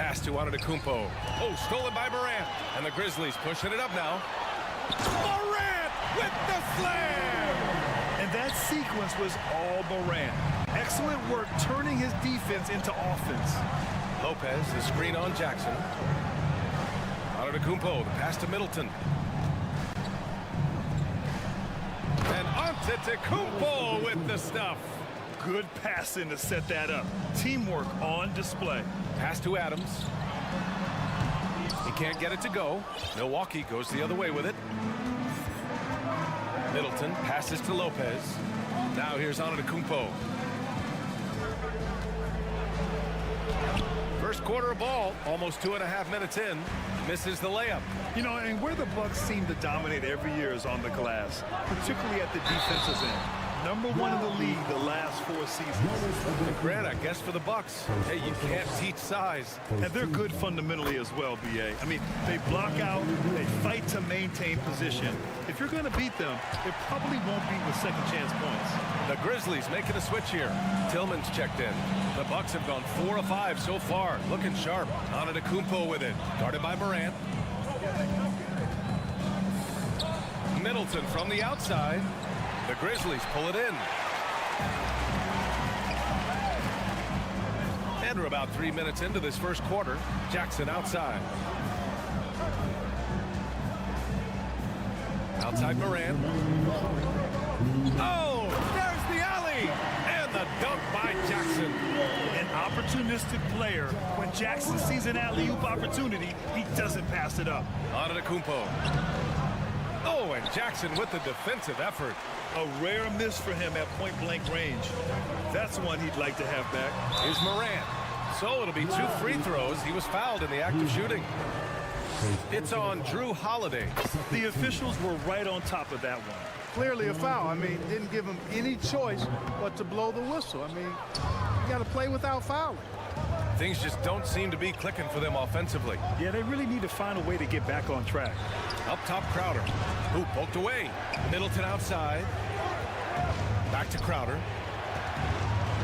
pass to Antetokounmpo. Oh, stolen by Morant. And the Grizzlies pushing it up now. Morant with the slam! And that sequence was all Morant. Excellent work turning his defense into offense. Lopez, the screen on Jackson. Antetokounmpo, the pass to Middleton. And Antetokounmpo with the stuff. Good passing to set that up. Teamwork on display. Pass to Adams. He can't get it to go. Milwaukee goes the other way with it. Middleton passes to Lopez. Now here's Antetokounmpo. First quarter of ball, almost 2.5 minutes in. Misses the layup. You know, and where the Bucks seem to dominate every year is on the glass, particularly at the defensive end. #1 in the league the last 4 seasons. And Grant, I guess for the Bucks, hey, you can't teach size. And they're good fundamentally as well, B.A. I mean, they block out, they fight to maintain position. If you're going to beat them, it probably won't be with second chance points. The Grizzlies making a switch here. Tillman's checked in. The Bucks have gone 4 of 5 so far. Looking sharp. Antetokounmpo with it. Guarded by Morant. Middleton from the outside. The Grizzlies pull it in. And we're about 3 minutes into this first quarter. Jackson outside. Outside Morant. Oh, there's the alley. And the dunk by Jackson. An opportunistic player. When Jackson sees an alley-oop opportunity, he doesn't pass it up. Antetokounmpo. Oh, and Jackson with the defensive effort. A rare miss for him at point-blank range. That's one he'd like to have back. Here's Morant. So it'll be 2 free throws. He was fouled in the act of shooting. It's on Drew Holiday. The officials were right on top of that one. Clearly a foul. I mean, didn't give him any choice but to blow the whistle. I mean, you got to play without fouling. Things just don't seem to be clicking for them offensively. Yeah, they really need to find a way to get back on track. Up top, Crowder. Ooh, poked away. Middleton outside. Back to Crowder.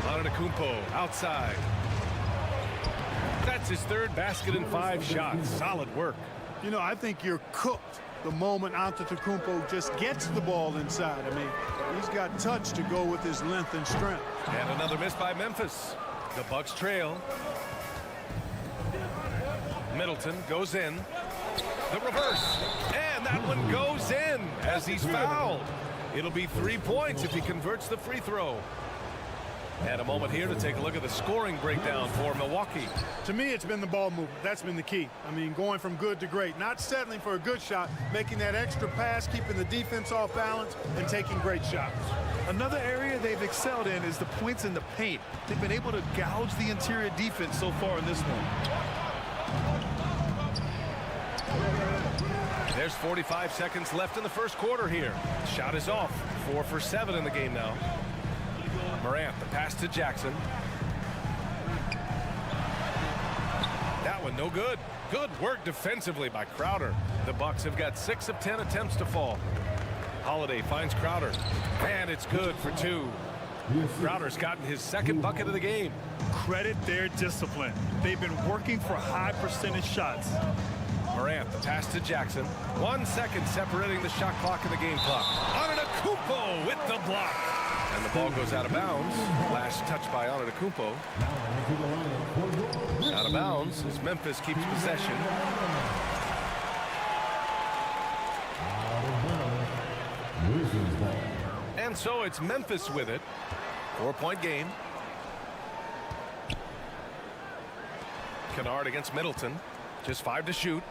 Antetokounmpo outside. That's his 3rd basket in 5 shots. Solid work. You know, I think you're cooked the moment Antetokounmpo just gets the ball inside. I mean, he's got touch to go with his length and strength. And another miss by Memphis. The Bucks trail. Middleton goes in. The reverse. And that one goes in as he's fouled. It'll be 3 points if he converts the free throw. And a moment here to take a look at the scoring breakdown for Milwaukee. To me, it's been the ball movement. That's been the key. I mean, going from good to great. Not settling for a good shot, making that extra pass, keeping the defense off balance, and taking great shots. Another area they've excelled in is the points in the paint. They've been able to gouge the interior defense so far in this one. There's 45 seconds left in the first quarter here. Shot is off. 4 for 7 in the game now. Morant, the pass to Jackson. That one no good. Good work defensively by Crowder. The Bucks have got 6 of 10 attempts to fall. Holiday finds Crowder. And it's good for 2. Crowder's gotten his 2nd bucket of the game. Credit their discipline. They've been working for high percentage shots. Morant, the pass to Jackson. 1 second separating the shot clock and the game clock. Antetokounmpo with the block. And the ball goes out of bounds. Last touch by Antetokounmpo. Out of bounds as Memphis keeps possession. And so it's Memphis with it. 4-point game. Kennard against Middleton. Just 5 to shoot.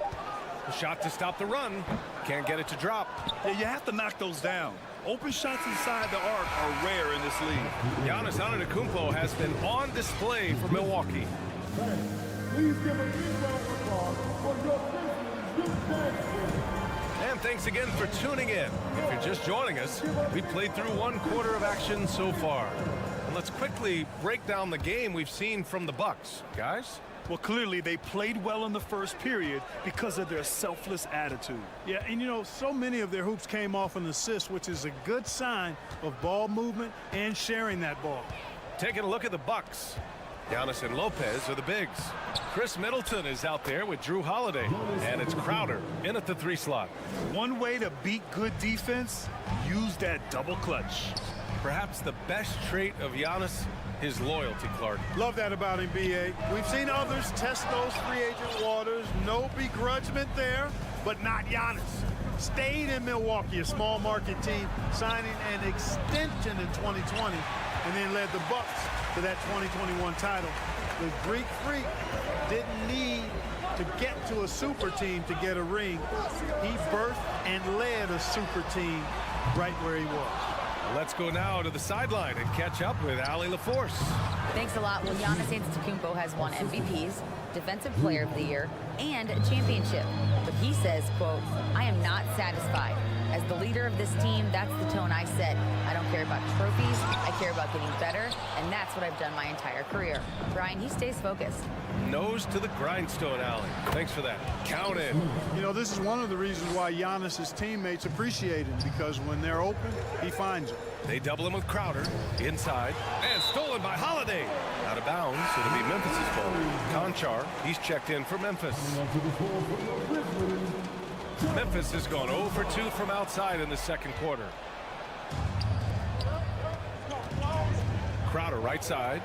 A shot to stop the run. Can't get it to drop. Yeah, you have to knock those down. Open shots inside the arc are rare in this league. Giannis Antetokounmpo has been on display for Milwaukee. Please give a big round of applause for your Grizzlies. And thanks again for tuning in. If you're just joining us, we played through 1 quarter of action so far. And let's quickly break down the game we've seen from the Bucks. Guys? Well, clearly they played well in the first period because of their selfless attitude. Yeah, and you know, so many of their hoops came off an assist, which is a good sign of ball movement and sharing that ball. Taking a look at the Bucks. Giannis and Lopez are the bigs. Chris Middleton is out there with Drew Holiday. And it's Crowder in at the 3 slot. One way to beat good defense, use that double clutch. Perhaps the best trait of Giannis, his loyalty, Clark. Love that about him, B.A. We've seen others test those free agent waters. No begrudgment there, but not Giannis. Stayed in Milwaukee, a small market team, signing an extension in 2020, and then led the Bucks to that 2021 title. The Greek Freak didn't need to get to a super team to get a ring. He birthed and led a super team right where he was. Let's go now to the sideline and catch up with Allie LaForce. Thanks a lot. Well, Giannis Antetokounmpo has won MVPs, Defensive Player of the Year, and a championship. But he says, quote, "I am not satisfied. As the leader of this team, that's the tone I set. I don't care about trophies. I care about getting better, and that's what I've done my entire career." Brian, he stays focused. Nose to the grindstone, Allie. Thanks for that. Count it. You know, this is one of the reasons why Giannis's teammates appreciate him, because when they're open, he finds them. They double him with Crowder inside and stolen by Holiday. Out of bounds. It'll be Memphis's ball. Conchar, he's checked in for Memphis. Memphis has gone 0 for 2 from outside in the second quarter. Crowder right side.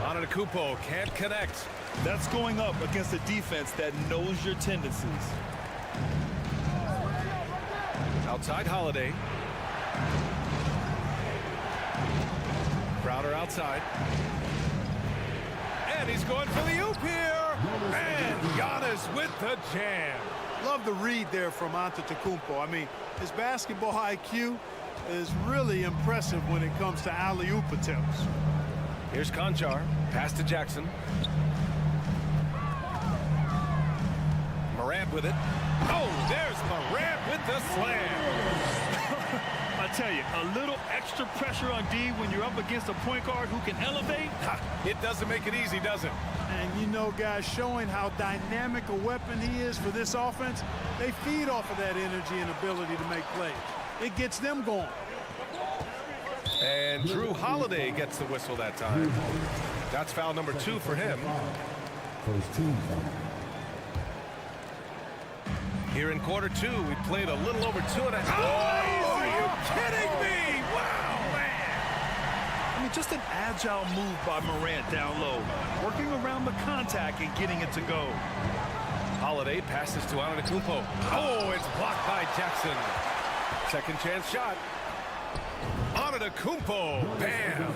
Antetokounmpo can't connect. That's going up against a defense that knows your tendencies. Outside Holiday. Crowder outside. And he's going for the oop here. And Giannis with the jam. Love the read there from Antetokounmpo. I mean, his basketball IQ is really impressive when it comes to alley-oop attempts. Here's Conchar. Pass to Jackson. Morant with it. Oh, there's Morant with the slam. I tell you, a little extra pressure on D when you're up against a point guard who can elevate. It doesn't make it easy, does it? And you know, guys, showing how dynamic a weapon he is for this offense, they feed off of that energy and ability to make plays. It gets them going. And Drew Holiday gets the whistle that time. That's foul number 2 for him. First team foul. Here in quarter 2, we played a little over 2.5. Oh, are you kidding me? Wow, man. I mean, just an agile move by Morant down low, working around the contact and getting it to go. Holiday passes to Antetokounmpo. Oh, it's blocked by Jackson. Second chance shot. Antetokounmpo, bam.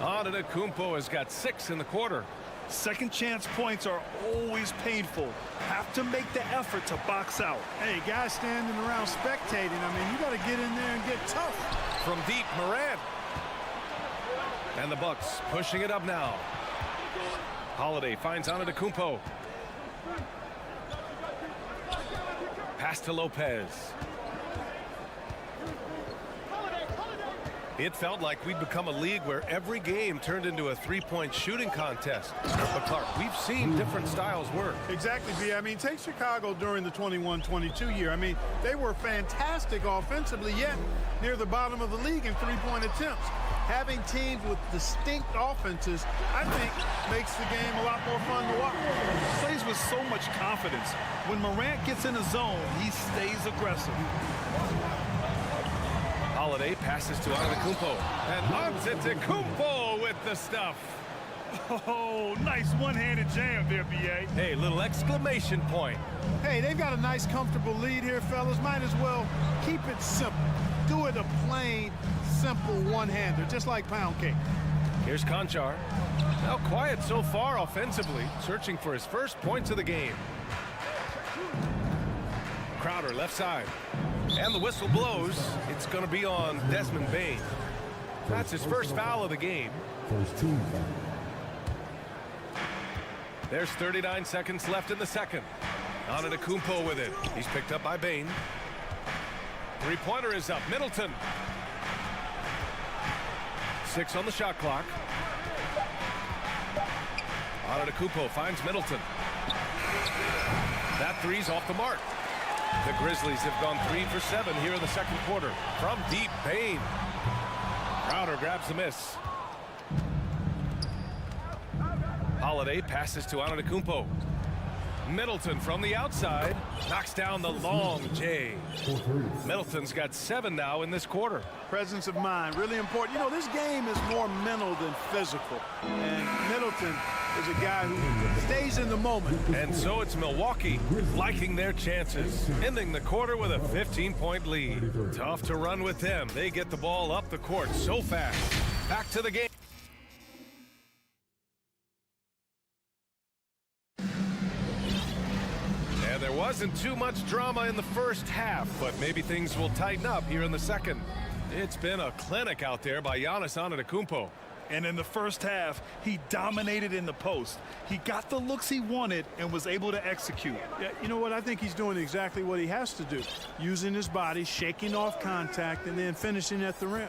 Antetokounmpo has got 6 in the quarter. Second chance points are always painful. Have to make the effort to box out. Hey, guys standing around spectating, I mean, you got to get in there and get tough. From deep, Morant. And the Bucks pushing it up now. Holiday finds Antetokounmpo. Pass to Lopez. It felt like we'd become a league where every game turned into a three-point shooting contest. But Clark, we've seen different styles work. Exactly, B. I mean, take Chicago during the 21-22 year. I mean, they were fantastic offensively, yet near the bottom of the league in three-point attempts. Having teams with distinct offenses, I think, makes the game a lot more fun to watch. Plays with so much confidence. When Morant gets in a zone, he stays aggressive. Holiday passes to Antetokounmpo. And Antetokounmpo with the stuff. Oh, nice one-handed jam there, B.A. Hey, little exclamation point. Hey, they've got a nice, comfortable lead here, fellas. Might as well keep it simple. Do it a plain, simple one-hander, just like pound cake. Here's Conchar. Now quiet so far offensively, searching for his first points of the game. Crowder left side. And the whistle blows. It's going to be on Desmond Bane. That's his first foul of the game. First team foul. There's 39 seconds left in the second. Antetokounmpo with it. He's picked up by Bane. Three-pointer is up. Middleton. 6 on the shot clock. Antetokounmpo finds Middleton. That three's off the mark. The Grizzlies have gone 3 for 7 here in the second quarter. From deep, Bane. Crowder grabs the miss. Holiday passes to Antetokounmpo. Middleton from the outside knocks down the long J. Middleton's got 7 now in this quarter. Presence of mind, really important. You know, this game is more mental than physical. And Middleton is a guy who stays in the moment. And so it's Milwaukee liking their chances, ending the quarter with a 15-point lead. Tough to run with them. They get the ball up the court so fast. Back to the game. And there wasn't too much drama in the first half, but maybe things will tighten up here in the second. It's been a clinic out there by Giannis Antetokounmpo. And in the first half, he dominated in the post. He got the looks he wanted and was able to execute. Yeah, you know what? I think he's doing exactly what he has to do. Using his body, shaking off contact, and then finishing at the rim.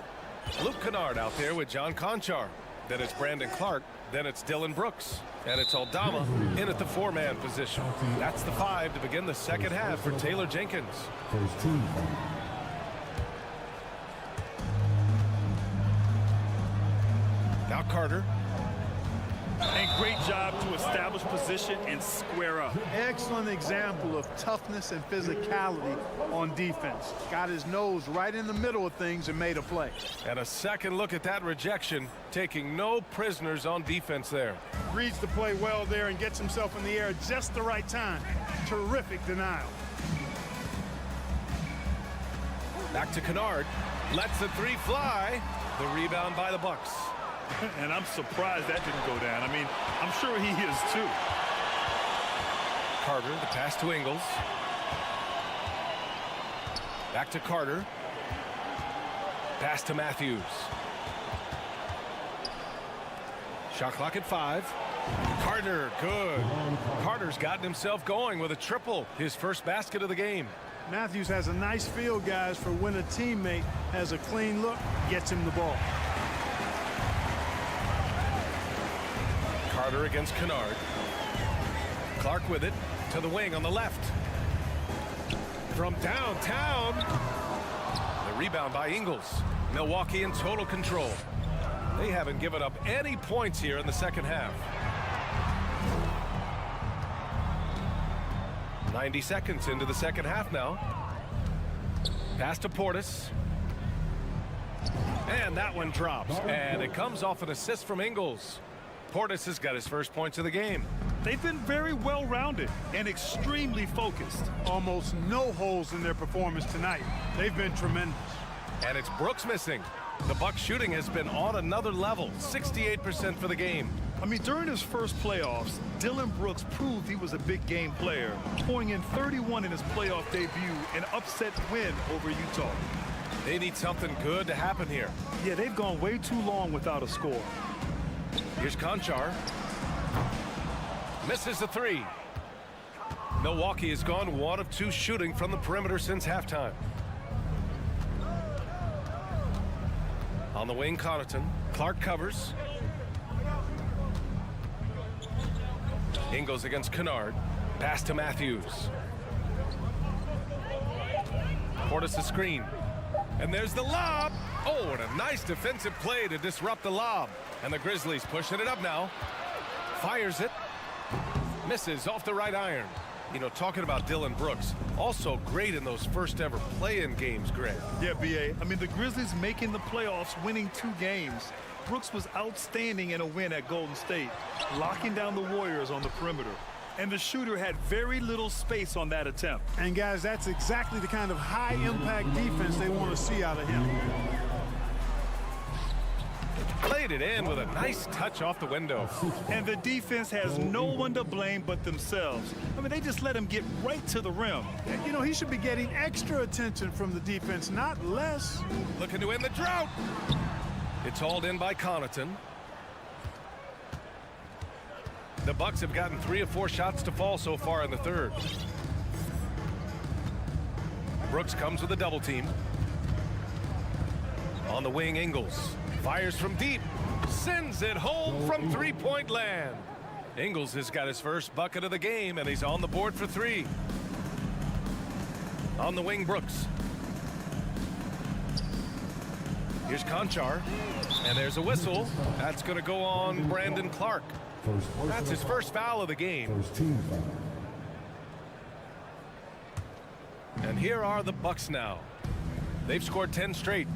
Luke Kennard out there with John Conchar. Then it's Brandon Clark. Then it's Dylan Brooks. And it's Aldama in at the 4-man position. That's the 5 to begin the second half for Taylor Jenkins. Now Carter. And great job to establish position and square up. Excellent example of toughness and physicality on defense. Got his nose right in the middle of things and made a play. And a second look at that rejection, taking no prisoners on defense there. Reads the play well there and gets himself in the air at just the right time. Terrific denial. Back to Kennard. Lets the 3 fly. The rebound by the Bucks. And I'm surprised that didn't go down. I mean, I'm sure he is too. Carter, the pass to Ingles. Back to Carter. Pass to Matthews. Shot clock at 5. Carter, good. Carter's gotten himself going with a triple. His first basket of the game. Matthews has a nice feel, guys, for when a teammate has a clean look, gets him the ball. Carter against Kennard. Clark with it to the wing on the left. From downtown. The rebound by Ingles. Milwaukee in total control. They haven't given up any points here in the second half. 90 seconds into the second half now. Pass to Portis. And that one drops. And it comes off an assist from Ingles. Portis has got his first points of the game. They've been very well-rounded and extremely focused. Almost no holes in their performance tonight. They've been tremendous. And it's Brooks missing. The Bucks shooting has been on another level, 68% for the game. I mean, during his first playoffs, Dylan Brooks proved he was a big game player, pouring in 31 in his playoff debut, an upset win over Utah. They need something good to happen here. Yeah, they've gone way too long without a score. Here's Conchar. Misses the 3. Milwaukee has gone 1 of 2 shooting from the perimeter since halftime. On the wing, Connaughton. Clark covers. Ingles against Kennard. Pass to Matthews. Portis the screen. And there's the lob. Oh, and a nice defensive play to disrupt the lob. And the Grizzlies pushing it up now. Fires it. Misses off the right iron. You know, talking about Dylan Brooks, also great in those first ever play-in games, Greg. Yeah, B.A. I mean, the Grizzlies making the playoffs, winning 2 games. Brooks was outstanding in a win at Golden State, locking down the Warriors on the perimeter. And the shooter had very little space on that attempt. And, guys, that's exactly the kind of high-impact defense they want to see out of him. Played it in with a nice touch off the window. And the defense has no one to blame but themselves. I mean, they just let him get right to the rim. You know, he should be getting extra attention from the defense, not less. Looking to end the drought. It's hauled in by Connaughton. The Bucks have gotten 3 of 4 shots to fall so far in the third. Brooks comes with a double team. On the wing, Ingles. Fires from deep. Sends it home from 3-point land. Ingles has got his first bucket of the game, and he's on the board for 3. On the wing, Brooks. Here's Conchar. And there's a whistle. That's going to go on Brandon Clark. That's his first foul of the game. First team foul. And here are the Bucks now. They've scored 10 straight.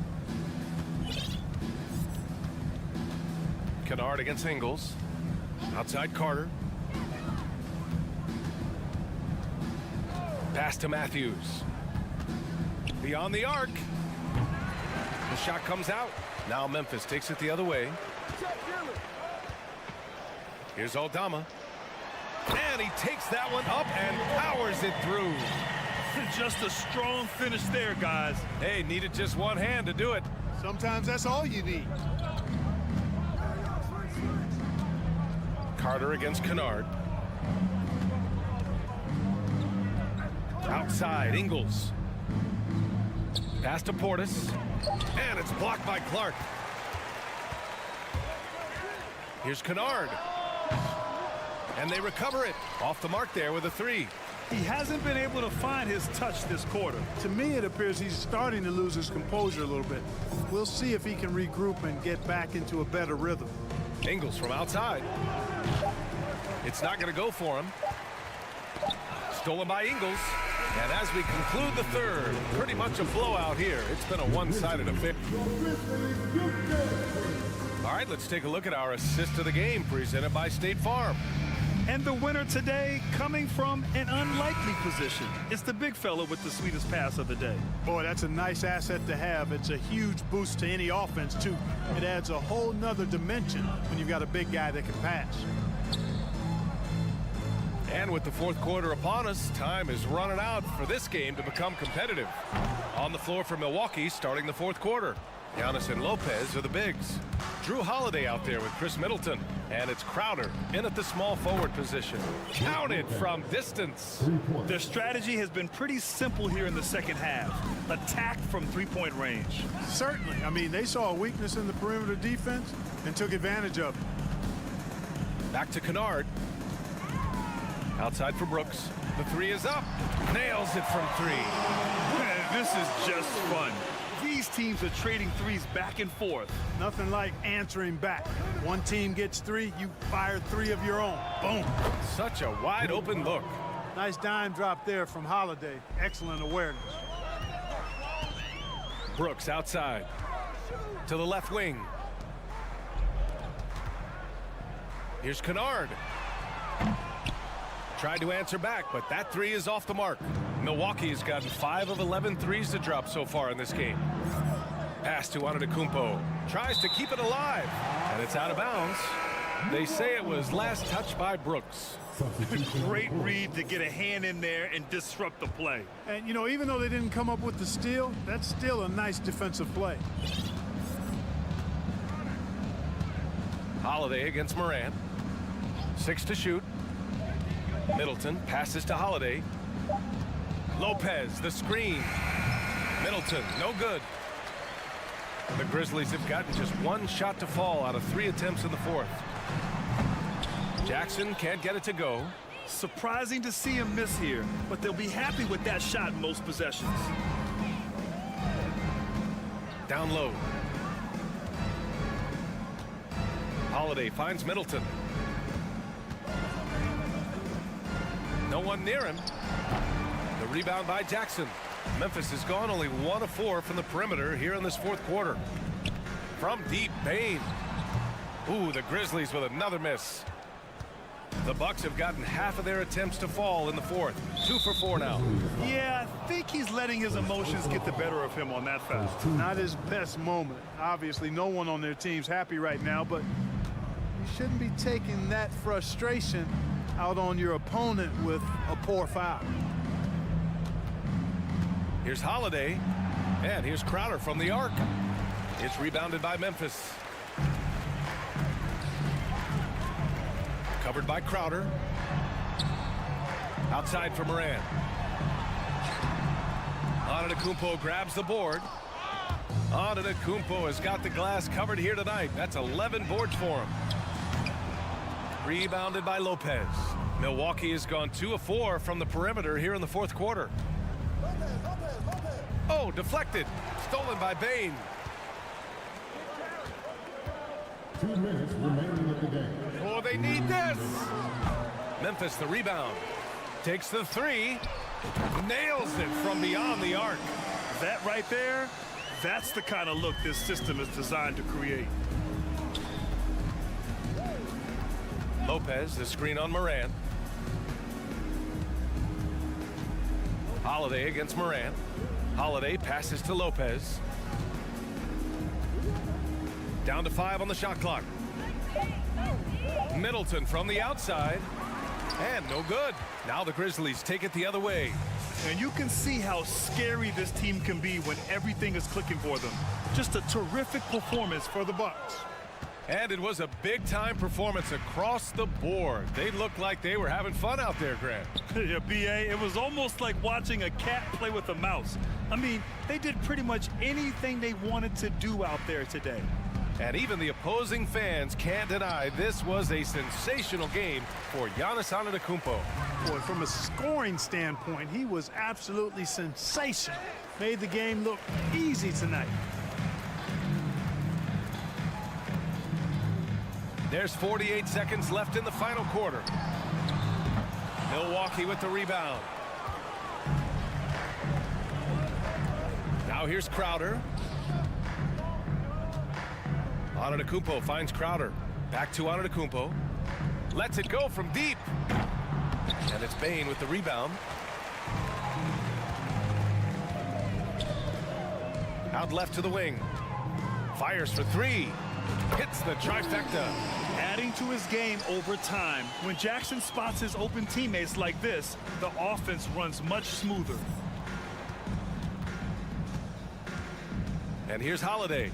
Kennard against Ingles. Outside Carter. Pass to Matthews. Beyond the arc. The shot comes out. Now Memphis takes it the other way. Here's Aldama. And he takes that one up and powers it through. Just a strong finish there, guys. Hey, needed just one hand to do it. Sometimes that's all you need. Carter against Kennard. Outside, Ingles. Pass to Portis. And it's blocked by Clark. Here's Kennard. And they recover it. Off the mark there with a three. He hasn't been able to find his touch this quarter. To me, it appears he's starting to lose his composure a little bit. We'll see if he can regroup and get back into a better rhythm. Ingles from outside. It's not going to go for him. Stolen by Ingles. And as we conclude the third, pretty much a blowout here. It's been a one-sided affair. All right, let's take a look at our assist of the game presented by State Farm. And the winner today coming from an unlikely position. It's the big fella with the sweetest pass of the day. Boy, that's a nice asset to have. It's a huge boost to any offense, too. It adds a whole nother dimension when you've got a big guy that can pass. And with the fourth quarter upon us, time is running out for this game to become competitive. On the floor for Milwaukee, starting the fourth quarter. Giannis and Lopez are the bigs. Drew Holiday out there with Chris Middleton. And it's Crowder in at the small forward position. Counted from distance. Their strategy has been pretty simple here in the second half. Attack from three-point range. Certainly. I mean, they saw a weakness in the perimeter defense and took advantage of it. Back to Kennard. Outside for Brooks. The three is up. Nails it from three. Man, this is just fun. These teams are trading threes back and forth. Nothing like answering back. One team gets three, you fire three of your own. Boom. Such a wide open look. Nice dime drop there from Holiday. Excellent awareness. Brooks outside. To the left wing. Here's Kennard. Tried to answer back, but that three is off the mark. Milwaukee has gotten 5 of 11 threes to drop so far in this game. Pass to Antetokounmpo. Tries to keep it alive, and it's out of bounds. They say it was last touched by Brooks. Great read to get a hand in there and disrupt the play. And, you know, even though they didn't come up with the steal, that's still a nice defensive play. Holiday against Morant. 6 to shoot. Middleton passes to Holiday. Lopez, the screen. Middleton, no good. The Grizzlies have gotten just one shot to fall out of 3 attempts in the fourth. Jackson can't get it to go. Surprising to see him miss here, but they'll be happy with that shot in most possessions. Down low. Holiday finds Middleton. No one near him. The rebound by Jackson. Memphis has gone only 1 of 4 from the perimeter here in this fourth quarter. From deep, Bain. Ooh, the Grizzlies with another miss. The Bucks have gotten half of their attempts to fall in the fourth. 2 for 4 now. Yeah, I think he's letting his emotions get the better of him on that foul. Not his best moment. Obviously, no one on their team's happy right now, but you shouldn't be taking that frustration out on your opponent with a poor foul. Here's Holiday, and here's Crowder from the arc. It's rebounded by Memphis. Covered by Crowder. Outside for Morant. Antetokounmpo grabs the board. Antetokounmpo has got the glass covered here tonight. That's 11 boards for him. Rebounded by Lopez. Milwaukee has gone 2 of 4 from the perimeter here in the fourth quarter. Oh, deflected. Stolen by Bain. 2 minutes remaining in the game. Oh, they need this. Memphis, the rebound. Takes the three. Nails it from beyond the arc. That right there, that's the kind of look this system is designed to create. Lopez, the screen on Morant. Holiday against Morant. Holiday passes to Lopez. Down to 5 on the shot clock. Middleton from the outside. And no good. Now the Grizzlies take it the other way. And you can see how scary this team can be when everything is clicking for them. Just a terrific performance for the Bucks. And it was a big-time performance across the board. They looked like they were having fun out there, Grant. Yeah, B.A., it was almost like watching a cat play with a mouse. I mean, they did pretty much anything they wanted to do out there today. And even the opposing fans can't deny this was a sensational game for Giannis Antetokounmpo. Boy, from a scoring standpoint, he was absolutely sensational. Made the game look easy tonight. There's 48 seconds left in the final quarter. Milwaukee with the rebound. Now here's Crowder. Antetokounmpo finds Crowder. Back to Antetokounmpo. Lets it go from deep. And it's Bane with the rebound. Out left to the wing. Fires for three. Hits the trifecta. Adding to his game over time. When Jackson spots his open teammates like this, the offense runs much smoother. And here's Holiday.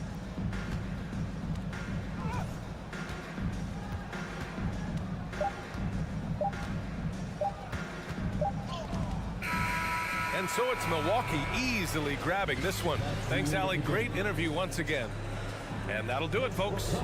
And so it's Milwaukee easily grabbing this one. Thanks, Allie. Great interview once again. And that'll do it, folks.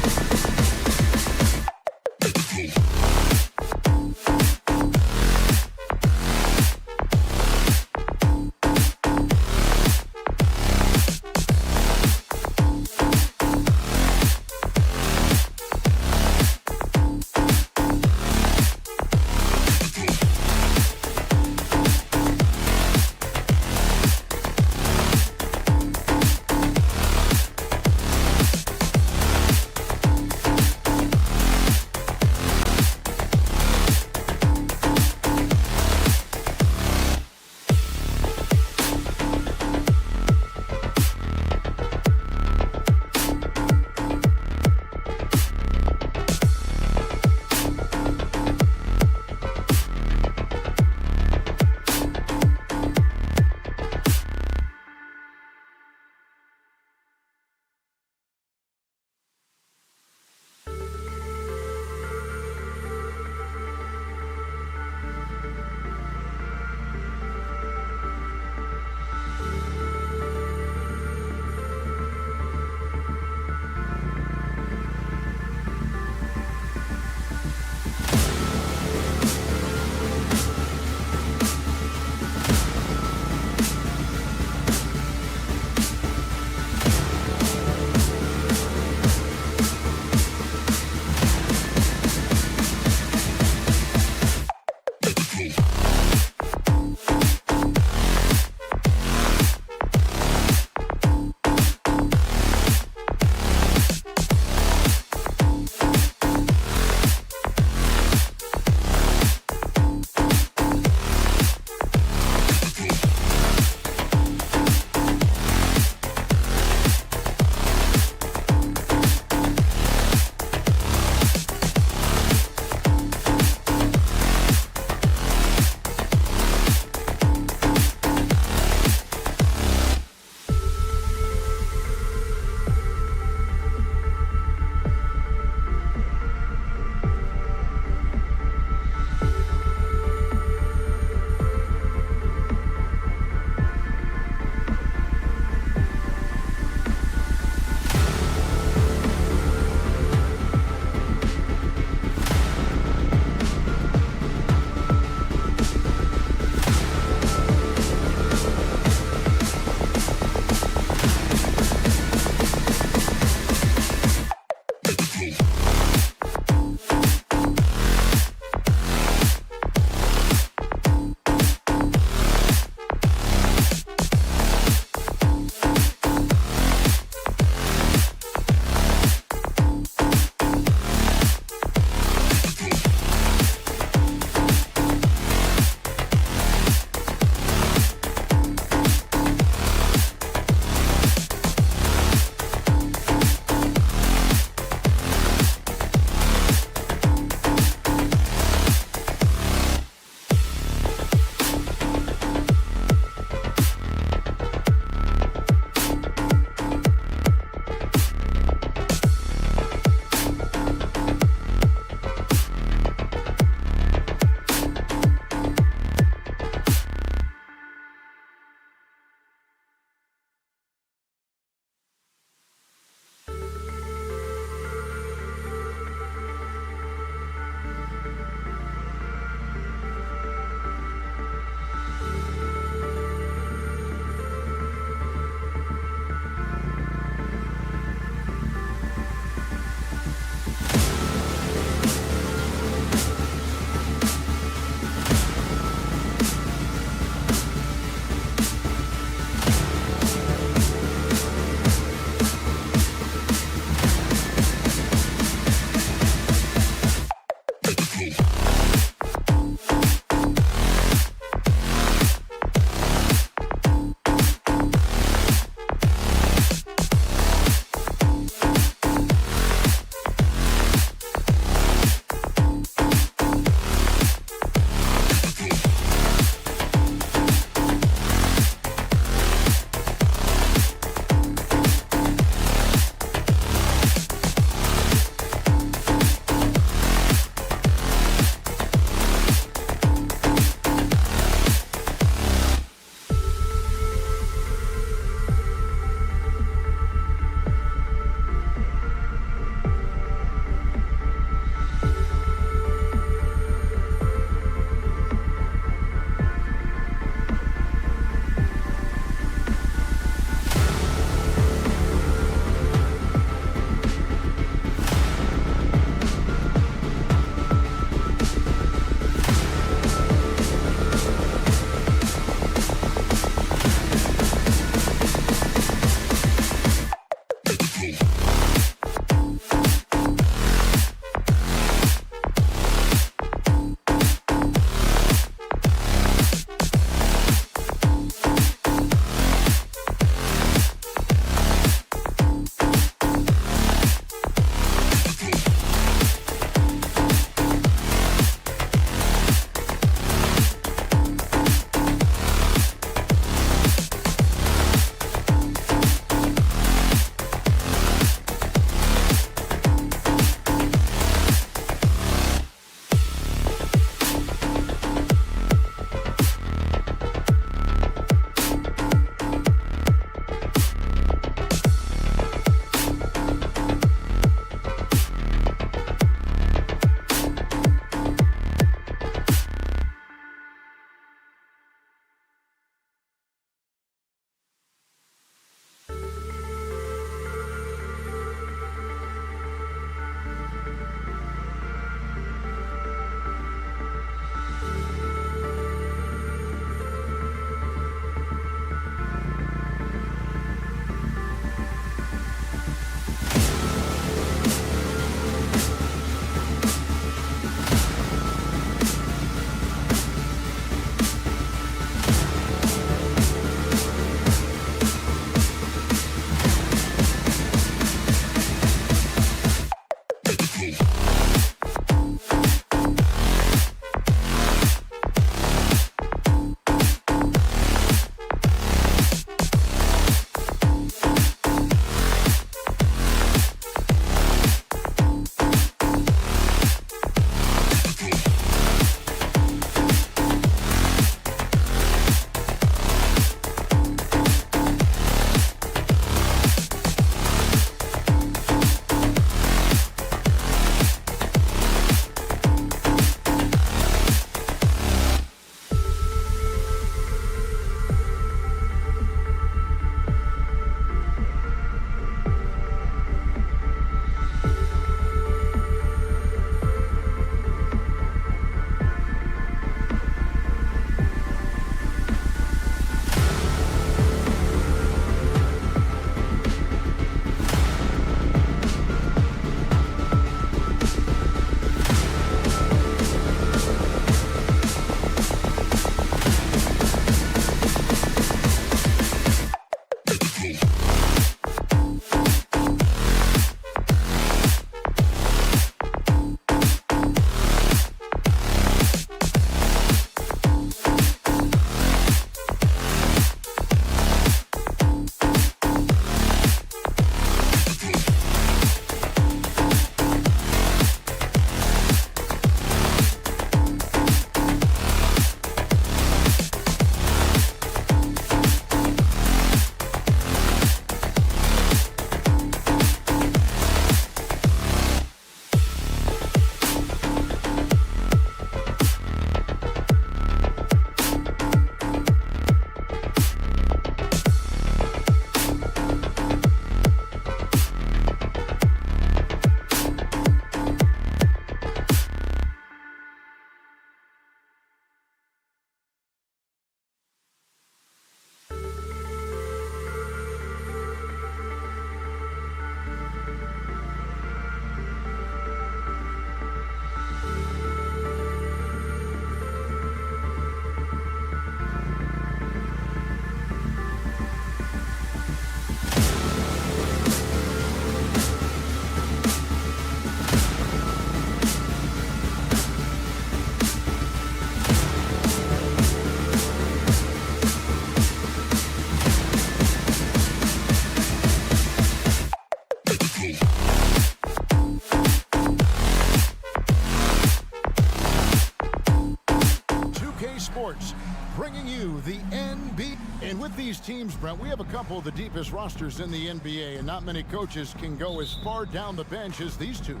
And with these teams, Brent, we have a couple of the deepest rosters in the NBA, and not many coaches can go as far down the bench as these two.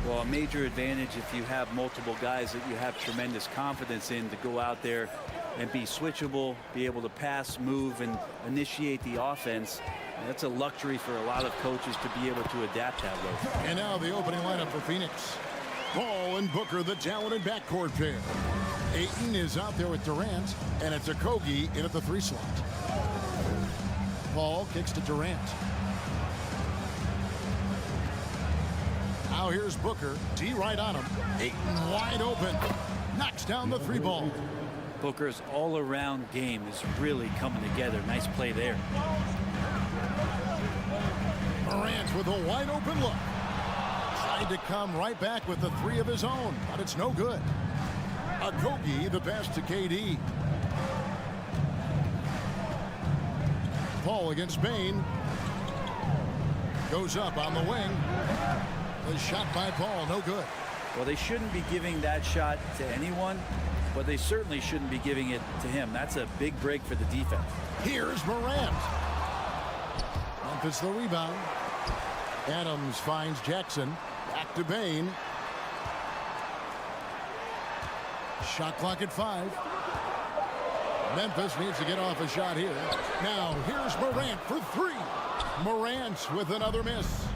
Well, a major advantage if you have multiple guys that you have tremendous confidence in to go out there and be switchable, be able to pass, move, and initiate the offense. And that's a luxury for a lot of coaches to be able to adapt that way. And now the opening lineup for Phoenix. Paul and Booker, the talented backcourt pair. Ayton is out there with Durant, and it's Okogie in at the 3 slot. Paul kicks to Durant. Now here's Booker. D right on him. Ayton wide open. Knocks down the 3 ball. Booker's all-around game is really coming together. Nice play there. Durant with a wide open look. Tried to come right back with the 3 of his own, but it's no good. Okogie the pass to KD. Paul against Bain. Goes up on the wing. The shot by Paul, no good. Well, they shouldn't be giving that shot to anyone, but they certainly shouldn't be giving it to him. That's a big break for the defense. Here's Morant. Memphis the rebound. Adams finds Jackson. Back to Bain. Shot clock at 5. Memphis needs to get off a shot here. Now here's Morant for 3. Morant with another miss.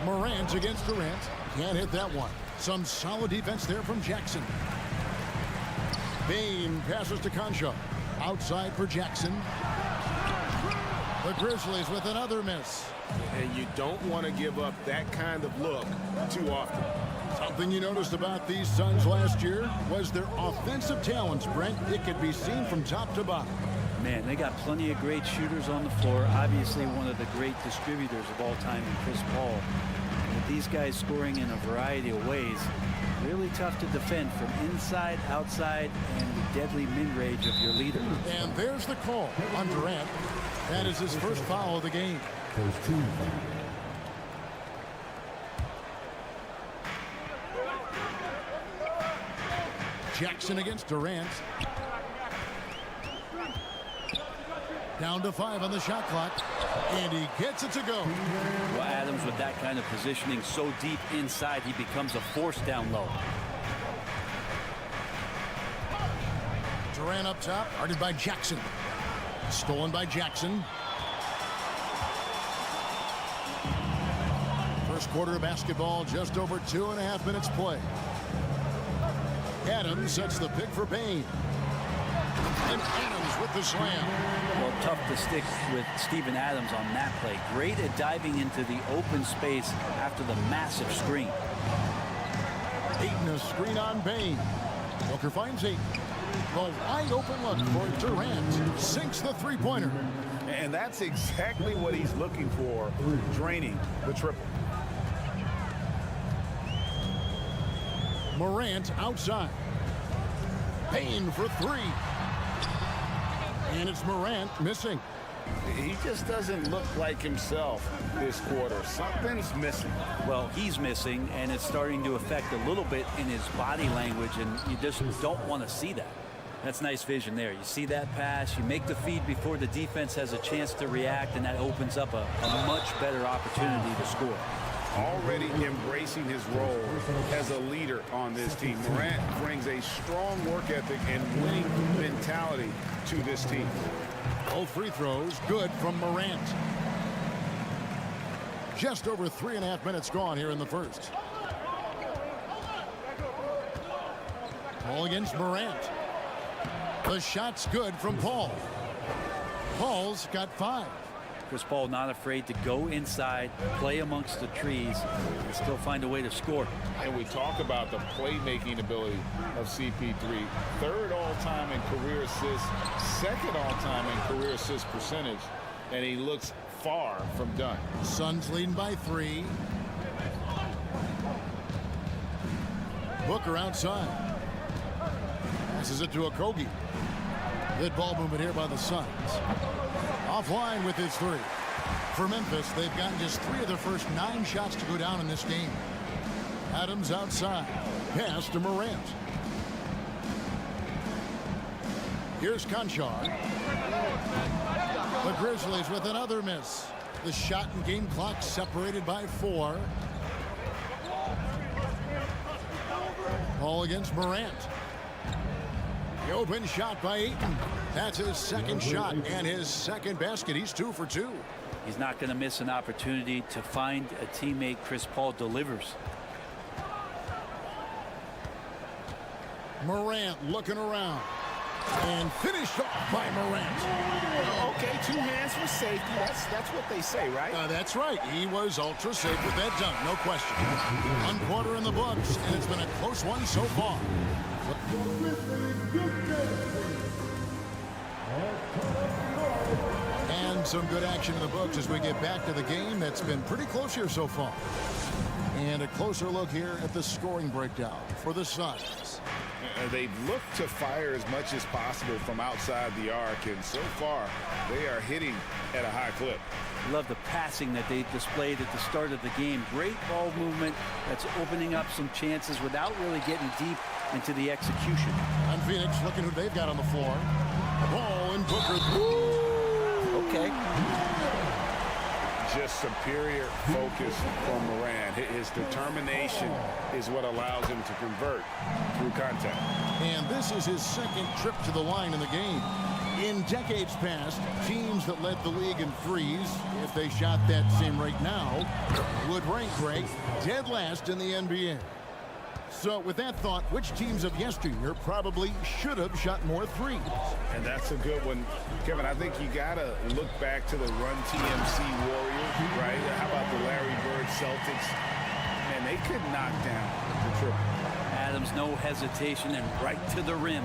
Morant against Durant. Can't hit that one. Some solid defense there from Jackson. Bain passes to Concha. Outside for Jackson. The Grizzlies with another miss. And you don't want to give up that kind of look too often. Something you noticed about these Suns last year was their offensive talents, Brent. It could be seen from top to bottom. Man, they got plenty of great shooters on the floor. Obviously, one of the great distributors of all time in Chris Paul. And with these guys scoring in a variety of ways, really tough to defend from inside, outside, and the deadly mid-range of your leader. And there's the call on Durant. That is his first foul of the game. Jackson against Durant. Down to 5 on the shot clock. And he gets it to go. Well, Adams, with that kind of positioning so deep inside, he becomes a force down low. Durant up top, guarded by Jackson. Stolen by Jackson. First quarter of basketball, just over 2.5 minutes play. Adams sets the pick for Bain. And Adams with the slam. Well, tough to stick with Steven Adams on that play. Great at diving into the open space after the massive screen. Ayton a screen on Bain. Booker finds Ayton. The wide open look for Durant. Sinks the 3-pointer. And that's exactly what he's looking for, draining the triple. Morant outside. Bain for 3. And it's Morant missing. He just doesn't look like himself this quarter. Something's missing. Well, he's missing, and it's starting to affect a little bit in his body language, and you just don't want to see that. That's nice vision there. You see that pass, you make the feed before the defense has a chance to react, and that opens up a much better opportunity to score. Already embracing his role as a leader on this team. Morant brings a strong work ethic and winning mentality to this team. Both free throws good from Morant. Just over 3.5 minutes gone here in the first. Paul against Morant. The shot's good from Paul. Paul's got 5. Chris Paul not afraid to go inside, play amongst the trees, and still find a way to score. And we talk about the playmaking ability of CP3. 3rd all-time in career assists, 2nd all-time in career assist percentage, and he looks far from done. Suns leading by 3. Booker outside. Passes it to Okogie. Good ball movement here by the Suns. Offline with his 3. For Memphis, they've gotten just 3 of their first 9 shots to go down in this game. Adams outside. Pass to Morant. Here's Conchar. The Grizzlies with another miss. The shot and game clock separated by 4. Ball against Morant. The open shot by Ayton. That's his second shot and his second basket. He's 2 for 2. He's not going to miss an opportunity to find a teammate. Chris Paul delivers. Morant looking around. And finished off by Morant. Okay, 2 hands for safety. That's what they say, right? That's right. He was ultra safe with that dunk, no question. 1 quarter in the books, and it's been a close one so far. And some good action in the books as we get back to the game that's been pretty close here so far. And a closer look here at the scoring breakdown for the Suns. They've looked to fire as much as possible from outside the arc, and so far they are hitting at a high clip. Love the passing that they displayed at the start of the game. Great ball movement that's opening up some chances without really getting deep into the execution. And Phoenix looking who they've got on the floor. Ball and Booker. Okay. Just superior focus from Morant. His determination is what allows him to convert through contact. And this is his second trip to the line in the game. In decades past, teams that led the league in threes, if they shot that same rate now, would rank Greg dead last in the NBA. So with that thought, which teams of yesteryear probably should have shot more threes? And that's a good one. Kevin, I think you got to look back to the Run TMC Warriors, right? How about the Larry Bird Celtics? And they could knock down the triple. Adams, no hesitation, and right to the rim.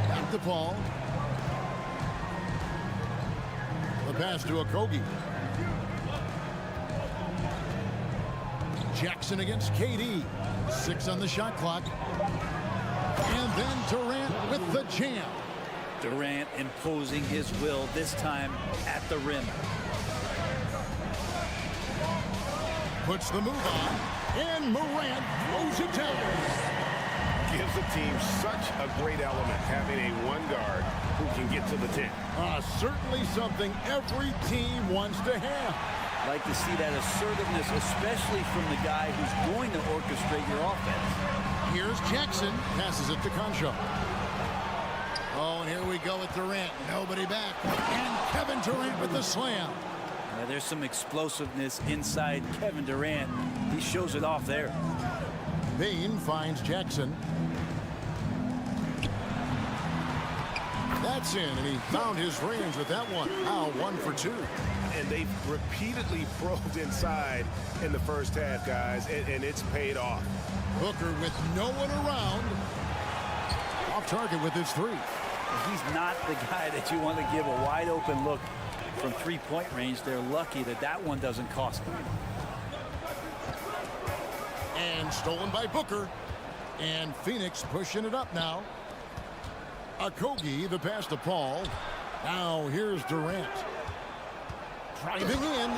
Back to Paul. The pass to Okogie. Jackson against KD. 6 on the shot clock. And then Durant with the jam. Durant imposing his will, this time at the rim. Puts the move on. And Morant throws it down. Gives the team such a great element, having a 1 guard who can get to the 10. Certainly something every team wants to have. Like to see that assertiveness, especially from the guy who's going to orchestrate your offense. Here's Jackson. Passes it to Conchar. Oh, and here we go with Durant. Nobody back. And Kevin Durant with the slam. Now, there's some explosiveness inside Kevin Durant. He shows it off there. Bain finds Jackson. That's in, and he found his range with that one. Now 1 for 2. And they've repeatedly probed inside in the first half, guys, and it's paid off. Booker with no one around. Off target with his 3. He's not the guy that you want to give a wide open look from 3-point range. They're lucky that that one doesn't cost them. And stolen by Booker. And Phoenix pushing it up now. Okogie, the pass to Paul. Now here's Durant. Driving in.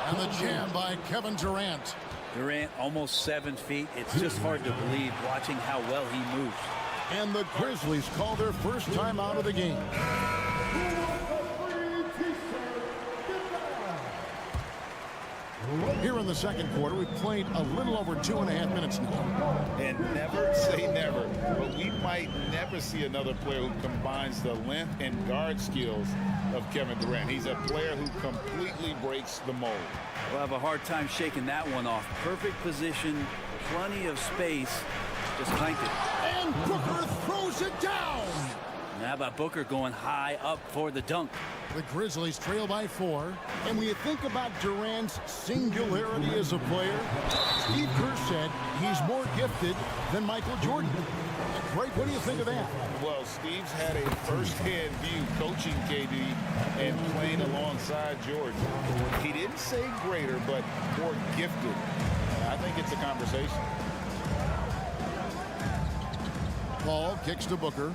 And the jam by Kevin Durant. Durant almost 7 feet. It's just hard to believe watching how well he moves. And the Grizzlies call their first time out of the game. Here in the second quarter, we've played a little over 2.5 minutes now. And never say never, but we might never see another player who combines the length and guard skills of Kevin Durant. He's a player who completely breaks the mold. We'll have a hard time shaking that one off. Perfect position, plenty of space. Just clanked it. And Booker throws it down. And how about Booker going high up for the dunk? The Grizzlies trail by 4. And when you think about Durant's singularity as a player, Steve Kerr said he's more gifted than Michael Jordan. Greg, what do you think of that? Well, Steve's had a first-hand view coaching KD and playing alongside Jordan. He didn't say greater, but more gifted. I think it's a conversation. Paul kicks to Booker.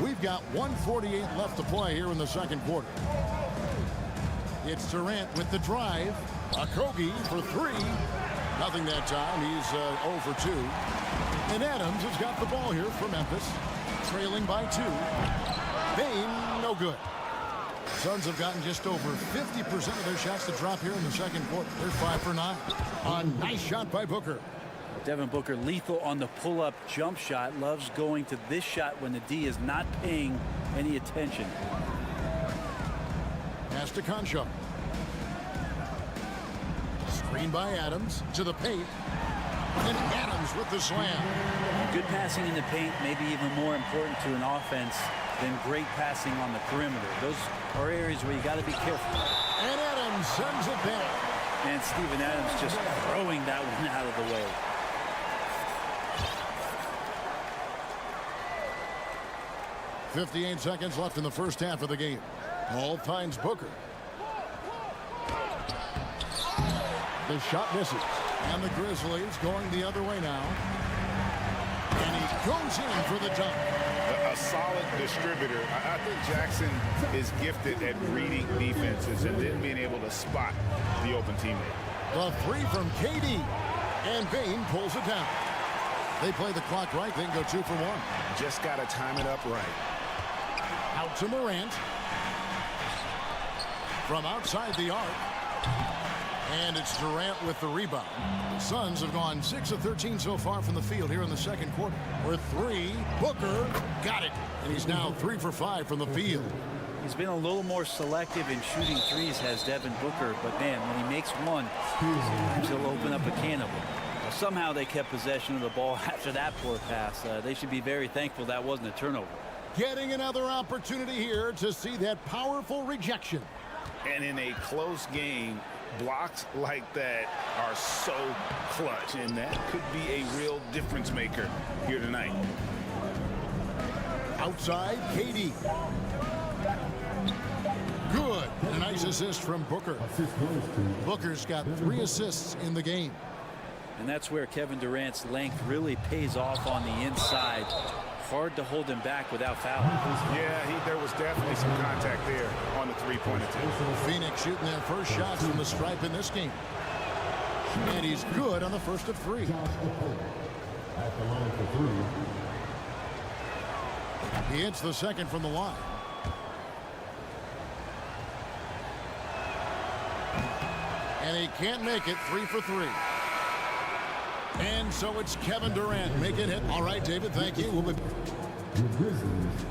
We've got 1:48 left to play here in the second quarter. It's Durant with the drive. Okogie for 3. Nothing that time. He's 0 for 2. And Adams has got the ball here for Memphis. Trailing by 2. Bain, no good. Suns have gotten just over 50% of their shots to drop here in the second quarter. They're 5 for 9. A nice shot by Booker. Devin Booker lethal on the pull-up jump shot. Loves going to this shot when the D is not paying any attention. Pass to Concho. Screen by Adams to the paint. And Adams with the slam. Good passing in the paint may be even more important to an offense than great passing on the perimeter. Those are areas where you got to be careful. And Adams sends it back. And Steven Adams just throwing that one out of the way. .58 seconds left in the first half of the game. Ball finds Booker. The shot misses. And the Grizzlies going the other way now. And he goes in for the dunk. A solid distributor. I think Jackson is gifted at reading defenses and then being able to spot the open teammate. The 3 from KD. And Bain pulls it down. They play the clock right. They can go 2 for 1. Just got to time it up right. Out to Morant. From outside the arc. And it's Durant with the rebound. The Suns have gone 6 of 13 so far from the field here in the second quarter. With 3, Booker got it. And he's now 3 for 5 from the field. He's been a little more selective in shooting threes, has Devin Booker. But, man, when he makes one, sometimes he'll open up a can of them. Well, somehow they kept possession of the ball after that poor pass. They should be very thankful that wasn't a turnover. Getting another opportunity here to see that powerful rejection. And in a close game, blocks like that are so clutch, and that could be a real difference maker here tonight. Outside, KD. Good. A nice assist from Booker. Booker's got 3 assists in the game. And that's where Kevin Durant's length really pays off on the inside. Hard to hold him back without fouling. Yeah, there was definitely some contact there on the three-point attempt. Phoenix shooting their first shots from the stripe in this game. And he's good on the first of 3. At the line for 3. He hits the second from the line. And he can't make it. 3 for 3. And so it's Kevin Durant making it. All right, David, thank you. We'll be... The Grizzlies,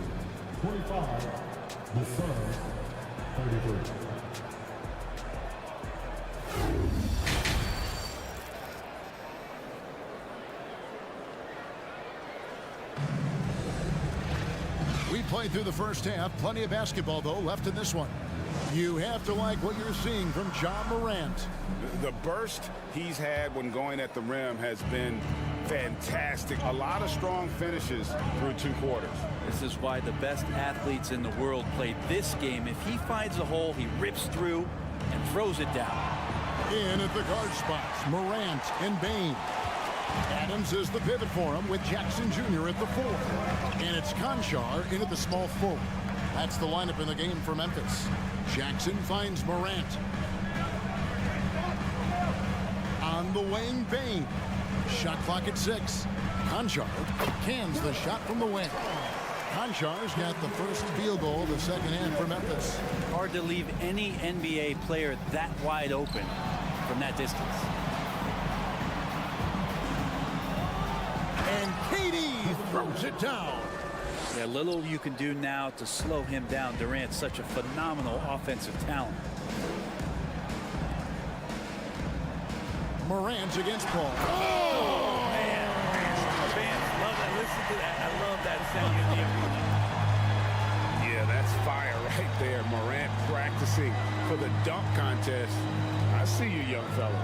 25. The Suns, 33. We played through the first half. Plenty of basketball, though, left in this one. You have to like what you're seeing from John Morant. The burst he's had when going at the rim has been fantastic. A lot of strong finishes through 2 quarters. This is why the best athletes in the world play this game. If he finds a hole, he rips through and throws it down. In at the guard spots, Morant and Bain. Adams is the pivot for him with Jackson Jr. at the 4. And it's Conchar in at the small 4. That's the lineup in the game for Memphis. Jackson finds Morant. On the wing, Bain. Shot clock at 6. Conchar cans the shot from the wing. Conchar's got the first field goal of the second half for Memphis. Hard to leave any NBA player that wide open from that distance. And KD throws it down. Yeah, little you can do now to slow him down. Durant's such a phenomenal offensive talent. Morant against Paul. Oh, man. Fans love that. Listen to that. I love that sound in the Yeah, that's fire right there. Morant practicing for the dunk contest. I see you, young fella.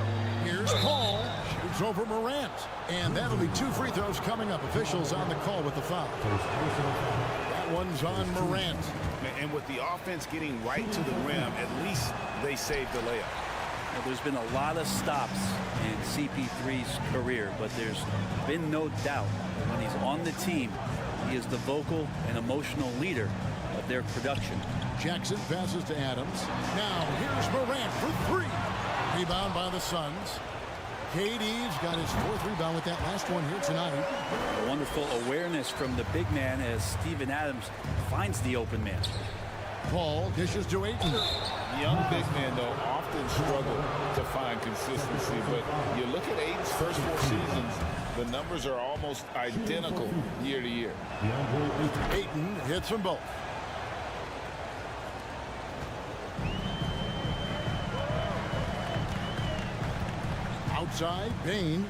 Here's Paul. Shoots over Morant. And that'll be 2 free throws coming up. Officials on the call with the foul. That one's on Morant. And with the offense getting right to the rim, at least they saved the layup. Well, there's been a lot of stops in CP3's career, but there's been no doubt that when he's on the team, he is the vocal and emotional leader of their production. Jackson passes to Adams. Now here's Morant for 3. Rebound by the Suns. KD's got his 4th rebound with that last one here tonight. A wonderful awareness from the big man as Steven Adams finds the open man. Paul dishes to Ayton. Young big men, though, often struggle to find consistency, but you look at Ayton's first 4 seasons, the numbers are almost identical year to year. Ayton hits them both. Outside, Bain.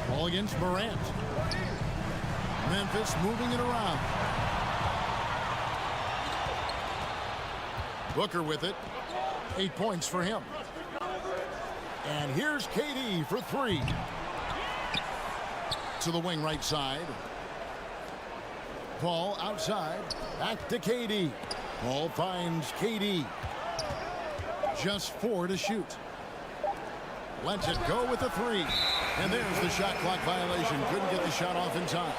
Ball against Morant. Memphis moving it around. Booker with it. 8 points for him. And here's KD for 3. To the wing right side. Paul outside. Back to KD. Paul finds KD. Just 4 to shoot. Lets it go with a 3. And there's the shot clock violation. Couldn't get the shot off in time.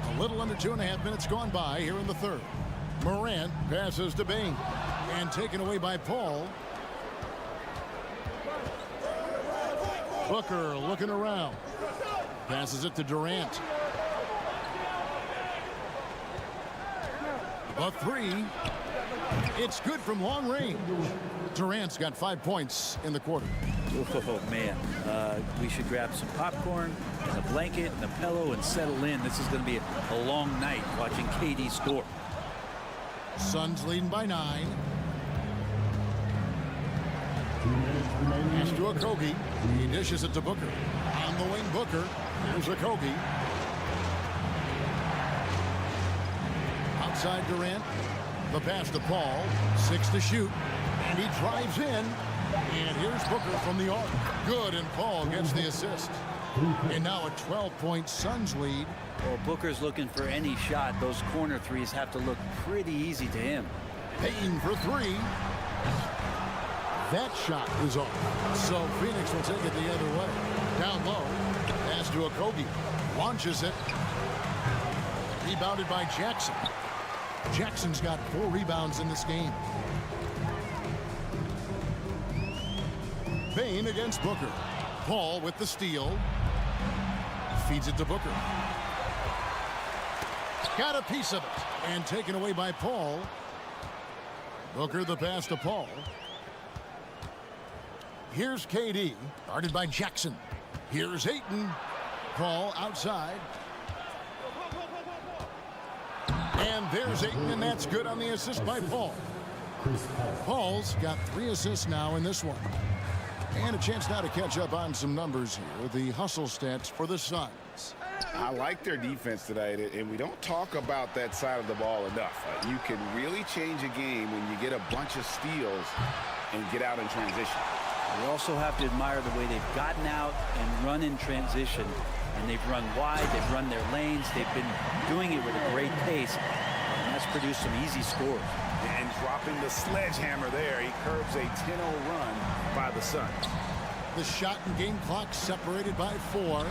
A little under 2.5 minutes gone by here in the 3rd. Morant passes to Bain. And taken away by Paul. Booker looking around. Passes it to Durant. A 3. It's good from long range. Durant's got 5 points in the quarter. Oh, man. We should grab some popcorn and a blanket and a pillow and settle in. This is going to be a long night watching KD score. Suns leading by 9. Pass to Okogie. He dishes it to Booker. On the wing, Booker. Here's Okogie. Outside Durant. The pass to Paul. 6 to shoot. And he drives in. And here's Booker from the arc. Good, and Paul gets the assist. And now a 12-point Suns lead. Well, Booker's looking for any shot. Those corner threes have to look pretty easy to him. Payton for 3. That shot is off. So Phoenix will take it the other way. Down low. Pass to Okogie. Launches it. Rebounded by Jackson. Jackson's got 4 rebounds in this game. Bain against Booker. Paul with the steal. Feeds it to Booker. Got a piece of it. And taken away by Paul. Booker the pass to Paul. Here's KD. Guarded by Jackson. Here's Ayton. Paul outside. And there's Ayton, and that's good on the assist by Paul. Paul's got 3 assists now in this one. And a chance now to catch up on some numbers here. The hustle stats for the Suns. I like their defense tonight, and we don't talk about that side of the ball enough. You can really change a game when you get a bunch of steals and get out in transition. We also have to admire the way they've gotten out and run in transition. And they've run wide, they've run their lanes, they've been doing it with a great pace. And that's produced some easy scores. And dropping the sledgehammer there, he curbs a 10-0 run by the Suns. The shot and game clock separated by 4.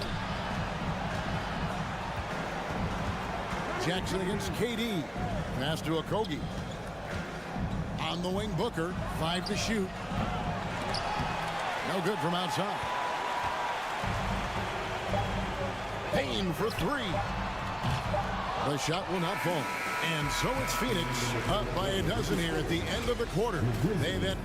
Jackson against KD. Pass to Okogie. On the wing, Booker. 5 to shoot. No good from outside. Payne for 3. The shot will not fall. And so it's Phoenix up by a dozen here at the end of the quarter. They then.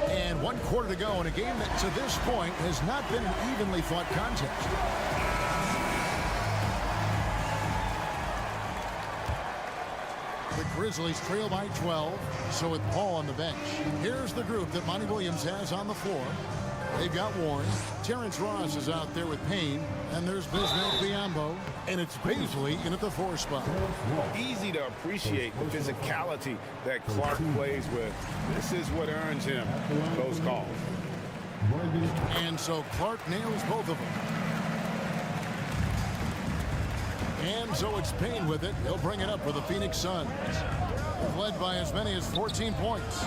And 1 quarter to go in a game that to this point has not been an evenly fought contest. The Grizzlies trail by 12, so with Paul on the bench. Here's the group that Monty Williams has on the floor. They've got Warren. Terrence Ross is out there with Payne. And there's Bismack Biyombo. And it's Paisley in at the 4 spot. Easy to appreciate the physicality that Clark plays with. This is what earns him those calls. And so Clark nails both of them. And so it's Payne with it. He'll bring it up for the Phoenix Suns. Led by as many as 14 points.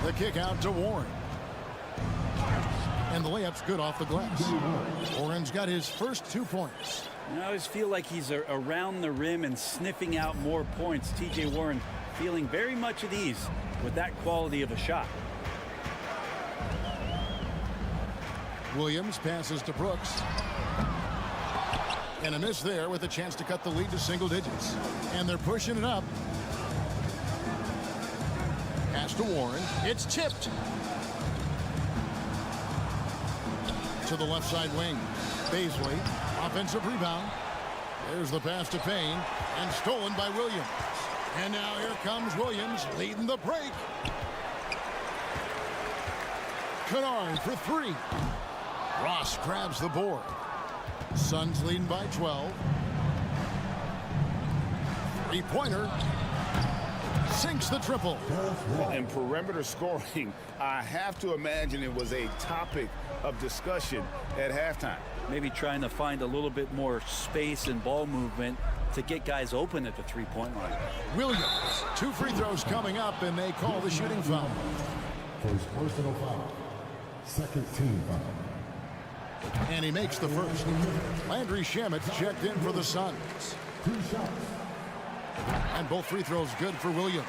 The kick out to Warren. And the layup's good off the glass. Warren's got his first 2 points. I always feel like he's around the rim and sniffing out more points. TJ Warren feeling very much at ease with that quality of a shot. Williams passes to Brooks. And a miss there with a chance to cut the lead to single digits. And they're pushing it up. Pass to Warren. It's tipped. To the left side wing. Baisley. Offensive rebound. There's the pass to Payne. And stolen by Williams. And now here comes Williams leading the break. Kennard for 3. Ross grabs the board. Suns leading by 12. 3-pointer. Sinks the triple. And perimeter scoring, I have to imagine it was a topic of discussion at halftime. Maybe trying to find a little bit more space and ball movement to get guys open at the three-point line. Williams, 2 free throws coming up, and they call the shooting foul. First personal foul. Second team foul. And he makes the first. Landry Shamet checked in for the Suns. 2 shots. And both free throws good for Williams.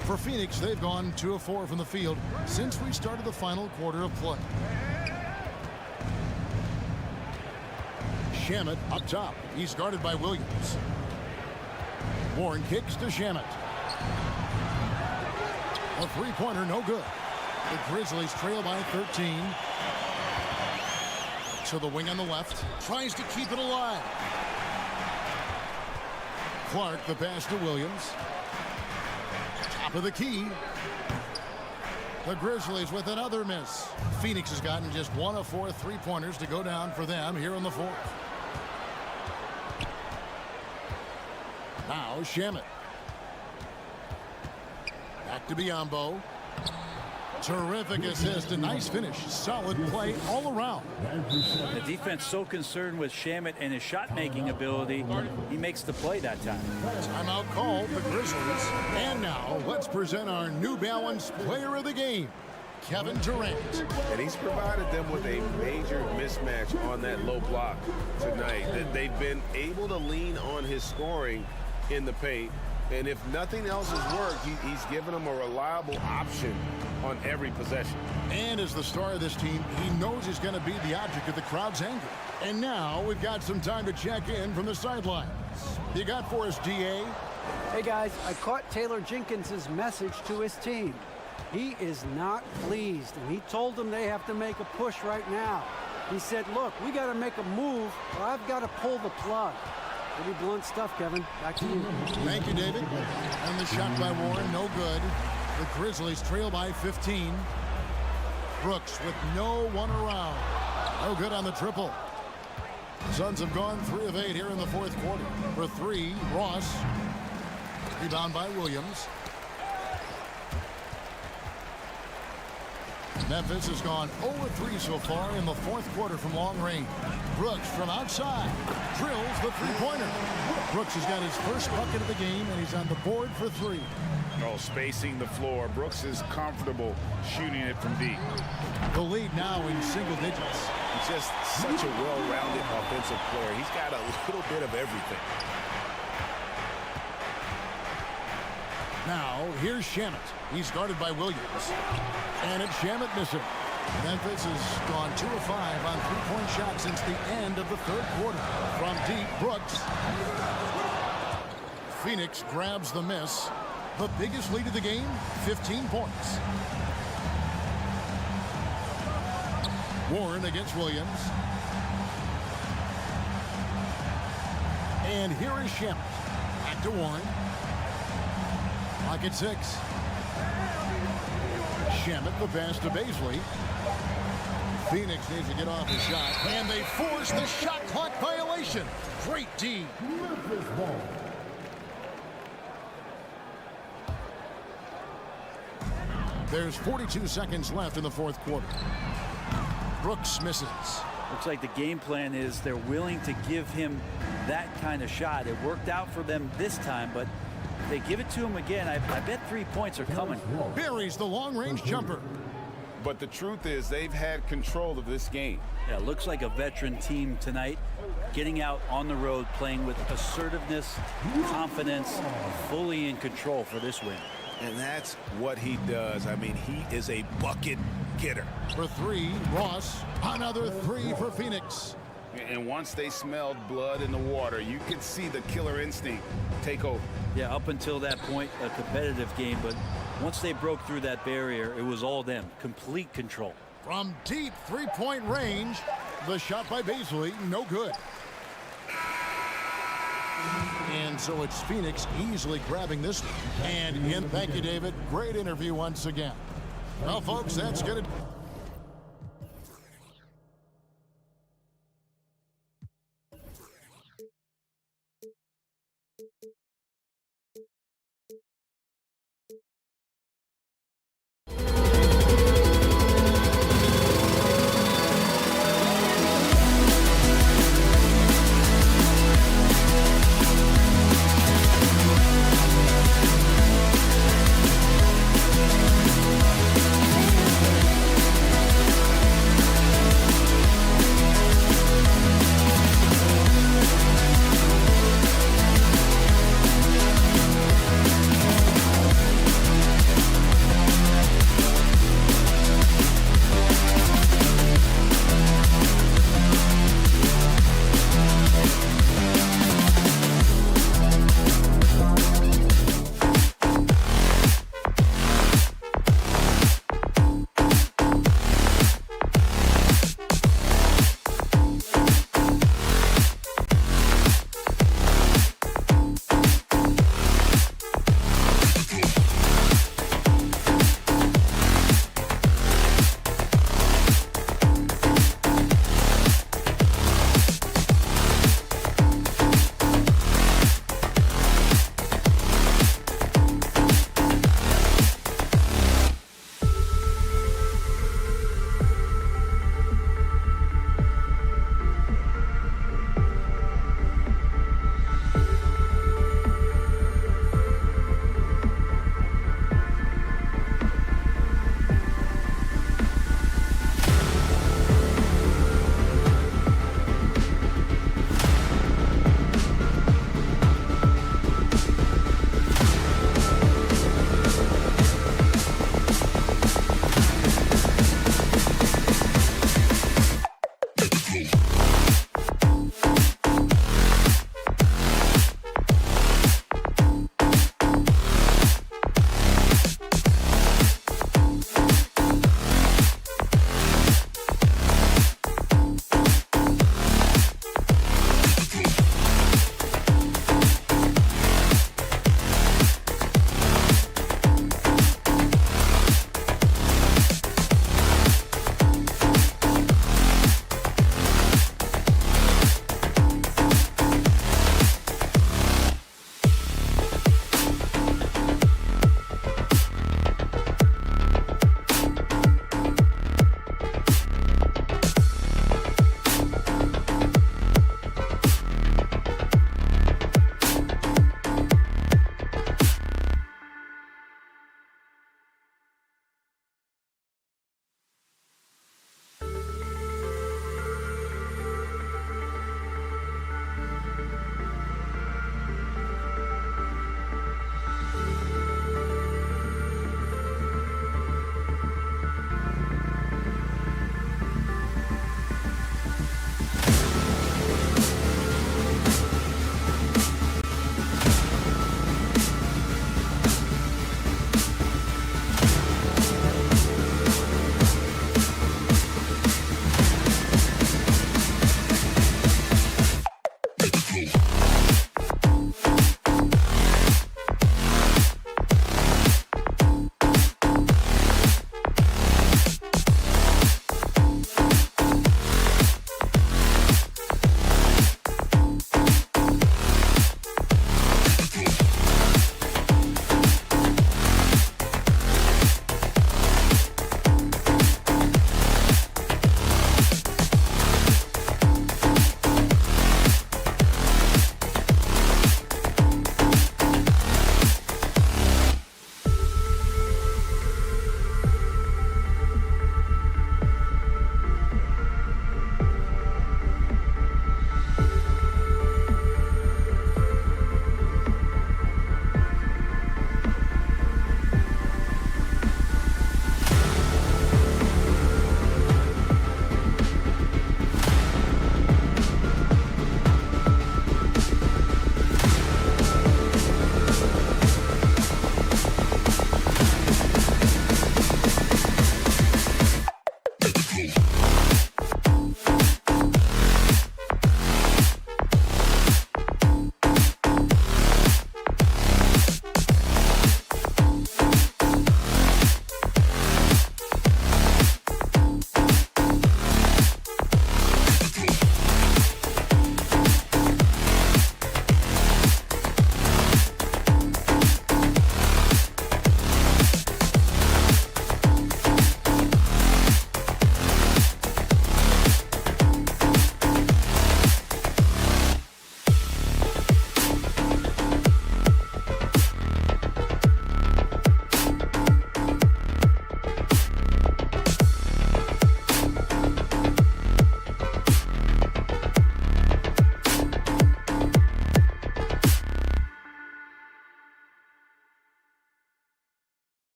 For Phoenix, they've gone 2 of 4 from the field since we started the final quarter of play. Shamet up top. He's guarded by Williams. Warren kicks to Shamet. A 3-pointer, no good. The Grizzlies trail by 13. To the wing on the left. Tries to keep it alive. Clark, the pass to Williams. Top of the key. The Grizzlies with another miss. Phoenix has gotten just 1 of 4 3-pointers to go down for them here in the 4th. Now Shamet. Back to Biyombo. Terrific assist, a nice finish. Solid play all around. The defense so concerned with Shamet and his shot-making ability, he makes the play that time. Timeout called, the Grizzlies. And now, let's present our New Balance Player of the Game, Kevin Durant. And he's provided them with a major mismatch on that low block tonight. That they've been able to lean on his scoring in the paint. And if nothing else has worked, he's given them a reliable option on every possession. And as the star of this team, he knows he's going to be the object of the crowd's anger. And now we've got some time to check in from the sidelines. You got for us, DA? Hey guys, I caught Taylor Jenkins' message to his team. He is not pleased, and he told them they have to make a push right now. He said, look, we got to make a move, or I've got to pull the plug. Pretty blunt stuff, Kevin. Back to you. Thank you, David. And the shot by Warren, no good. The Grizzlies trail by 15. Brooks with no one around. No good on the triple. Suns have gone 3 of 8 here in the 4th quarter. For 3, Ross. Rebound by Williams. Memphis has gone 0-3 so far in the 4th quarter from long range. Brooks from outside drills the 3-pointer. Brooks has got his first bucket of the game, and he's on the board for 3. Oh, spacing the floor. Brooks is comfortable shooting it from deep. The lead now in single digits. He's just such a well-rounded offensive player. He's got a little bit of everything. Now, here's Shamet. He's guarded by Williams. And it's Shamet missing. Memphis has gone 2 of 5 on 3-point shots since the end of the 3rd quarter. From deep, Brooks. Phoenix grabs the miss. The biggest lead of the game, 15 points. Warren against Williams. And here is Shamet. Back to Warren. Clock at 6. Shamet, the pass to Baisley. Phoenix needs to get off the shot. And they force the shot clock violation. Great D. There's 42 seconds left in the 4th quarter. Brooks misses. Looks like the game plan is they're willing to give him that kind of shot. It worked out for them this time, but if they give it to him again, I bet 3 points are coming. Buries the long-range jumper. but the truth is they've had control of this game. Yeah, looks like a veteran team tonight, getting out on the road, playing with assertiveness, confidence, fully in control for this win. And that's what he does. I mean, he is a bucket getter. For three, Ross. Another three for Phoenix. And once they smelled blood in the water, you could see the killer instinct take over. Yeah, up until that point, a competitive game, but once they broke through that barrier, it was all them. Complete control. From deep three-point range, the shot by Beasley, no good. And so it's Phoenix easily grabbing this one. And again, thank you, David. Great interview once again. Well, folks, that's good.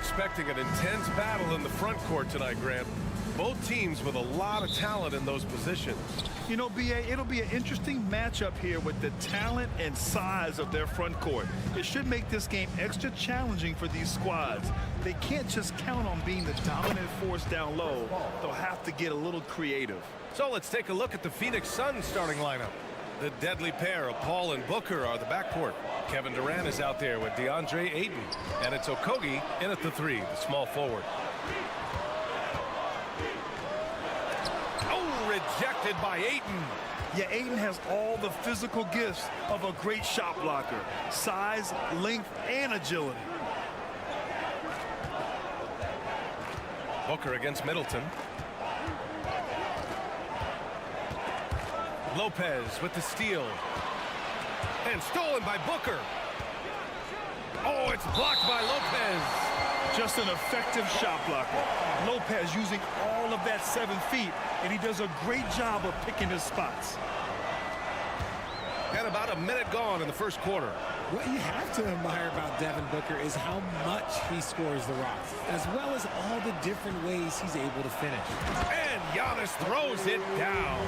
expecting an intense battle in the front court tonight, Grant. Both teams with a lot of talent in those positions. You know, B.A., it'll be an interesting matchup here with the talent and size of their front court. It should make this game extra challenging for these squads. They can't just count on being the dominant force down low. They'll have to get a little creative. So let's take a look at the Phoenix Suns starting lineup. The deadly pair of Paul and Booker are the backcourt. Kevin Durant is out there with DeAndre Ayton. And it's Okogie in at the 3, the small forward. Rejected by Ayton. Yeah, Ayton has all the physical gifts of a great shot blocker. Size, length, and agility. Booker against Middleton. Lopez with the steal. And stolen by Booker. Oh, it's blocked by Lopez. Just an effective shot blocker. Lopez using all of that 7 feet, and he does a great job of picking his spots. And about a minute gone in the first quarter. What you have to admire about Devin Booker is how much he scores the rocks, as well as all the different ways he's able to finish. And Giannis throws it down.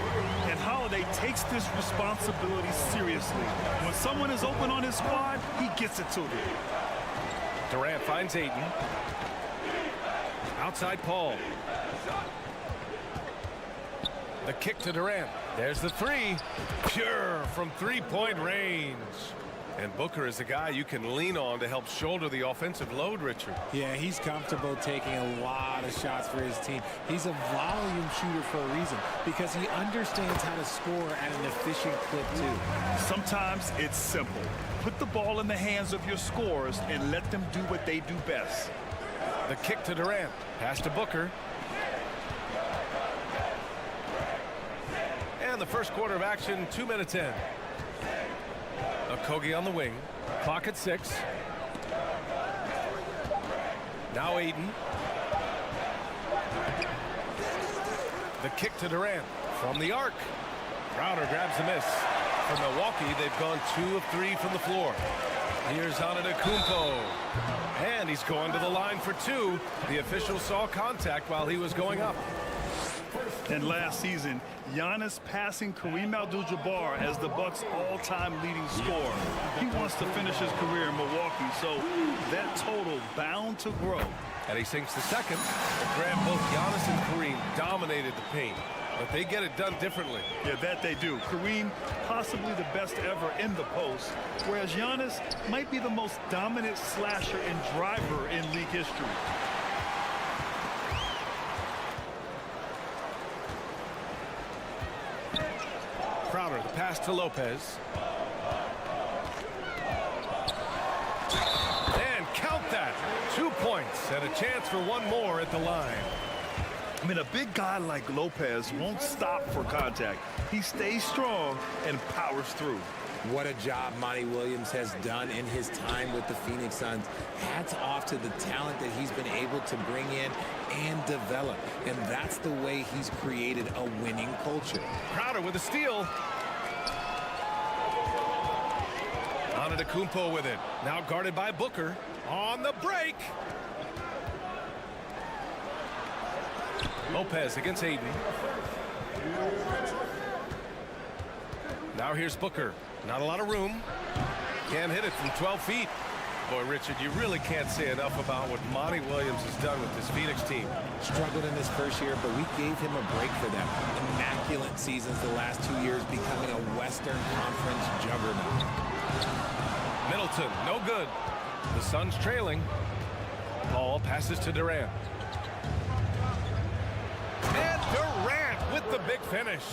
And Holiday takes this responsibility seriously. When someone is open on his squad, he gets it to them. Durant finds Ayton. Outside Paul. The kick to Durant. There's the 3. Pure from 3-point range. And Booker is a guy you can lean on to help shoulder the offensive load, Richard. Yeah, he's comfortable taking a lot of shots for his team. He's a volume shooter for a reason, because he understands how to score at an efficient clip, too. Sometimes it's simple. Put the ball in the hands of your scorers and let them do what they do best. The kick to Durant. Pass to Booker. And the first quarter of action, 2 minutes in. Okogie on the wing. Clock at 6. Now Ayton. The kick to Durant from the arc. Crowder grabs the miss. For Milwaukee, they've gone 2 of 3 from the floor. Here's Antetokounmpo. And he's going to the line for 2. The official saw contact while he was going up. And last season, Giannis passing Kareem Abdul-Jabbar as the Bucks' all-time leading scorer. He wants to finish his career in Milwaukee, so that total bound to grow. And he sinks the second. Grant, both Giannis and Kareem dominated the paint, but they get it done differently. Yeah, that they do. Kareem, possibly the best ever in the post, whereas Giannis might be the most dominant slasher and driver in league history. Crowder, the pass to Lopez. And count that. 2 points and a chance for one more at the line. I mean, a big guy like Lopez won't stop for contact. He stays strong and powers through. What a job Monty Williams has done in his time with the Phoenix Suns. Hats off to the talent that he's been able to bring in and develop. And that's the way he's created a winning culture. Crowder with a steal. Antetokounmpo with it. Now guarded by Booker. On the break. Lopez against Ayton. Now here's Booker. Not a lot of room. Can't hit it from 12 feet. Boy, Richard, you really can't say enough about what Monty Williams has done with this Phoenix team. Struggled in his first year, but we gave him a break for them. Immaculate seasons the last 2 years, becoming a Western Conference juggernaut. Middleton, no good. The Suns trailing. Paul passes to Durant. And Durant with the big finish.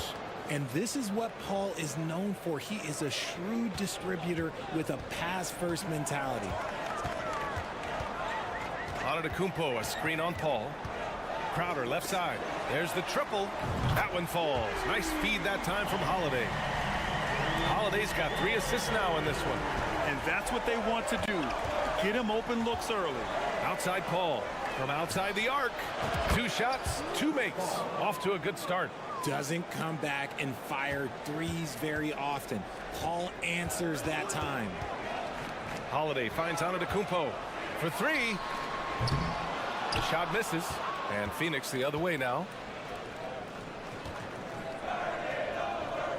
And this is what Paul is known for. He is a shrewd distributor with a pass-first mentality. Antetokounmpo, a screen on Paul. Crowder, left side. There's the triple. That one falls. Nice feed that time from Holiday. Holiday's got 3 assists now in this one. And that's what they want to do. Get him open looks early. Outside Paul. From outside the arc. 2 shots, 2 makes. Off to a good start. Doesn't come back and fire threes very often. Paul answers that time. Holiday finds Antetokounmpo for 3. The shot misses, and Phoenix the other way now.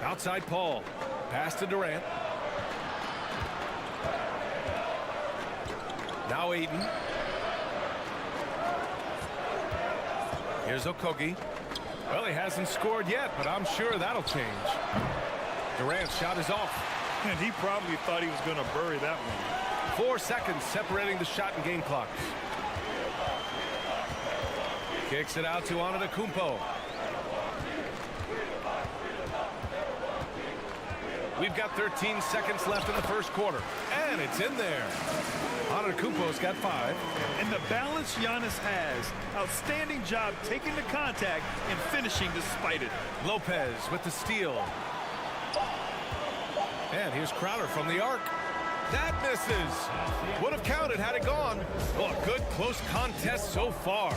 Outside Paul. Pass to Durant. Now Aiden. Here's Okogie. Well, he hasn't scored yet, but I'm sure that'll change. Durant's shot is off. And he probably thought he was going to bury that one. 4 seconds separating the shot and game clocks. Kicks it out to Antetokounmpo. We've got 13 seconds left in the first quarter. And it's in there. Antetokounmpo's got 5. And the balance Giannis has. Outstanding job taking the contact and finishing despite it. Lopez with the steal. And here's Crowder from the arc. That misses. Would have counted had it gone. Oh, a good close contest so far.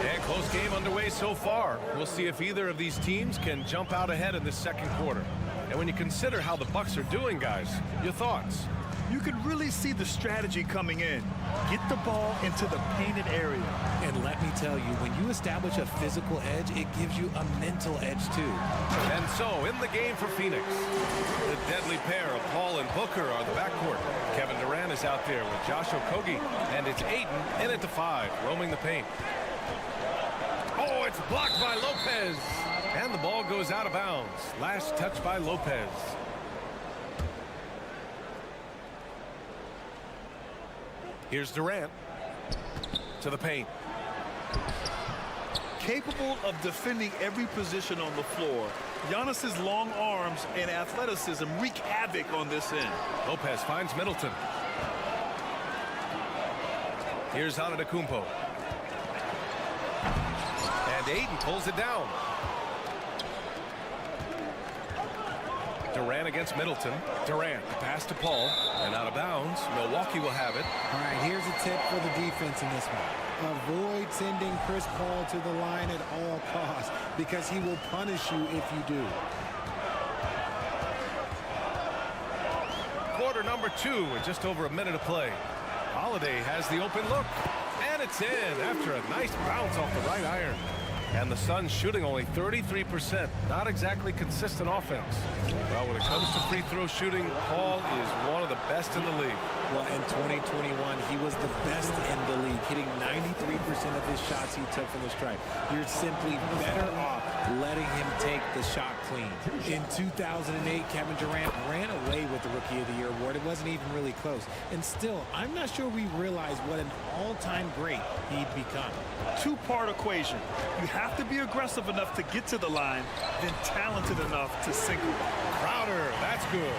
And close game underway so far. We'll see if either of these teams can jump out ahead in the second quarter. And when you consider how the Bucks are doing, guys, your thoughts? You can really see the strategy coming in. Get the ball into the painted area. And let me tell you, when you establish a physical edge, it gives you a mental edge too. And so, in the game for Phoenix, the deadly pair of Paul and Booker are the backcourt. Kevin Durant is out there with Josh Okogie, and it's Ayton in at the 5, roaming the paint. Oh, it's blocked by Lopez. And the ball goes out of bounds. Last touch by Lopez. Here's Durant to the paint. Capable of defending every position on the floor, Giannis's long arms and athleticism wreak havoc on this end. Lopez finds Middleton. Here's Antetokounmpo. And Ayton pulls it down. Durant against Middleton. Durant, the pass to Paul, and out of bounds. Milwaukee will have it. All right, here's a tip for the defense in this one. Avoid sending Chris Paul to the line at all costs because he will punish you if you do. Quarter number 2 with just over a minute of play. Holiday has the open look, and it's in after a nice bounce off the right iron. And the Suns shooting only 33%. Not exactly consistent offense. Well, when it comes to free throw shooting, Paul is one of the best in the league. Well, in 2021, he was the best in the league, hitting 93% of his shots he took from the stripe. You're simply better off letting him take the shot clean. In 2008, Kevin Durant ran away with the Rookie of the Year award. It wasn't even really close. And still, I'm not sure we realize what an all-time great he'd become. Two-part equation. You have to be aggressive enough to get to the line, then talented enough to sink it. Crowder, that's good.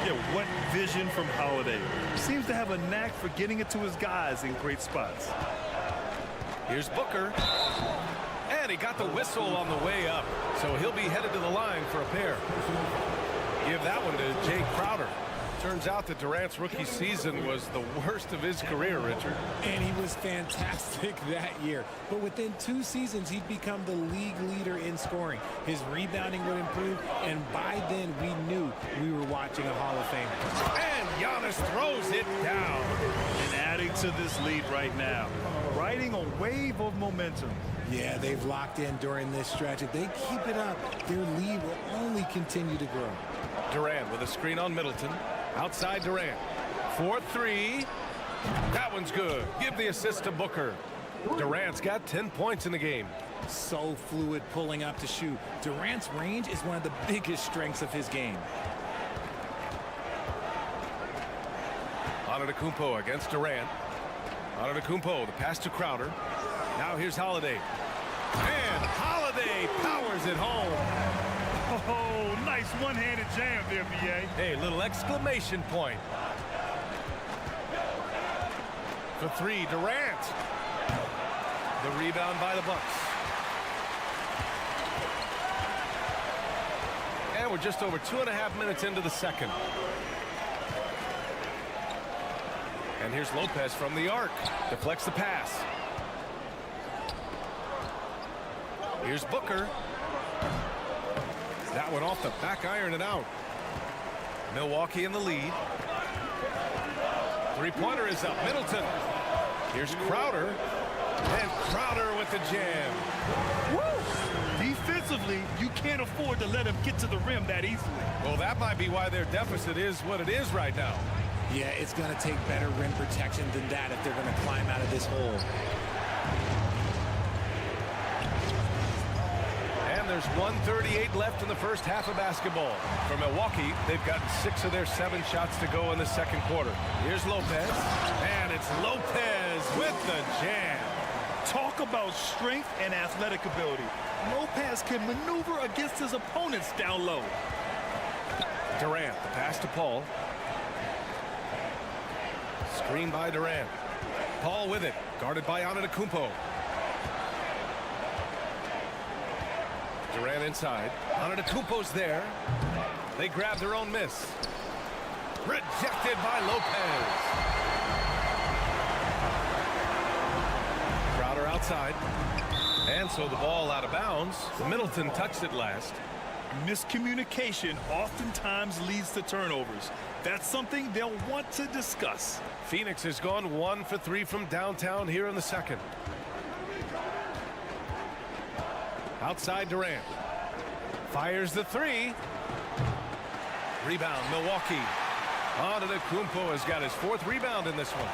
Yeah, what vision from Holiday. Seems to have a knack for getting it to his guys in great spots. Here's Booker. And he got the whistle on the way up. So he'll be headed to the line for a pair. Give that one to Jay Crowder. Turns out that Durant's rookie season was the worst of his career, Richard. And he was fantastic that year. But within 2 seasons, he'd become the league leader in scoring. His rebounding would improve, and by then we knew we were watching a Hall of Famer. And Giannis throws it down. And adding to this lead right now, riding a wave of momentum. Yeah, they've locked in during this stretch. If they keep it up, their lead will only continue to grow. Durant with a screen on Middleton. Outside Durant. 4-3. That one's good. Give the assist to Booker. Durant's got 10 points in the game. So fluid pulling up to shoot. Durant's range is one of the biggest strengths of his game. Antetokounmpo against Durant. Antetokounmpo, the pass to Crowder. Now here's Holiday. And Holiday powers it home. Oh, nice one-handed jam there, B.A. Hey, little exclamation point. For 3, Durant. The rebound by the Bucks. And we're just over 2.5 minutes into the second. And here's Lopez from the arc. Deflects the pass. Here's Booker. That one off the back iron and out. Milwaukee in the lead. Three-pointer is up. Middleton. Here's Crowder. And Crowder with the jam. Woo! Defensively, you can't afford to let him get to the rim that easily. Well, that might be why their deficit is what it is right now. Yeah, it's going to take better rim protection than that if they're going to climb out of this hole. And there's 1:38 left in the first half of basketball. For Milwaukee, they've gotten 6 of their 7 shots to go in the second quarter. Here's Lopez. And it's Lopez with the jam. Talk about strength and athletic ability. Lopez can maneuver against his opponents down low. Durant, the pass to Paul. Screen by Durant. Paul with it, guarded by Antetokounmpo. Durant inside. Antetokounmpo's there. They grab their own miss. Rejected by Lopez. Crowder outside. And so the ball out of bounds. Middleton touched it last. Miscommunication oftentimes leads to turnovers. That's something they'll want to discuss. Phoenix has gone 1 for 3 from downtown here in the second. Outside Durant. Fires the 3. Rebound, Milwaukee. Antetokounmpo has got his 4th rebound in this one.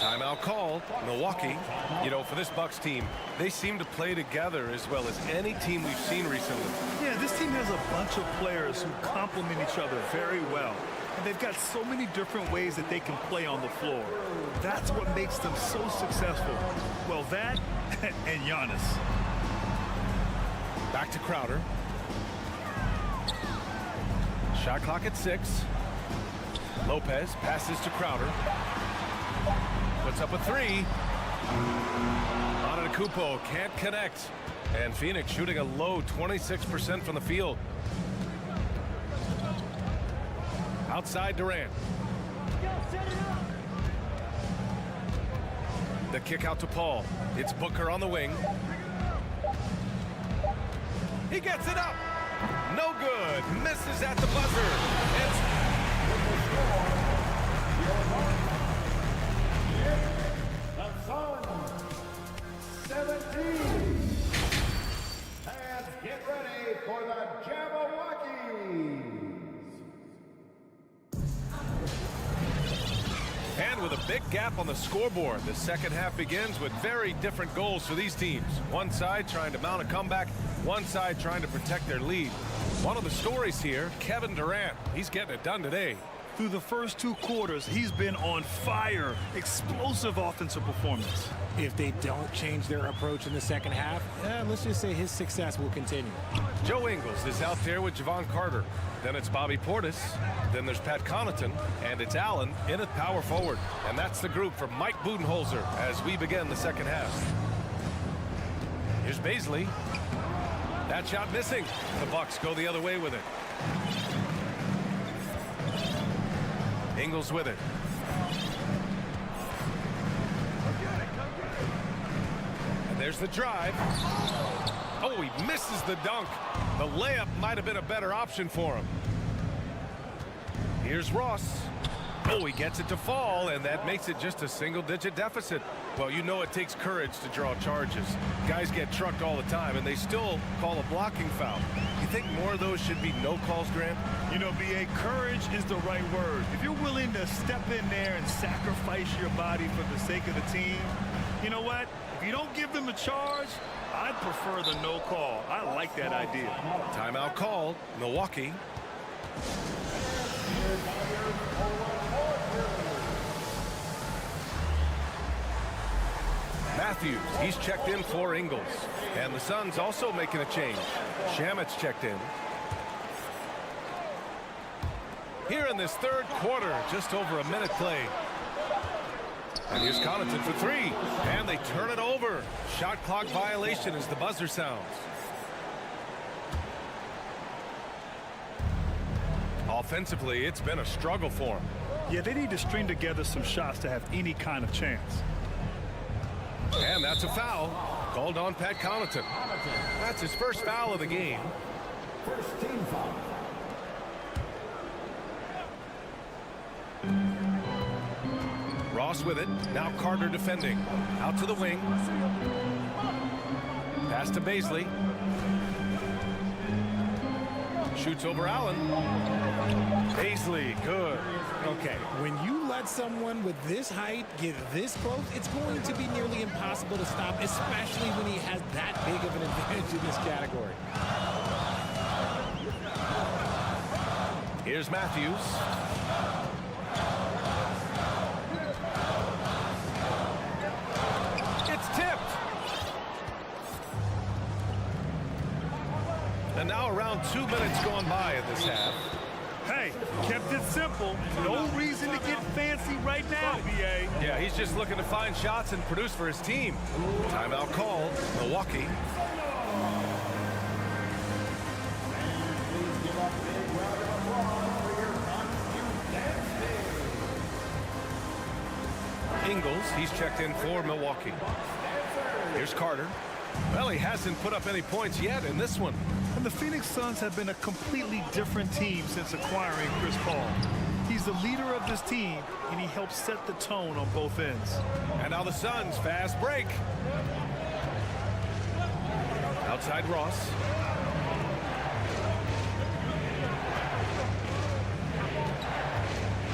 Timeout called. Milwaukee. You know, for this Bucks team, they seem to play together as well as any team we've seen recently. Yeah, this team has a bunch of players who complement each other very well. And they've got so many different ways that they can play on the floor. That's what makes them so successful. Well, that and Giannis. Back to Crowder. Shot clock at 6. Lopez passes to Crowder. Puts up a 3. Antetokounmpo can't connect. And Phoenix shooting a low 26% from the field. Outside Durant. The kick out to Paul. It's Booker on the wing. He gets it up. No good. Misses at the buzzer. The Suns, 17. And get ready for the Jabberwockies. And with a big gap on the scoreboard, the second half begins with very different goals for these teams. One side trying to mount a comeback, one side trying to protect their lead. One of the stories here, Kevin Durant. He's getting it done today. Through the first 2 quarters, he's been on fire. Explosive offensive performance. If they don't change their approach in the second half, let's just say his success will continue. Joe Ingles is out there with Javon Carter. Then it's Bobby Portis. Then there's Pat Connaughton. And it's Allen in at power forward. And that's the group for Mike Budenholzer as we begin the second half. Here's Baisley. That shot missing. The Bucks go the other way with it. Ingles with it. And there's the drive. Oh, he misses the dunk. The layup might have been a better option for him. Here's Ross. Oh, he gets it to fall, and that makes it just a single-digit deficit. Well, you know it takes courage to draw charges. Guys get trucked all the time, and they still call a blocking foul. You think more of those should be no calls, Grant? You know, B.A., courage is the right word. If you're willing to step in there and sacrifice your body for the sake of the team, you know what? If you don't give them a charge, I'd prefer the no call. I like that idea. Timeout called. Milwaukee. Matthews, he's checked in for Ingles. And the Suns also making a change. Shamit's checked in. Here in this third quarter, just over a minute played. And here's Connaughton for 3. And they turn it over. Shot clock violation as the buzzer sounds. Offensively, it's been a struggle for him. Yeah, they need to string together some shots to have any kind of chance. And that's a foul called on Pat Connaughton. That's his first foul of the game. First team foul. Ross with it. Now Carter defending. Out to the wing. Pass to Baisley. Shoots over Allen. Baisley, good. Okay, when you let someone with this height get this close, it's going to be nearly impossible to stop, especially when he has that big of an advantage in this category. Here's Matthews. It's tipped. And now around 2 minutes gone by in this half. Hey, kept it simple. No reason to get fancy right now, BA. Yeah, he's just looking to find shots and produce for his team. Timeout called. Milwaukee. Ingles, he's checked in for Milwaukee. Here's Carter. Well, he hasn't put up any points yet in this one. And the Phoenix Suns have been a completely different team since acquiring Chris Paul. He's the leader of this team, and he helps set the tone on both ends. And now the Suns, fast break. Outside Ross.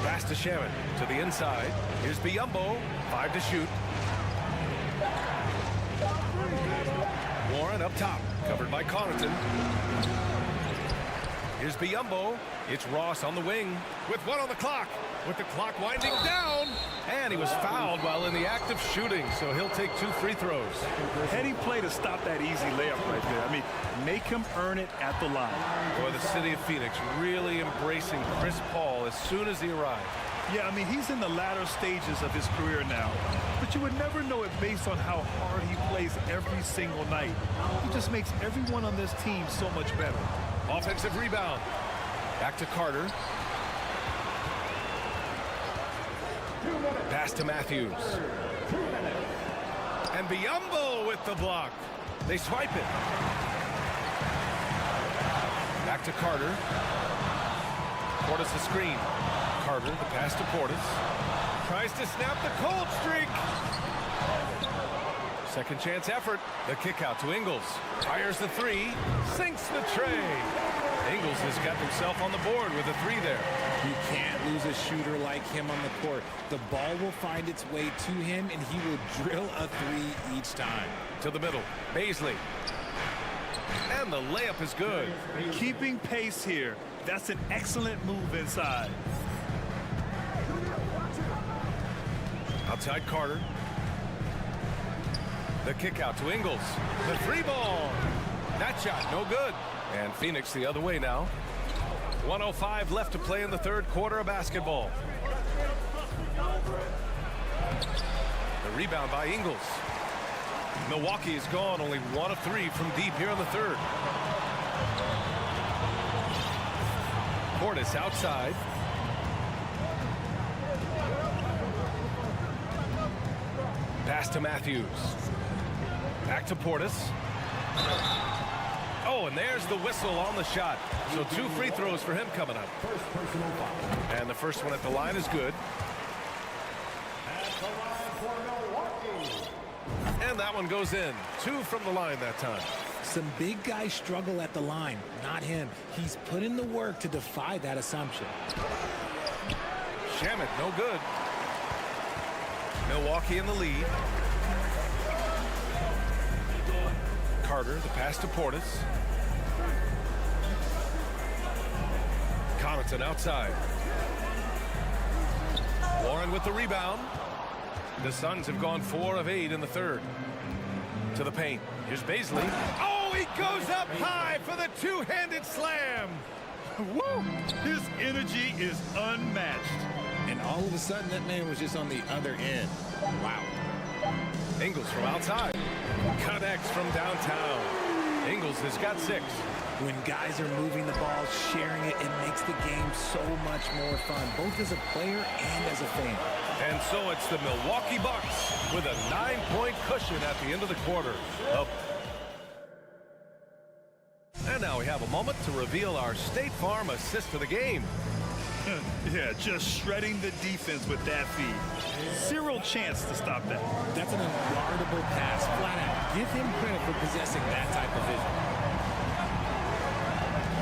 Pass to Shaman to the inside. Here's Biyombo, 5 to shoot. Warren up top, covered by Connaughton. Here's Biyombo. It's Ross on the wing with 1 on the clock. With the clock winding down. And he was fouled while in the act of shooting, so he'll take 2 free throws. Heady play to stop that easy layup right there. I mean, make him earn it at the line. Boy, the city of Phoenix really embracing Chris Paul as soon as he arrived. Yeah, I mean, he's in the latter stages of his career now. But you would never know it based on how hard he plays every single night. He just makes everyone on this team so much better. Offensive rebound. Back to Carter. Pass to Matthews. And Biyombo with the block. They swipe it. Back to Carter. Portis the screen. Carter, the pass to Portis. Tries to snap the cold streak. Second chance effort. The kick out to Ingles. Fires the 3. Sinks the tray. Ingles has got himself on the board with a 3 there. You can't lose a shooter like him on the court. The ball will find its way to him, and he will drill a 3 each time. To the middle. Baisley. And the layup is good. Keeping pace here. That's an excellent move inside. Outside Carter. The kick out to Ingles. The 3 ball. That shot no good. And Phoenix the other way now. 1:05 left to play in the third quarter of basketball. The rebound by Ingles. Milwaukee is gone only 1 of 3 from deep here in the third. Portis outside. Pass to Matthews. Back to Portis. Oh, and there's the whistle on the shot. So 2 free throws for him coming up. And the first one at the line is good. And that one goes in. 2 from the line that time. Some big guys struggle at the line, not him. He's put in the work to defy that assumption. Shaman, no good. Milwaukee in the lead. Carter, the pass to Portis. Connaughton outside. Warren with the rebound. The Suns have gone 4 of 8 in the third. To the paint. Here's Baisley. Oh, he goes up high for the 2-handed slam. Woo! His energy is unmatched. And all of a sudden, that man was just on the other end. Wow. Ingles from outside. Connects from downtown. Ingles has got 6. When guys are moving the ball, sharing it, it makes the game so much more fun, both as a player and as a fan. And so it's the Milwaukee Bucks with a 9-point cushion at the end of the quarter. And now we have a moment to reveal our State Farm assist of the game. Yeah, just shredding the defense with that feed. Zero chance to stop that. That's an unguardable pass, flat out. Give him credit for possessing that type of vision.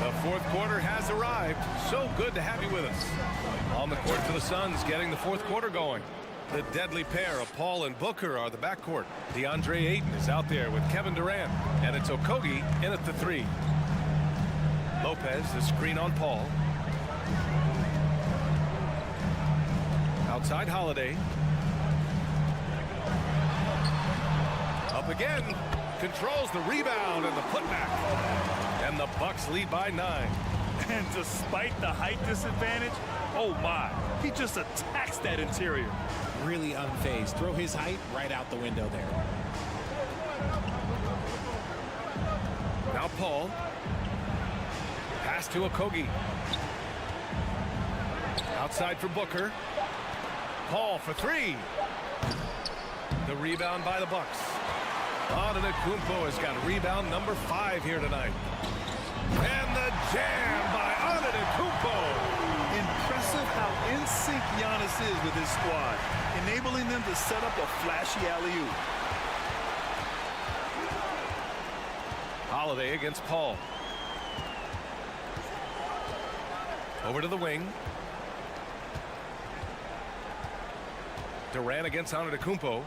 The fourth quarter has arrived. So good to have you with us. On the court for the Suns, getting the fourth quarter going. The deadly pair of Paul and Booker are the backcourt. DeAndre Ayton is out there with Kevin Durant, and it's Okogie in at the 3. Lopez, the screen on Paul. Outside Holiday. Up again. Controls the rebound and the putback. And the Bucks lead by 9. And despite the height disadvantage, oh my, he just attacks that interior. Really unfazed. Throw his height right out the window there. Now Paul. Pass to Okogie. Outside for Booker. Paul for 3. The rebound by the Bucks. Antetokounmpo has got rebound number 5 here tonight. And the jam by Antetokounmpo. Impressive how in sync Giannis is with his squad, enabling them to set up a flashy alley-oop. Holiday against Paul. Over to the wing. Durant against Antetokounmpo.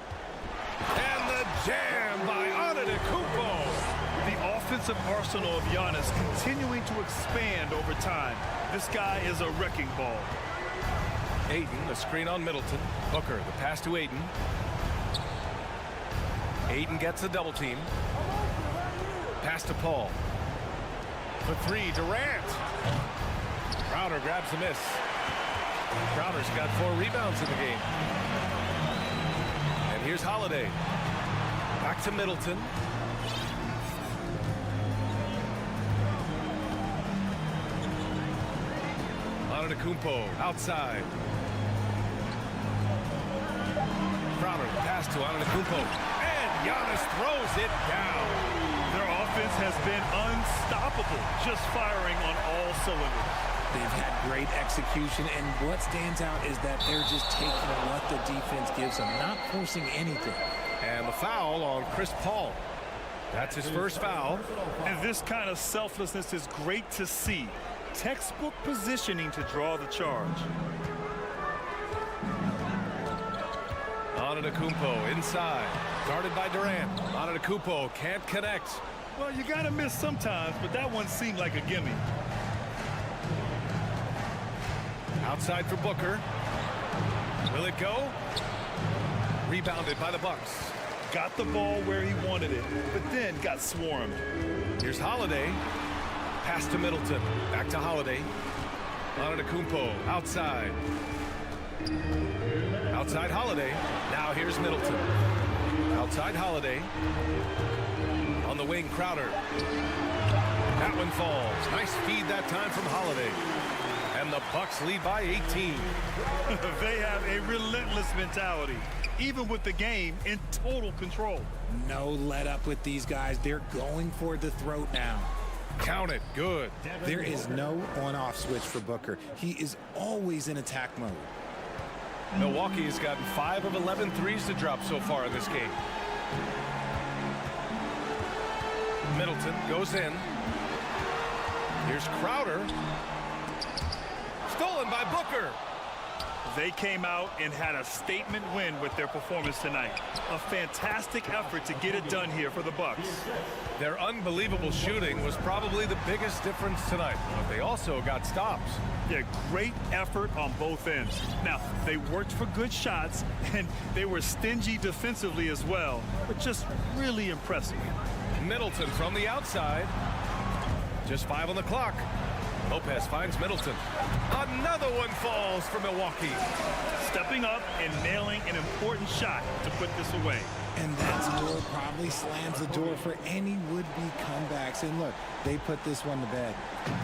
And the jam by Antetokounmpo. The offensive arsenal of Giannis continuing to expand over time. This guy is a wrecking ball. Ayton, the screen on Middleton. Booker, the pass to Ayton. Ayton gets a double team. Pass to Paul. For 3, Durant. Crowder grabs the miss. Crowder's got 4 rebounds in the game. And here's Holiday. Back to Middleton. Antetokounmpo outside. Crowder, pass to Antetokounmpo. And Giannis throws it down. Their offense has been unstoppable, just firing on all cylinders. They've had great execution, and what stands out is that they're just taking what the defense gives them, not forcing anything. And the foul on Chris Paul. That's his first foul. And this kind of selflessness is great to see. Textbook positioning to draw the charge. Antetokounmpo inside. Guarded by Durant. Antetokounmpo can't connect. Well, you got to miss sometimes, but that one seemed like a gimme. Outside for Booker. Will it go? Rebounded by the Bucks. Got the ball where he wanted it, but then got swarmed. Here's Holiday. Pass to Middleton. Back to Holiday. Antetokounmpo outside. Outside Holiday. Now here's Middleton. Outside Holiday. On the wing, Crowder. That one falls. Nice feed that time from Holiday. And the Bucks lead by 18. They have a relentless mentality, even with the game in total control. No let up with these guys. They're going for the throat now. Count it. Good. There is no on-off switch for Booker. He is always in attack mode. Milwaukee has gotten 5 of 11 threes to drop so far in this game. Middleton goes in. Here's Crowder. Stolen by Booker. They came out and had a statement win with their performance tonight. A fantastic effort to get it done here for the Bucks. Their unbelievable shooting was probably the biggest difference tonight, but they also got stops. Yeah, great effort on both ends. Now, they worked for good shots, and they were stingy defensively as well, but just really impressive. Middleton from the outside. Just 5 on the clock. Lopez finds Middleton. Another one falls for Milwaukee. Stepping up and nailing an important shot to put this away. And that score probably slams the door for any would-be comebacks. And look, they put this one to bed.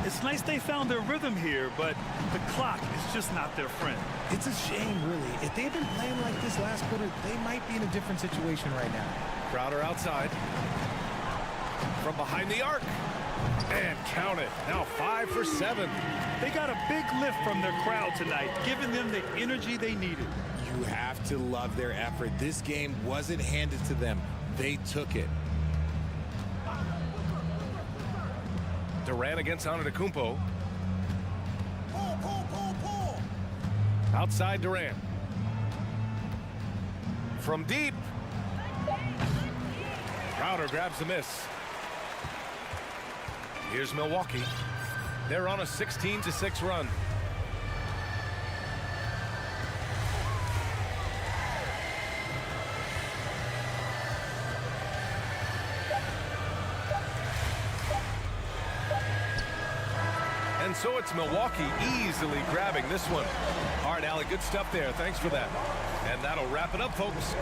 It's nice they found their rhythm here, but the clock is just not their friend. It's a shame, really. If they had been playing like this last quarter, they might be in a different situation right now. Crowder outside. From behind the arc. And count it. Now 5 for 7. They got a big lift from their crowd tonight, giving them the energy they needed. You have to love their effort. This game wasn't handed to them. They took it. Durant against Antetokounmpo. Outside Durant. From deep. Crowder grabs the miss. Here's Milwaukee. They're on a 16-6 run. And so it's Milwaukee easily grabbing this one. All right, Allie, good stuff there. Thanks for that. And that'll wrap it up, folks.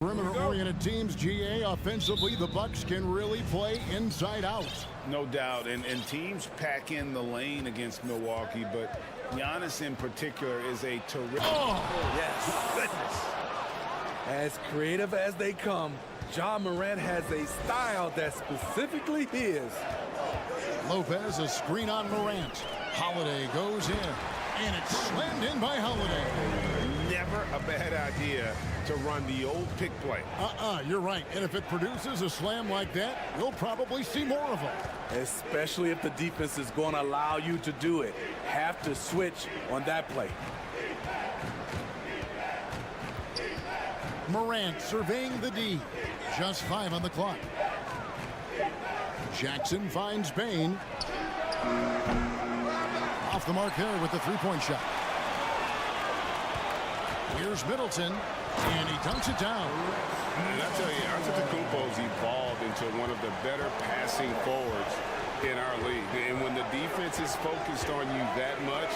Perimeter-oriented teams, GA, offensively, the Bucks can really play inside out. No doubt, and teams pack in the lane against Milwaukee, but Giannis in particular is a terrific... Oh, yes. Goodness. As creative as they come, Ja Morant has a style that's specifically his. Lopez, a screen on Morant. Holiday goes in, and it's slammed in by Holiday. Never a bad idea to run the old pick play. You're right. And if it produces a slam like that, you'll probably see more of them. Especially if the defense is going to allow you to do it. Have to switch on that play. Morant surveying the D. Just 5 on the clock. Jackson finds Bain. Off the mark there with the three-point shot. Here's Middleton, and he dunks it down. And I tell you, Antetokounmpo's evolved into one of the better passing forwards in our league. And when the defense is focused on you that much,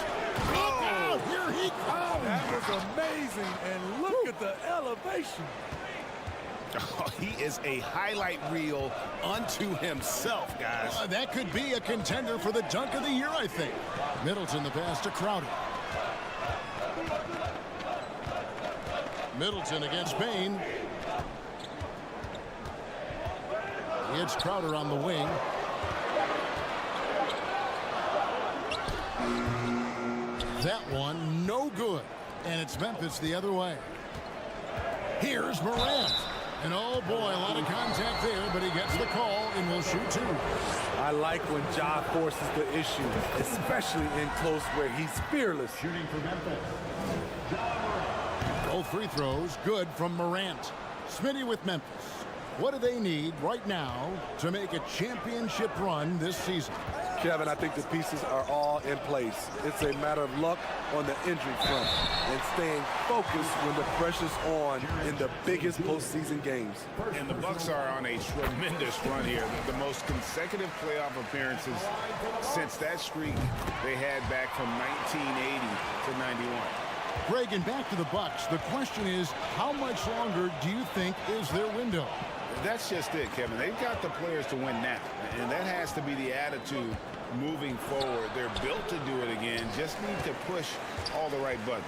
Oh, here he comes. That was amazing, and look at the elevation. Oh, he is a highlight reel unto himself, guys. That could be a contender for the dunk of the year, I think. Middleton, the pass to Crowder. Middleton against Bain. It's Crowder on the wing. That one, no good. And it's Memphis the other way. Here's Morant. And oh boy, a lot of contact there, but he gets the call and will shoot two. I like when Ja forces the issue, especially in close where he's fearless. Shooting for Memphis. Both free throws good from Morant. Smitty with Memphis. What do they need right now to make a championship run this season? Kevin, I think the pieces are all in place. It's a matter of luck on the injury front and staying focused when the pressure's on in the biggest postseason games. and the Bucks are on a tremendous run here. The most consecutive playoff appearances since that streak they had back from 1980 to 91. Greg, and back to the Bucks. The question is, how much longer do you think is their window? That's just it, Kevin. They've got the players to win now, and that has to be the attitude moving forward. They're built to do it again, just need to push all the right buttons.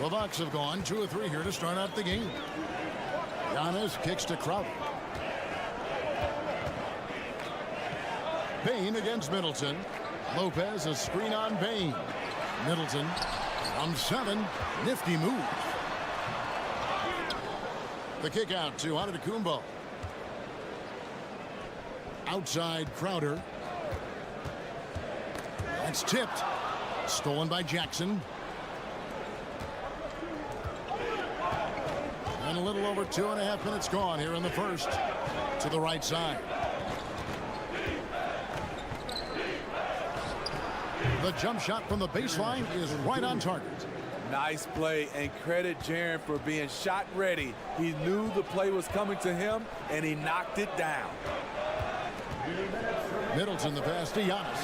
The Bucks have gone 2 of 3 here to start out the game. Giannis kicks to Crowder. Bain against Middleton. Lopez, a screen on Bain. Middleton from 7. Nifty move. The kick out to Antetokounmpo. Outside Crowder. That's tipped. Stolen by Jackson. And a little over 2.5 minutes gone here in the first. To the right side. The jump shot from the baseline is right on target. Nice play, and credit Jaren for being shot ready. He knew the play was coming to him, and he knocked it down. Middleton, the pass to Giannis.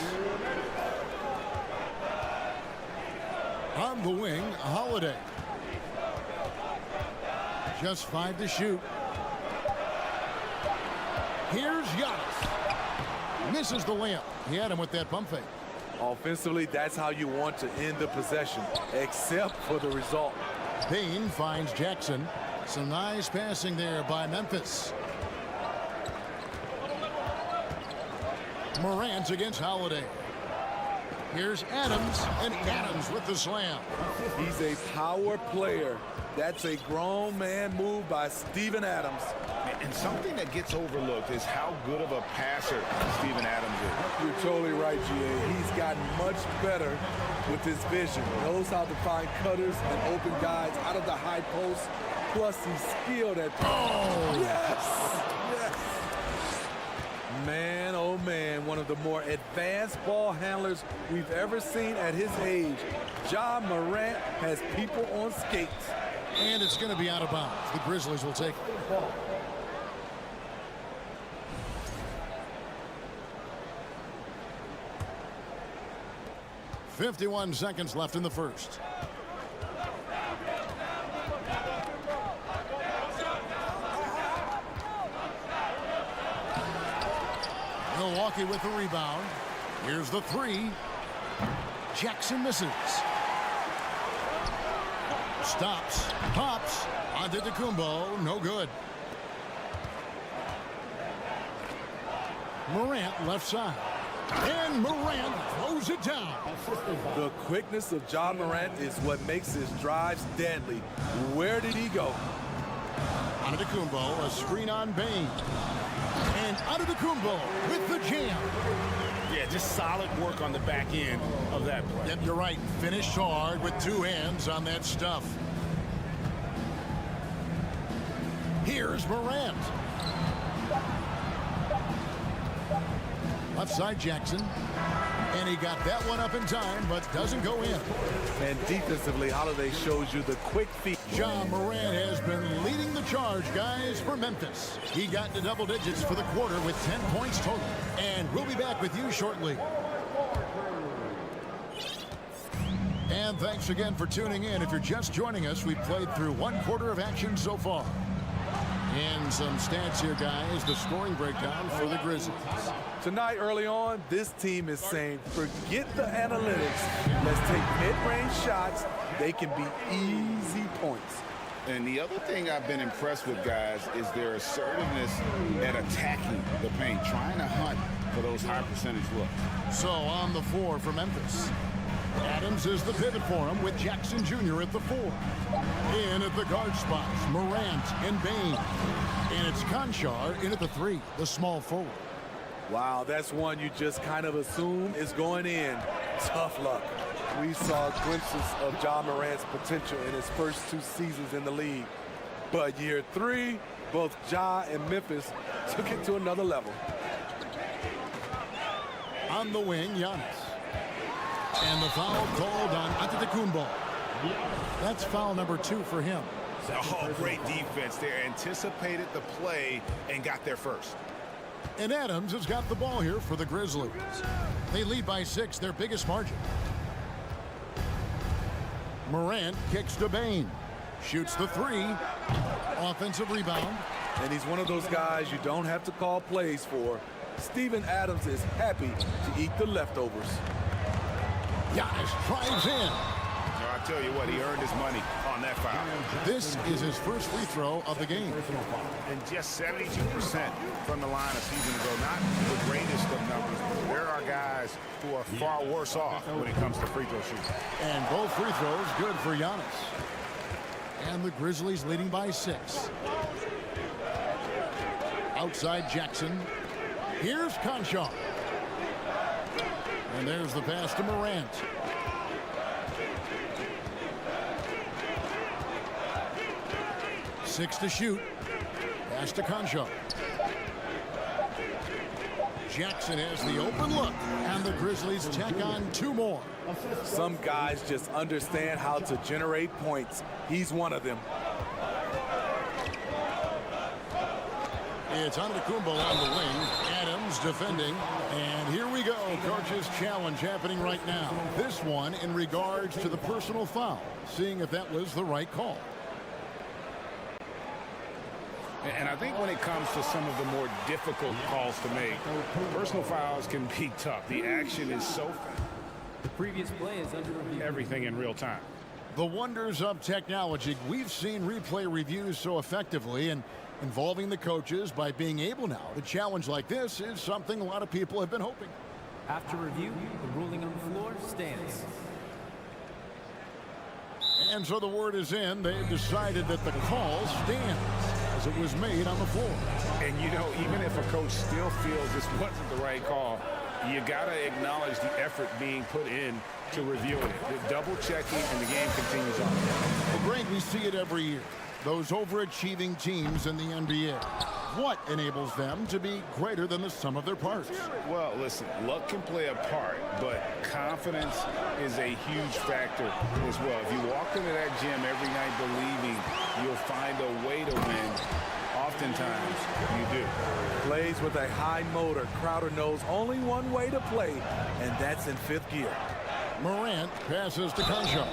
On the wing, Holiday. Just 5 to shoot. Here's Giannis. Misses the layup. He had him with that pump fake. Offensively, that's how you want to end the possession, except for the result. Bain finds Jackson. Some nice passing there by Memphis. Morant against Holiday. Here's Adams, and Adams with the slam. He's a power player. That's a grown man move by Steven Adams. And something that gets overlooked is how good of a passer Steven Adams is. You're totally right, GA. He's gotten much better with his vision. Knows how to find cutters and open guys out of the high post. Plus, he's skilled at... Oh, yes! Yes! Man, oh man, one of the more advanced ball handlers we've ever seen at his age. Ja Morant has people on skates. And it's going to be out of bounds. The Grizzlies will take it. 51 seconds left in the first. Milwaukee with the rebound. Here's the 3. Jackson misses. Stops. Pops. Antetokounmpo. No good. Morant left side. And Morant throws it down. The quickness of Ja Morant is what makes his drives deadly. Where did he go? Antetokounmpo, a screen on Bain. And Antetokounmpo with the jam. Yeah, just solid work on the back end of that play. Yep, you're right. Finished hard with 2 hands on that stuff. Here's Morant. Left side Jackson. And he got that one up in time, but doesn't go in. And defensively, Holiday shows you the quick feet. Ja Morant has been leading the charge, guys, for Memphis. He got into double digits for the quarter with 10 points total. And we'll be back with you shortly. And thanks again for tuning in. If you're just joining us, we've played through one quarter of action so far. And some stats here, guys. The scoring breakdown for the Grizzlies. Tonight, early on, this team is saying, forget the analytics. Let's take mid-range shots. They can be easy points. And the other thing I've been impressed with, guys, is their assertiveness at attacking the paint, trying to hunt for those high percentage looks. So on the floor for Memphis, Adams is the pivot for him with Jackson Jr. at the 4. In at the guard spots, Morant and Bane. And it's Conchar in at the 3, the small forward. Wow, that's one you just kind of assume is going in. Tough luck. We saw glimpses of Ja Morant's potential in his first 2 seasons in the league. But year 3, both Ja and Memphis took it to another level. On the wing, Giannis. And the foul called on Antetokounmpo. That's foul number 2 for him. Oh, great defense there. Anticipated the play and got there first. And Adams has got the ball here for the Grizzlies. They lead by 6, their biggest margin. Morant kicks to Bane. Shoots the 3. Offensive rebound. And he's one of those guys you don't have to call plays for. Steven Adams is happy to eat the leftovers. Giannis drives in. I tell you what, he earned his money on that foul. This is his first free throw of the game. And just 72% from the line a season ago. Not the greatest of numbers. There are guys who are far worse off when it comes to free throw shooting. And both free throws good for Giannis. And the Grizzlies leading by 6. Outside Jackson. Here's Conchar. And there's the pass to Morant. Six to shoot. Pass to Conchar. Jackson has the open look. And the Grizzlies tack on 2 more. Some guys just understand how to generate points. He's one of them. It's Antetokounmpo on the wing. Adams defending. And here we go. Coach's challenge happening right now. This one in regards to the personal foul. Seeing if that was the right call. And I think when it comes to some of the more difficult calls to make, personal fouls can be tough. The action is so fast. The previous play is under review. Everything in real time. The wonders of technology. We've seen replay reviews so effectively, and involving the coaches by being able now to challenge like this is something a lot of people have been hoping. After review, the ruling on the floor stands. And so the word is in. They've decided that the call stands as it was made on the floor. And, you know, even if a coach still feels this wasn't the right call, you got to acknowledge the effort being put in to reviewing it. The double checking, and the game continues on. Well, Greg, we see it every year. Those overachieving teams in the NBA. What enables them to be greater than the sum of their parts? Well, listen, luck can play a part, but confidence is a huge factor as well. If you walk into that gym every night believing you'll find a way to win, oftentimes you do. Plays with a high motor. Crowder knows only one way to play, and that's in 5th gear. Morant passes to Conchar.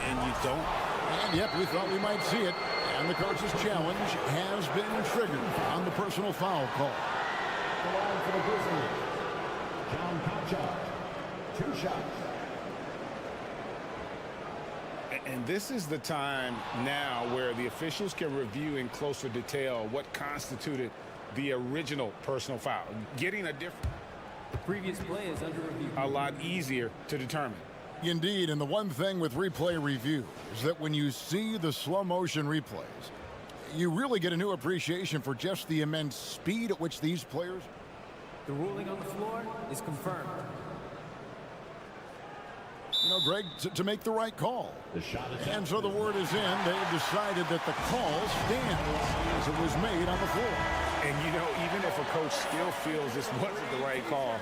And you don't. And yep, we thought we might see it. And the coach's challenge has been triggered on the personal foul call. The line for the Grizzlies. John Conchar. 2 shots. And this is the time now where the officials can review in closer detail what constituted the original personal foul. Getting a different... The previous play is under review. A lot easier to determine. Indeed, and the one thing with replay review is that when you see the slow motion replays, you really get a new appreciation for just the immense speed at which these players... The ruling on the floor is confirmed. Greg, to make the right call. And so the word is in. They've decided that the call stands as it was made on the floor. And, even if a coach still feels this wasn't the right call,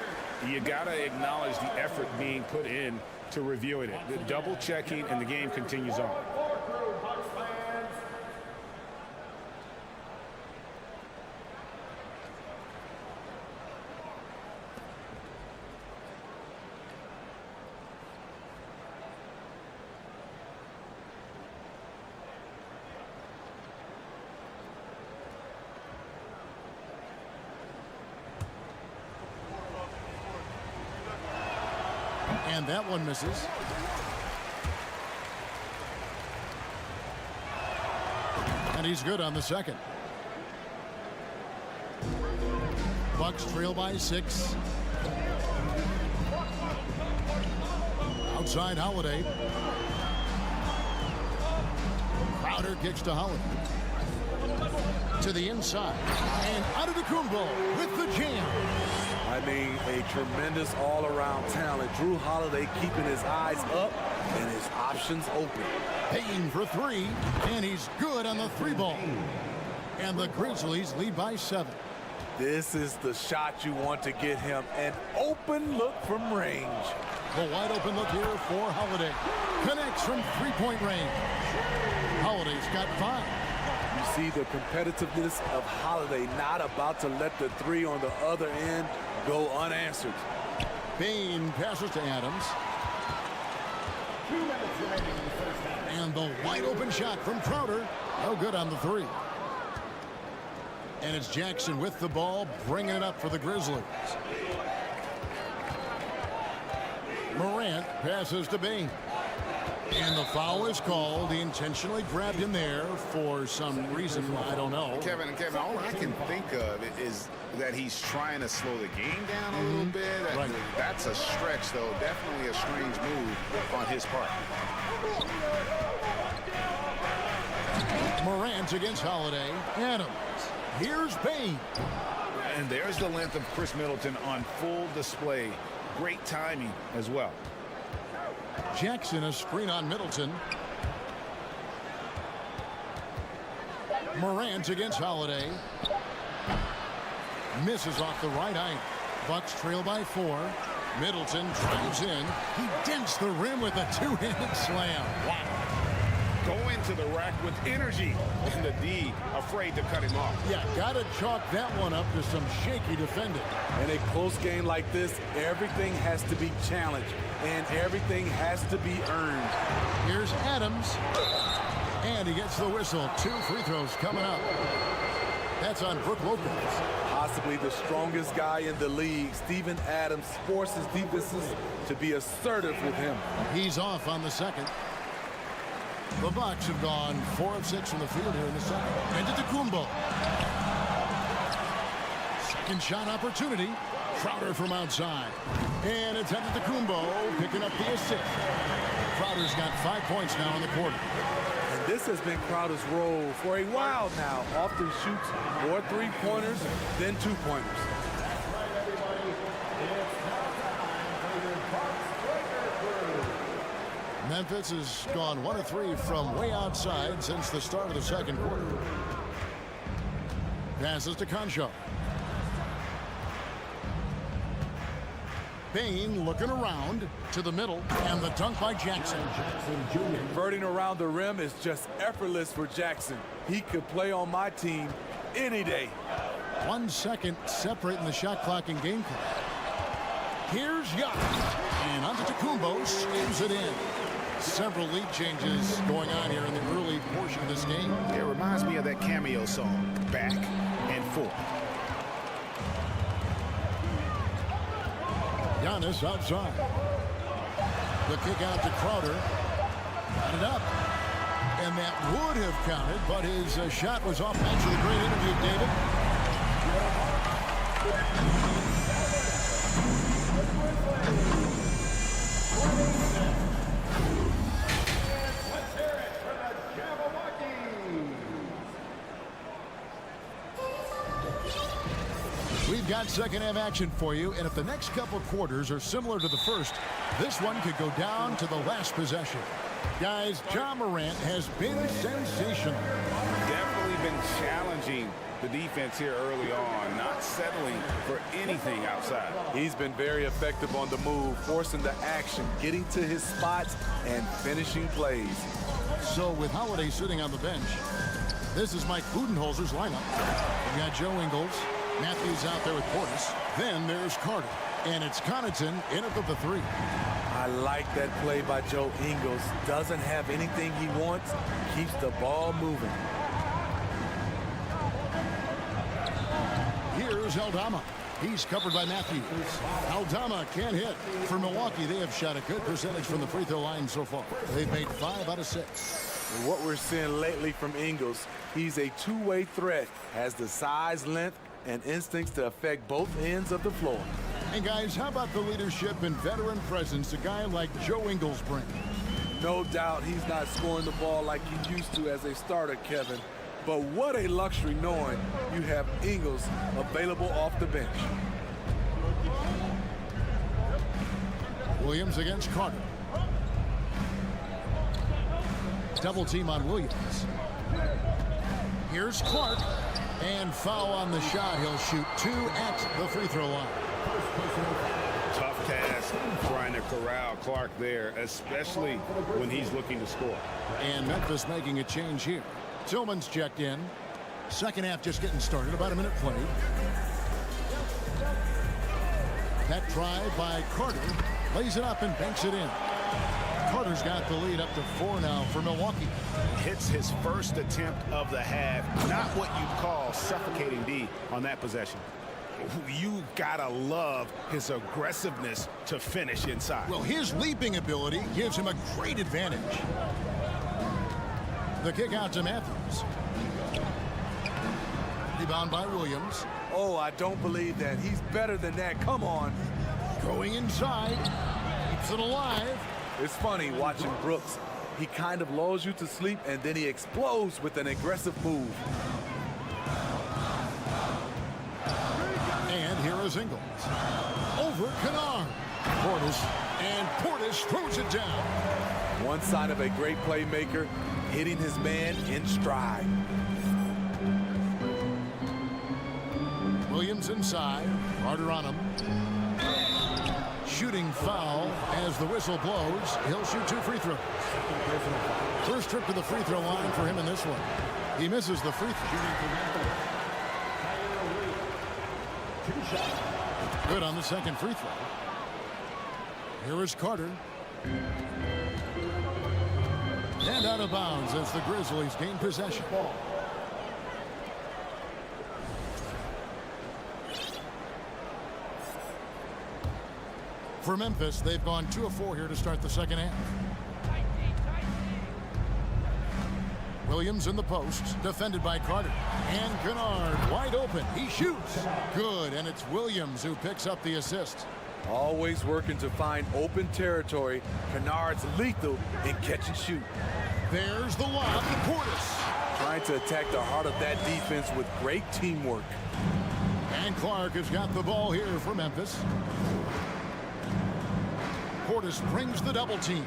you got to acknowledge the effort being put in to reviewing it. The double checking, and the game continues on. And that one misses. And he's good on the second. Bucks trail by 6. Outside Holiday. Crowder kicks to Holiday. To the inside. And Antetokounmpo with the jam. I mean, a tremendous all-around talent. Drew Holiday keeping his eyes up and his options open. Payne for 3, and he's good on the 3-ball. And the Grizzlies lead by 7. This is the shot you want to get him. An open look from range. The wide open look here for Holiday. Connects from 3-point range. Holiday's got 5. You see the competitiveness of Holiday, not about to let the 3 on the other end go unanswered. Payne passes to Adams. 2 minutes remaining in the first half. And the wide open shot from Crowder. No good on the 3. And it's Jackson with the ball, bringing it up for the Grizzlies. Morant passes to Payne. And the foul is called. He intentionally grabbed him there for some reason, I don't know. Kevin, all I can think of is that he's trying to slow the game down a little bit. Right. That's a stretch, though. Definitely a strange move on his part. Morant against Holiday. Adams. Here's Payne. And there's the length of Chris Middleton on full display. Great timing as well. Jackson, a screen on Middleton. Morant against Holiday. Misses off the right eye. Bucks trail by 4. Middleton drives in. He dents the rim with a 2-handed slam. Wow. Going to the rack with energy. And the D afraid to cut him off. Yeah, got to chalk that one up to some shaky defending. In a close game like this, everything has to be challenged. And everything has to be earned. Here's Adams. And he gets the whistle. 2 free throws coming up. That's on Brook Lopez. Possibly the strongest guy in the league. Steven Adams forces defenses to be assertive with him. He's off on the second. The Bucks have gone 4 of 6 from the field here in the second. And Antetokounmpo. Second shot opportunity. Crowder from outside. And it's Antetokounmpo picking up the assist. Crowder's got 5 points now in the quarter. And this has been Crowder's role for a while now. Often shoots more 3-pointers than 2-pointers. Memphis has gone 1 of 3 from way outside since the start of the second quarter. Passes to Concho. Payne looking around to the middle, and the dunk by Jackson. Converting around the rim is just effortless for Jackson. He could play on my team any day. 1 second separating the shot clock and game clock. Here's Giannis, and Antetokounmpo slams it in. Several lead changes going on here in the early portion of this game. It reminds me of that cameo song, Back and Forth. Giannis outside. The kick out to Crowder. Got it up. And that would have counted, but his shot was off. Thanks for the great interview, David. We've We've got second half action for you, and if the next couple quarters are similar to the first, this one could go down to the last possession. Guys, Ja Morant has been sensational. Definitely been challenging the defense here early on, not settling for anything outside. He's been very effective on the move, forcing the action, getting to his spots, and finishing plays. So with Holiday sitting on the bench, this is Mike Budenholzer's lineup. We've got Joe Ingles, Matthews out there with Portis. Then there's Carter, and it's Connaughton in it with the three. I like that play by Joe Ingles. Doesn't have anything he wants, keeps the ball moving. Here's Aldama. He's covered by Matthews. Aldama can't hit. For Milwaukee, they have shot a good percentage from the free throw line so far. They've made 5 out of 6. What we're seeing lately from Ingles, he's a two-way threat, has the size, length, and instincts to affect both ends of the floor. And guys, how about the leadership and veteran presence a guy like Joe Ingles brings? No doubt he's not scoring the ball like he used to as a starter, Kevin. But what a luxury knowing you have Ingles available off the bench. Williams against Carter. Double team on Williams. Here's Clark. And foul on the shot. He'll shoot 2 at the free throw line. Tough task trying to corral Clark there, especially when he's looking to score. And Memphis making a change here. Tillman's checked in. Second half just getting started. About a minute played. That drive by Carter. Lays it up and banks it in. Carter's got the lead up to 4 now for Milwaukee. Hits his first attempt of the half. Not what you'd call suffocating D on that possession. You gotta love his aggressiveness to finish inside. Well, his leaping ability gives him a great advantage. The kick out to Matthews. Rebound by Williams. Oh, I don't believe that. He's better than that. Come on. Going inside. Keeps it alive. It's funny watching Brooks. He kind of lulls you to sleep, and then he explodes with an aggressive move. And here is Ingles. Over Kennard. Portis. And Portis throws it down. One sign of a great playmaker, hitting his man in stride. Williams inside. Carter on him. Shooting foul as the whistle blows. He'll shoot 2 free throws. First trip to the free throw line for him in this one. He misses the free throw. Good on the second free throw. Here is Carter. And out of bounds as the Grizzlies gain possession. For Memphis, they've gone 2 of 4 here to start the second half. Williams in the post, defended by Carter. And Kennard wide open. He shoots. Good, and it's Williams who picks up the assist. Always working to find open territory. Kennard's lethal in catch and shoot. There's the lob to Portis. Trying to attack the heart of that defense with great teamwork. And Clark has got the ball here for Memphis. Portis brings the double team.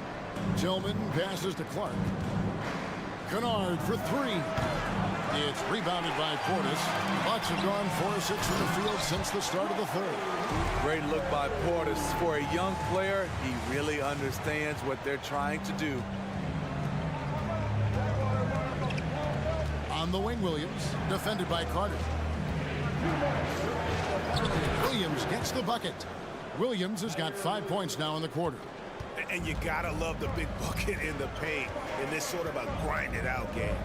Tillman passes to Clark. Kennard for 3. It's rebounded by Portis. Bucks have gone 4 of 6 from the field since the start of the third. Great look by Portis. For a young player, he really understands what they're trying to do. On the wing, Williams, defended by Carter. Williams gets the bucket. Williams has got 5 points now in the quarter. And you gotta love the big bucket in the paint in this sort of a grinded-out game.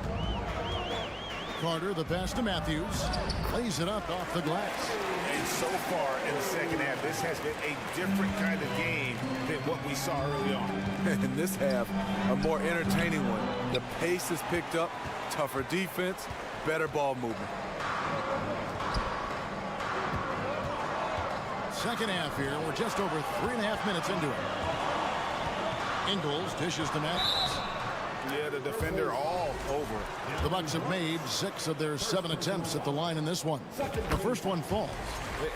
Carter, the pass to Matthews, lays it up off the glass. And so far in the second half, this has been a different kind of game than what we saw early on. In this half, a more entertaining one. The pace is picked up, tougher defense, better ball movement. Second half here, we're just over 3.5 minutes into it. Ingles dishes to Matthews. Yeah, the defender all over. The Bucks have made 6 of their 7 attempts at the line in this one. The first one falls.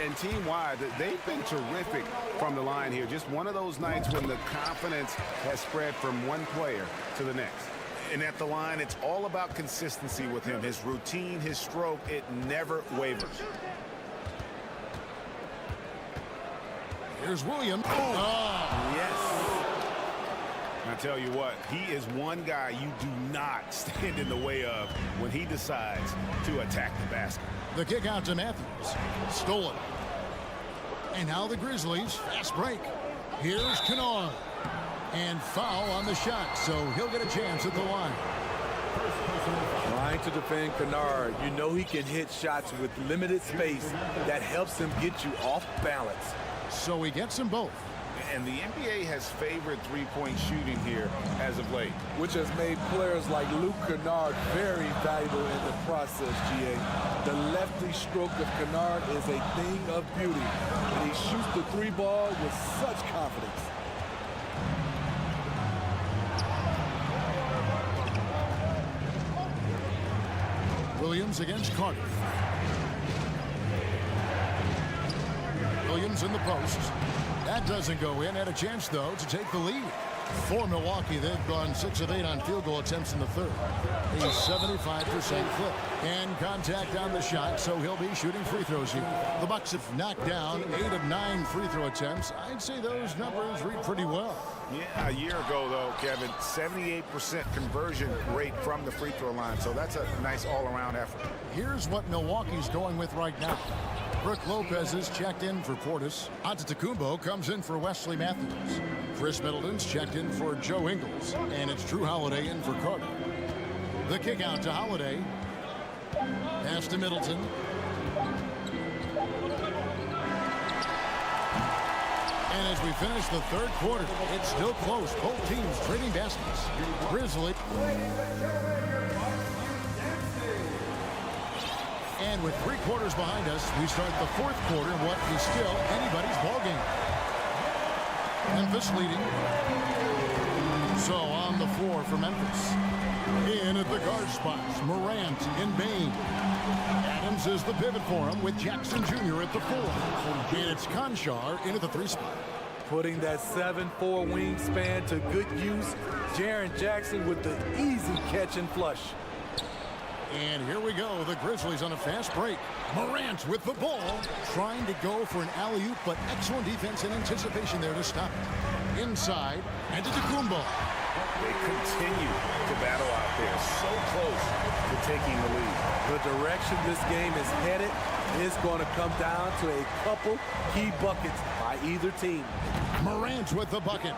And team-wide, they've been terrific from the line here. Just one of those nights when the confidence has spread from one player to the next. And at the line, it's all about consistency with him. His routine, his stroke, it never wavers. Here's Williams. Oh, yes. I tell you what, he is one guy you do not stand in the way of when he decides to attack the basket. The kick out to Matthews. Stolen. And now the Grizzlies. Fast break. Here's Kennard. And foul on the shot, so he'll get a chance at the line. Trying to defend Kennard. You know he can hit shots with limited space. That helps him get you off balance. So he gets them both. And the NBA has favored three-point shooting here as of late, which has made players like Luke Kennard very valuable in the process, GA. The lefty stroke of Kennard is a thing of beauty, and he shoots the 3 ball with such confidence. Williams against Carter. Williams in the post. That doesn't go in. Had a chance, though, to take the lead. For Milwaukee, they've gone 6 of 8 on field goal attempts in the third. A 75% clip. And contact on the shot, so he'll be shooting free throws here. The Bucks have knocked down 8 of 9 free throw attempts. I'd say those numbers read pretty well. Yeah, a year ago, though, Kevin, 78% conversion rate from the free throw line. So that's a nice all-around effort. Here's what Milwaukee's going with right now. Brook Lopez is checked in for Portis. Antetokounmpo comes in for Wesley Matthews. Chris Middleton's checked in for Joe Ingles. And it's Drew Holiday in for Carter. The kick out to Holiday. Pass to Middleton. And as we finish the third quarter, it's still close. Both teams trading baskets. Grizzlies. And with 3 quarters behind us, we start the fourth quarter in what is still anybody's ball game. Memphis leading. So on the floor for Memphis. In at the guard spots, Morant and Bain. Adams is the pivot for him with Jackson Jr. at the 4. And it's Conchar in at the 3 spot. Putting that 7'4" wingspan to good use. Jaren Jackson with the easy catch and flush. And here we go, the Grizzlies on a fast break. Morant with the ball, trying to go for an alley-oop, but excellent defense and anticipation there to stop it. Inside, Antetokounmpo. They continue to battle out there, so close to taking the lead. The direction this game is headed is going to come down to a couple key buckets by either team. Morant with the bucket.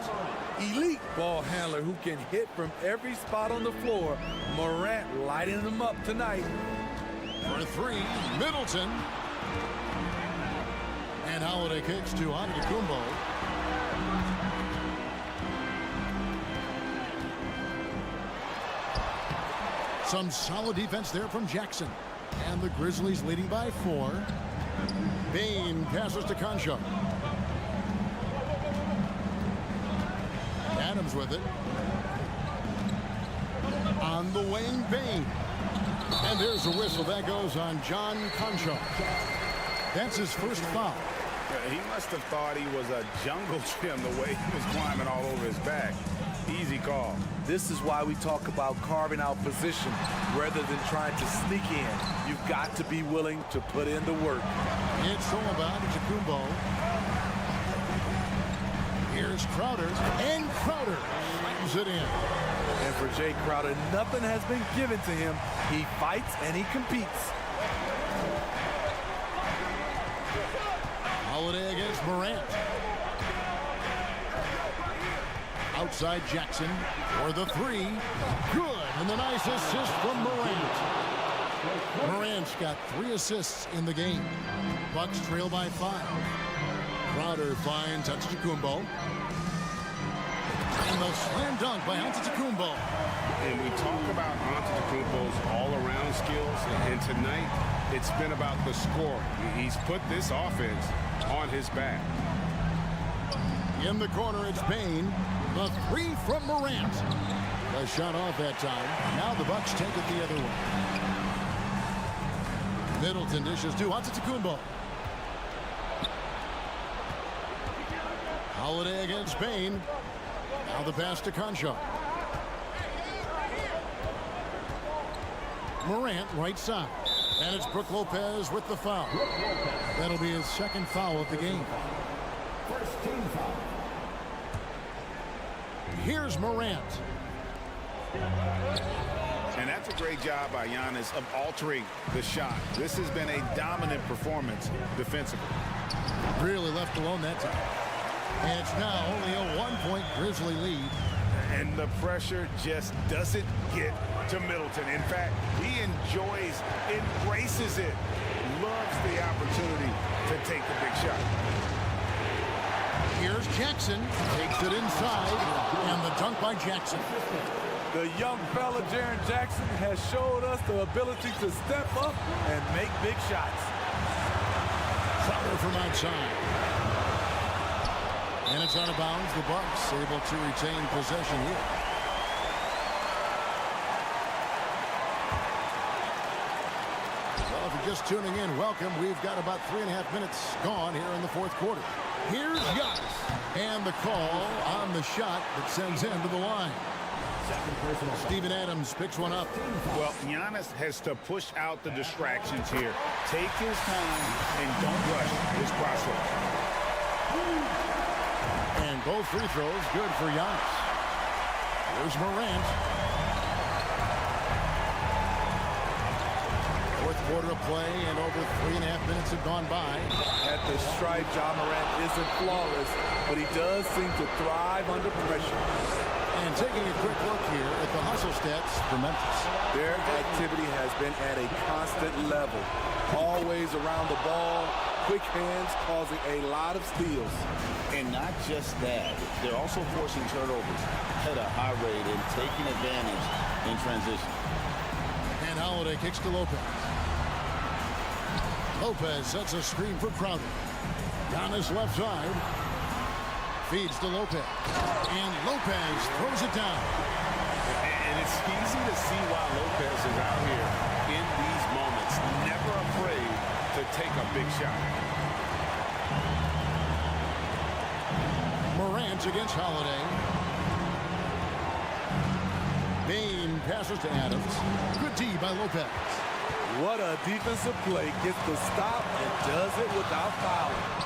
Elite ball handler who can hit from every spot on the floor. Morant lighting them up tonight. For 3, Middleton. And Holiday kicks to Antetokounmpo. Some solid defense there from Jackson. And the Grizzlies leading by 4. Bain passes to Conchar. Adams with it. On the wing, Bain. And there's a whistle. That goes on John Conchar. That's his first foul. He must have thought he was a jungle gym the way he was climbing all over his back. Easy call. This is why we talk about carving out position rather than trying to sneak in. You've got to be willing to put in the work. It's all about Antetokounmpo. Here's Crowder, and Crowder slams it in. And for Jay Crowder, nothing has been given to him. He fights and he competes. Holiday against Morant. Outside Jackson for the 3. Good, and the nice assist from Morant. Morant's got 3 assists in the game. Bucks trail by 5. Crowder finds Antetokounmpo. And the slam dunk by Antetokounmpo. And we talk about Antetokounmpo's all-around skills, and tonight it's been about the scoring. He's put this offense on his back. In the corner, it's Bain. The 3 from Morant. A shot off that time. Now the Bucks take it the other way. Middleton dishes to Antetokounmpo. Holiday against Bain. Now the pass to Concha. Morant right side. And it's Brook Lopez with the foul. That'll be his second foul of the game. First team foul. Here's Morant. And that's a great job by Giannis of altering the shot. This has been a dominant performance defensively. Really left alone that time. And it's now only a 1-point Grizzly lead. And the pressure just doesn't get to Middleton. In fact, he embraces it, loves the opportunity to take the big shot. Here's Jackson, takes it inside, and the dunk by Jackson. The young fella, Jaren Jackson, has showed us the ability to step up and make big shots. Crowder from outside. And it's out of bounds. The Bucks able to retain possession here. Well, if you're just tuning in, welcome. We've got about 3.5 minutes gone here in the fourth quarter. Here's Giannis. And the call on the shot that sends him to the line. Steven Adams picks one up. Well, Giannis has to push out the distractions here. Take his time and don't rush his process. And both free throws good for Giannis. Here's Morant. Fourth quarter of play, and over 3.5 minutes have gone by. At the stripe, Ja Morant isn't flawless, but he does seem to thrive under pressure. And taking a quick look here at the hustle stats for Memphis. Their activity has been at a constant level. Always around the ball, quick hands causing a lot of steals. And not just that, they're also forcing turnovers at a high rate and taking advantage in transition. And Holiday kicks to Lopez. Lopez sets a screen for Crowder. Giannis left side. Feeds to Lopez. And Lopez throws it down. And it's easy to see why Lopez is out here in these moments, never afraid to take a big shot. Morant against Holiday. Bain passes to Adams. Good D by Lopez. What a defensive play. Gets the stop and does it without fouling.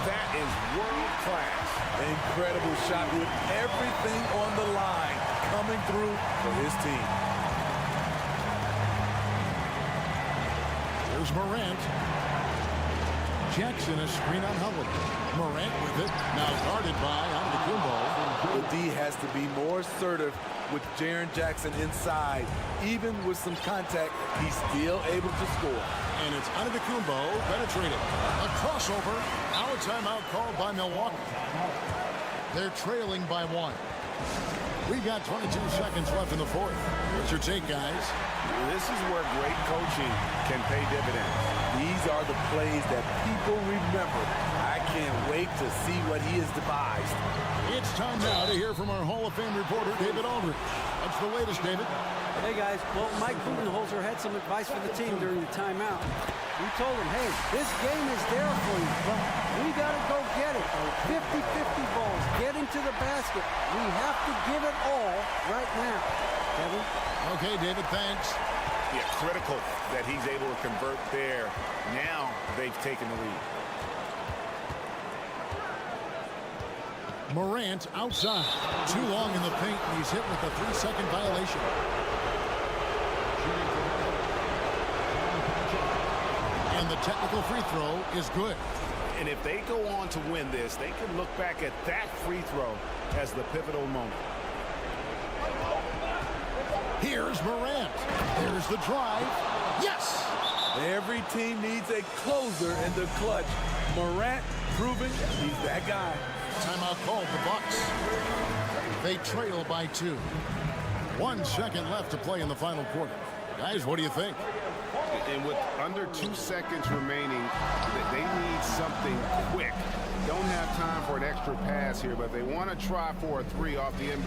That is world class. Incredible shot with everything on the line coming through for his team. There's Morant. Jackson a screen on Holiday. Morant with it. Now guarded by Antetokounmpo. The D has to be more assertive with Jaren Jackson inside. Even with some contact, he's still able to score. And it's Antetokounmpo penetrating. A crossover. Now a timeout called by Milwaukee. They're trailing by 1. We've got 22 seconds left in the fourth. What's your take, guys? This is where great coaching can pay dividends. These are the plays that people remember. I can't wait to see what he has devised. It's time now to hear from our Hall of Fame reporter, David Aldridge. What's the latest, David? Hey, guys. Well, Mike Budenholzer had some advice for the team during the timeout. We told him, hey, this game is there for you, but we got to go get it. 50-50 balls, get into the basket. We have to give it all right now. Kevin? Okay, David, thanks. Yeah, critical that he's able to convert there. Now they've taken the lead. Morant outside. Too long in the paint, and he's hit with a 3-second violation. And the technical free throw is good. And if they go on to win this, they can look back at that free throw as the pivotal moment. Here's Morant. There's the drive. Yes! Every team needs a closer in the clutch. Morant proving he's that guy. Timeout called the Bucks. They trail by 2. 1 second left to play in the final quarter. Guys, what do you think? And with under 2 seconds remaining, they need something quick. Don't have time for an extra pass here, but they want to try for a 3 off the end.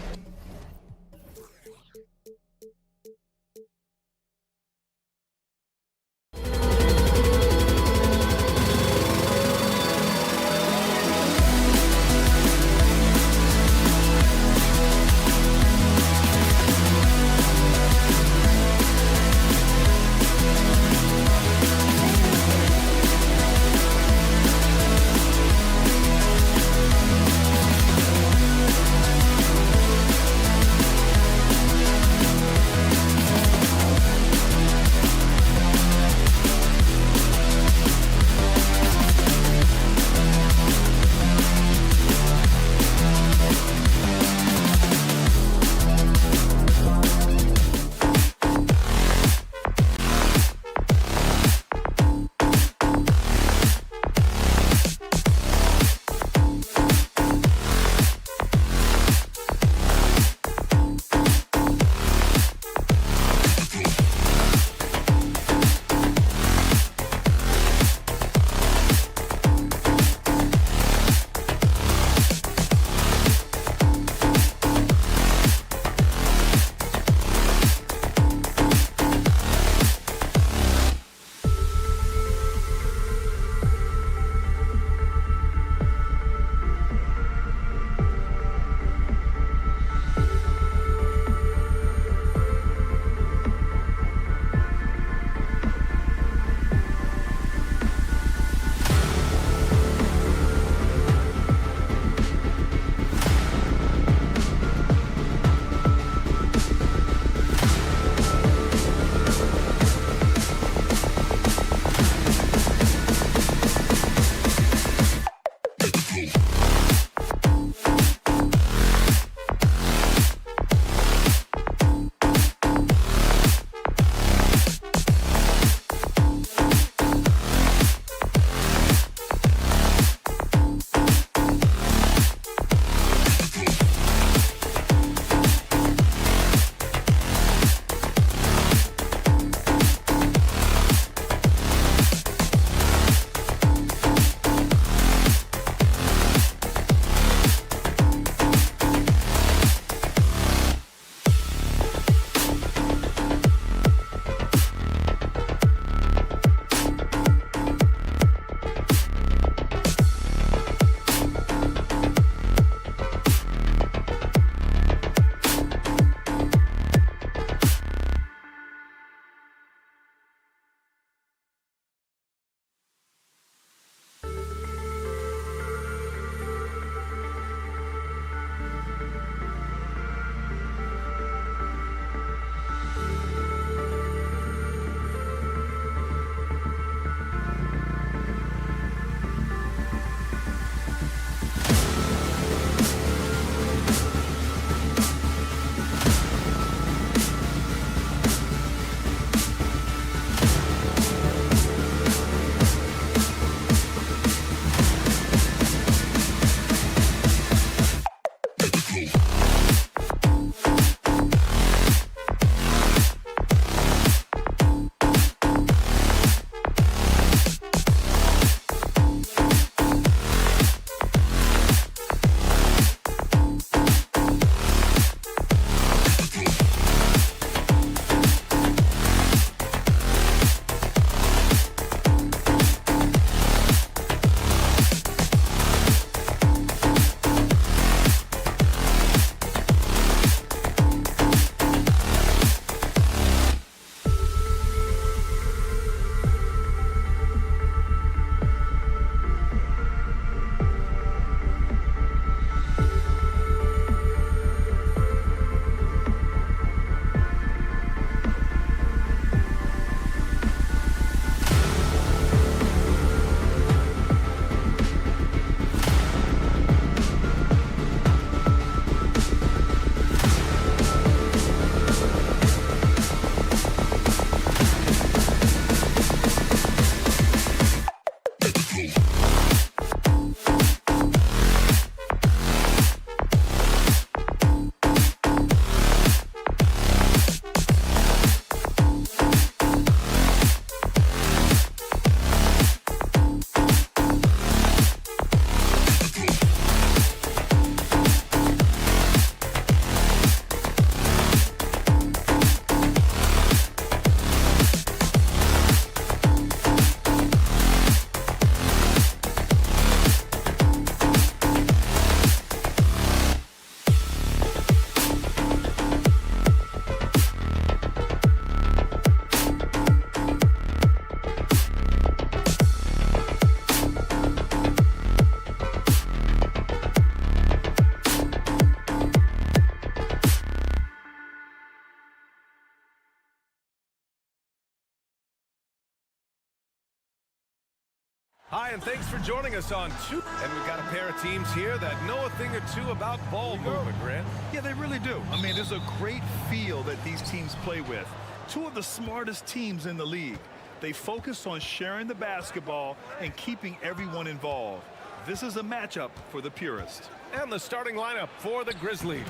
Hi, and thanks for joining us on Two. And we've got a pair of teams here that know a thing or two about ball movement, Grant. Yeah, they really do. I mean, there's a great feel that these teams play with. Two of the smartest teams in the league. They focus on sharing the basketball and keeping everyone involved. This is a matchup for the purist. And the starting lineup for the Grizzlies.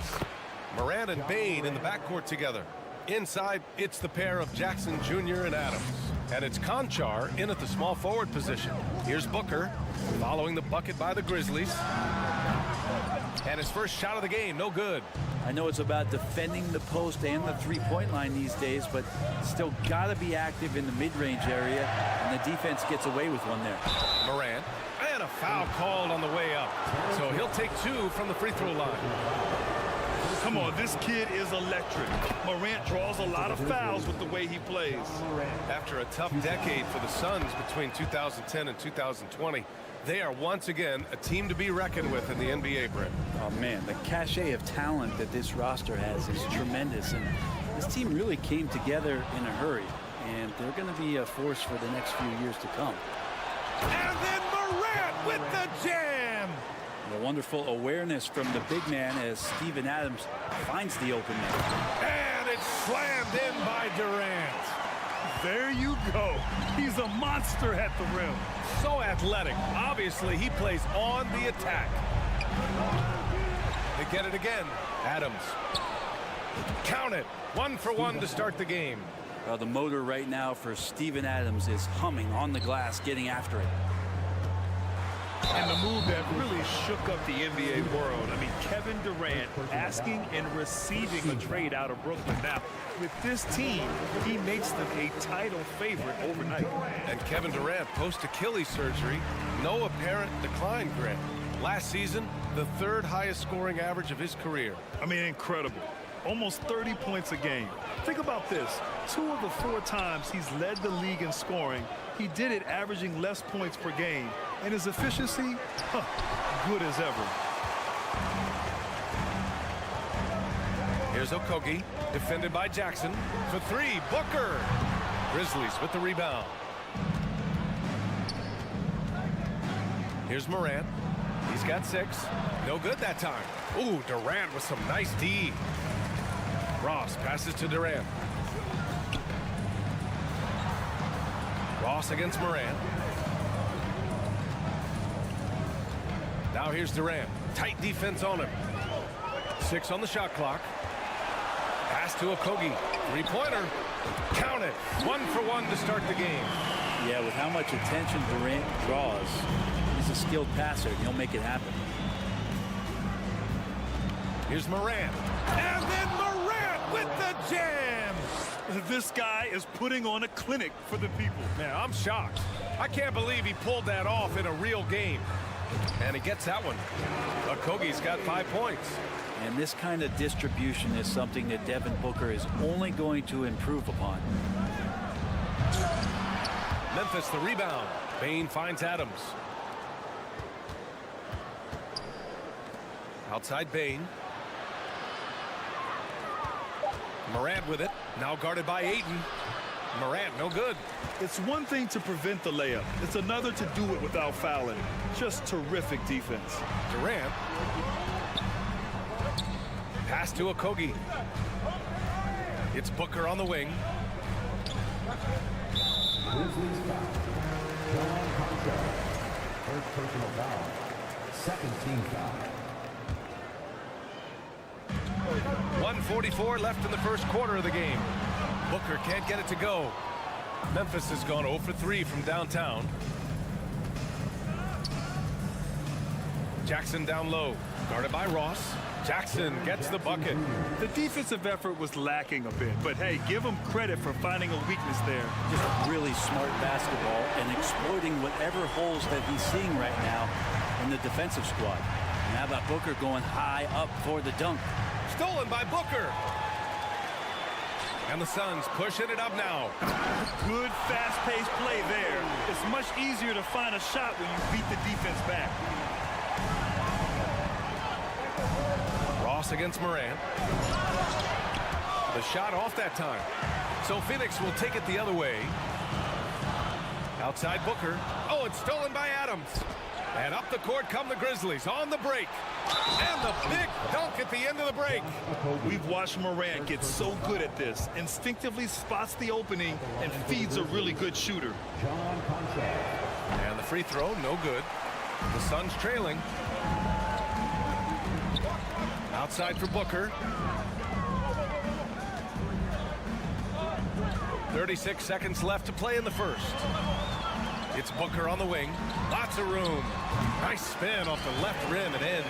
Moran and Bain in the backcourt together. Inside, it's the pair of Jackson Jr. and Adams. And it's Conchar in at the small forward position. Here's Booker following the bucket by the Grizzlies. And his first shot of the game, no good. I know it's about defending the post and the three-point line these days, but still got to be active in the mid-range area, and the defense gets away with one there. Moran, and a foul called on the way up. So he'll take two from the free throw line. Come on, this kid is electric. Morant draws a lot of fouls with the way he plays. After a tough decade for the Suns between 2010 and 2020, they are once again a team to be reckoned with in the NBA, Brent. Oh, man, the cachet of talent that this roster has is tremendous, and this team really came together in a hurry, and they're going to be a force for the next few years to come. And then Morant with the jam! A wonderful awareness from the big man as Steven Adams finds the open man. And it's slammed in by Durant. There you go. He's a monster at the rim. So athletic. Obviously, he plays on the attack. They get it again. Adams. Count it. 1 for 1 to start the game. Well, the motor right now for Steven Adams is humming on the glass, getting after it. And the move that really shook up the NBA world. I mean, Kevin Durant asking and receiving a trade out of Brooklyn. Now, with this team, he makes them a title favorite overnight. And Kevin Durant, post-Achilles surgery, no apparent decline, Grant. Last season, the 3rd highest scoring average of his career. I mean, incredible. Almost 30 points a game. Think about this. 2 of the 4 times he's led the league in scoring, he did it averaging less points per game. And his efficiency, good as ever. Here's Okogie, defended by Jackson. For 3, Booker. Grizzlies with the rebound. Here's Morant. He's got 6. No good that time. Ooh, Durant with some nice D. Ross passes to Durant. Ross against Morant. Now here's Durant. Tight defense on him. 6 on the shot clock. Pass to Okogie. 3-pointer. Count it. 1 for 1 to start the game. Yeah, with how much attention Durant draws, he's a skilled passer. He'll make it happen. Here's Morant. And then Morant with the jam. This guy is putting on a clinic for the people. Man, I'm shocked. I can't believe he pulled that off in a real game. And he gets that one. Okogie's got 5 points. And this kind of distribution is something that Devin Booker is only going to improve upon. Memphis the rebound. Bain finds Adams. Outside Bain. Morant with it. Now guarded by Ayton. Morant, no good. It's one thing to prevent the layup. It's another to do it without fouling. Just terrific defense. Durant. Pass to Okogie. It's Booker on the wing. Grizzlies foul. John Conchar. First personal foul. Second team foul. 1:44 left in the first quarter of the game. Booker can't get it to go. Memphis has gone 0 for 3 from downtown. Jackson down low, guarded by Ross. Jackson gets the bucket. The defensive effort was lacking a bit, but hey, give him credit for finding a weakness there. Just really smart basketball and exploiting whatever holes that he's seeing right now in the defensive squad. And how about Booker going high up for the dunk? Stolen by Booker. And the Suns pushing it up now. Good fast-paced play there. It's much easier to find a shot when you beat the defense back. Ross against Morant. The shot off that time. So Phoenix will take it the other way. Outside. Outside Booker. Oh, it's stolen by Adams. And up the court come the Grizzlies on the break. And the big dunk at the end of the break. We've watched Morant get so good at this. Instinctively spots the opening and feeds a really good shooter. And the free throw, no good. The Suns trailing. Outside for Booker. 36 seconds left to play in the first. It's Booker on the wing. Lots of room. Nice spin off the left rim and in.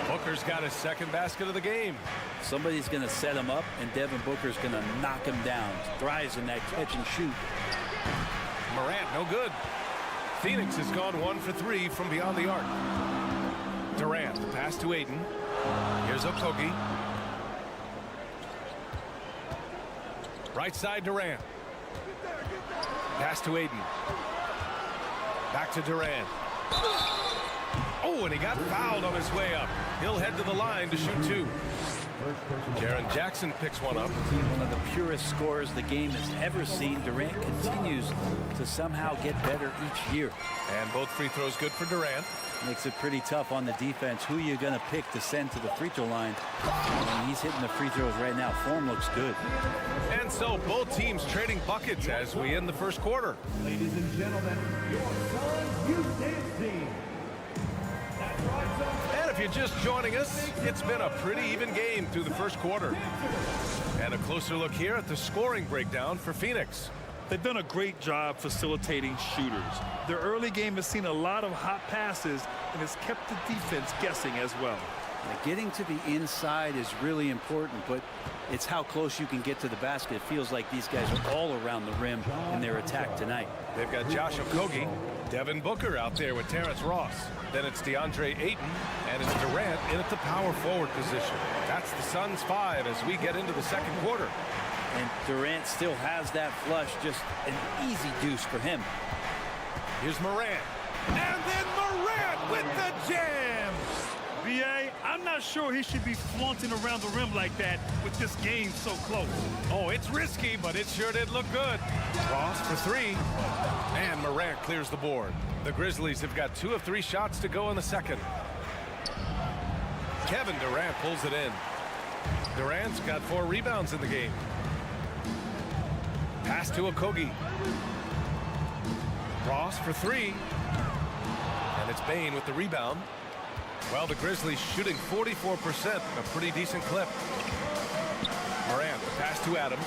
Booker's got his second basket of the game. Somebody's going to set him up, and Devin Booker's going to knock him down. Thrives in that catch and shoot. Morant, no good. Phoenix has gone 1 for 3 from beyond the arc. Durant, the pass to Ayton. Here's Okogie. Right side, Durant. Pass to Ayton. Back to Durant. Oh, and he got fouled on his way up. He'll head to the line to shoot 2. Jaren Jackson picks one up. One of the purest scorers the game has ever seen. Durant continues to somehow get better each year. And both free throws good for Durant. Makes it pretty tough on the defense. Who are you going to pick to send to the free throw line? And he's hitting the free throws right now. Form looks good. And so both teams trading buckets as we end the first quarter. Ladies and gentlemen, your Suns Youth Dance Team. And if you're just joining us, it's been a pretty even game through the first quarter. And a closer look here at the scoring breakdown for Phoenix. They've done a great job facilitating shooters. Their early game has seen a lot of hot passes and has kept the defense guessing as well. Getting to the inside is really important, but it's how close you can get to the basket. It feels like these guys are all around the rim in their attack tonight. They've got Josh Okogie, Devin Booker out there with Terrence Ross. Then it's DeAndre Ayton, and it's Durant in at the power forward position. That's the Suns 5 as we get into the second quarter. And Durant still has that flush, just an easy deuce for him. Here's Morant. And then Morant with the jam. B.A., I'm not sure he should be flaunting around the rim like that with this game so close. Oh, it's risky, but it sure did look good. Ross for 3. And Morant clears the board. The Grizzlies have got 2 of 3 shots to go in the second. Kevin Durant pulls it in. Durant's got 4 rebounds in the game. Pass to Okogie. Ross for 3. And it's Bane with the rebound. Well, the Grizzlies shooting 44%, a pretty decent clip. Morant, the pass to Adams.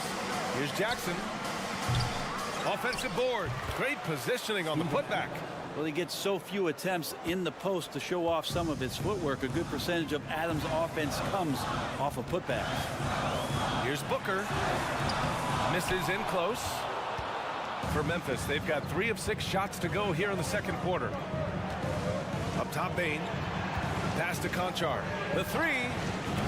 Here's Jackson. Offensive board. Great positioning on the putback. Well, he gets so few attempts in the post to show off some of his footwork. A good percentage of Adams' offense comes off of putbacks. Here's Booker. Misses in close. For Memphis, they've got 3 of 6 shots to go here in the second quarter. Up top, Bane. Pass to Conchar. The 3.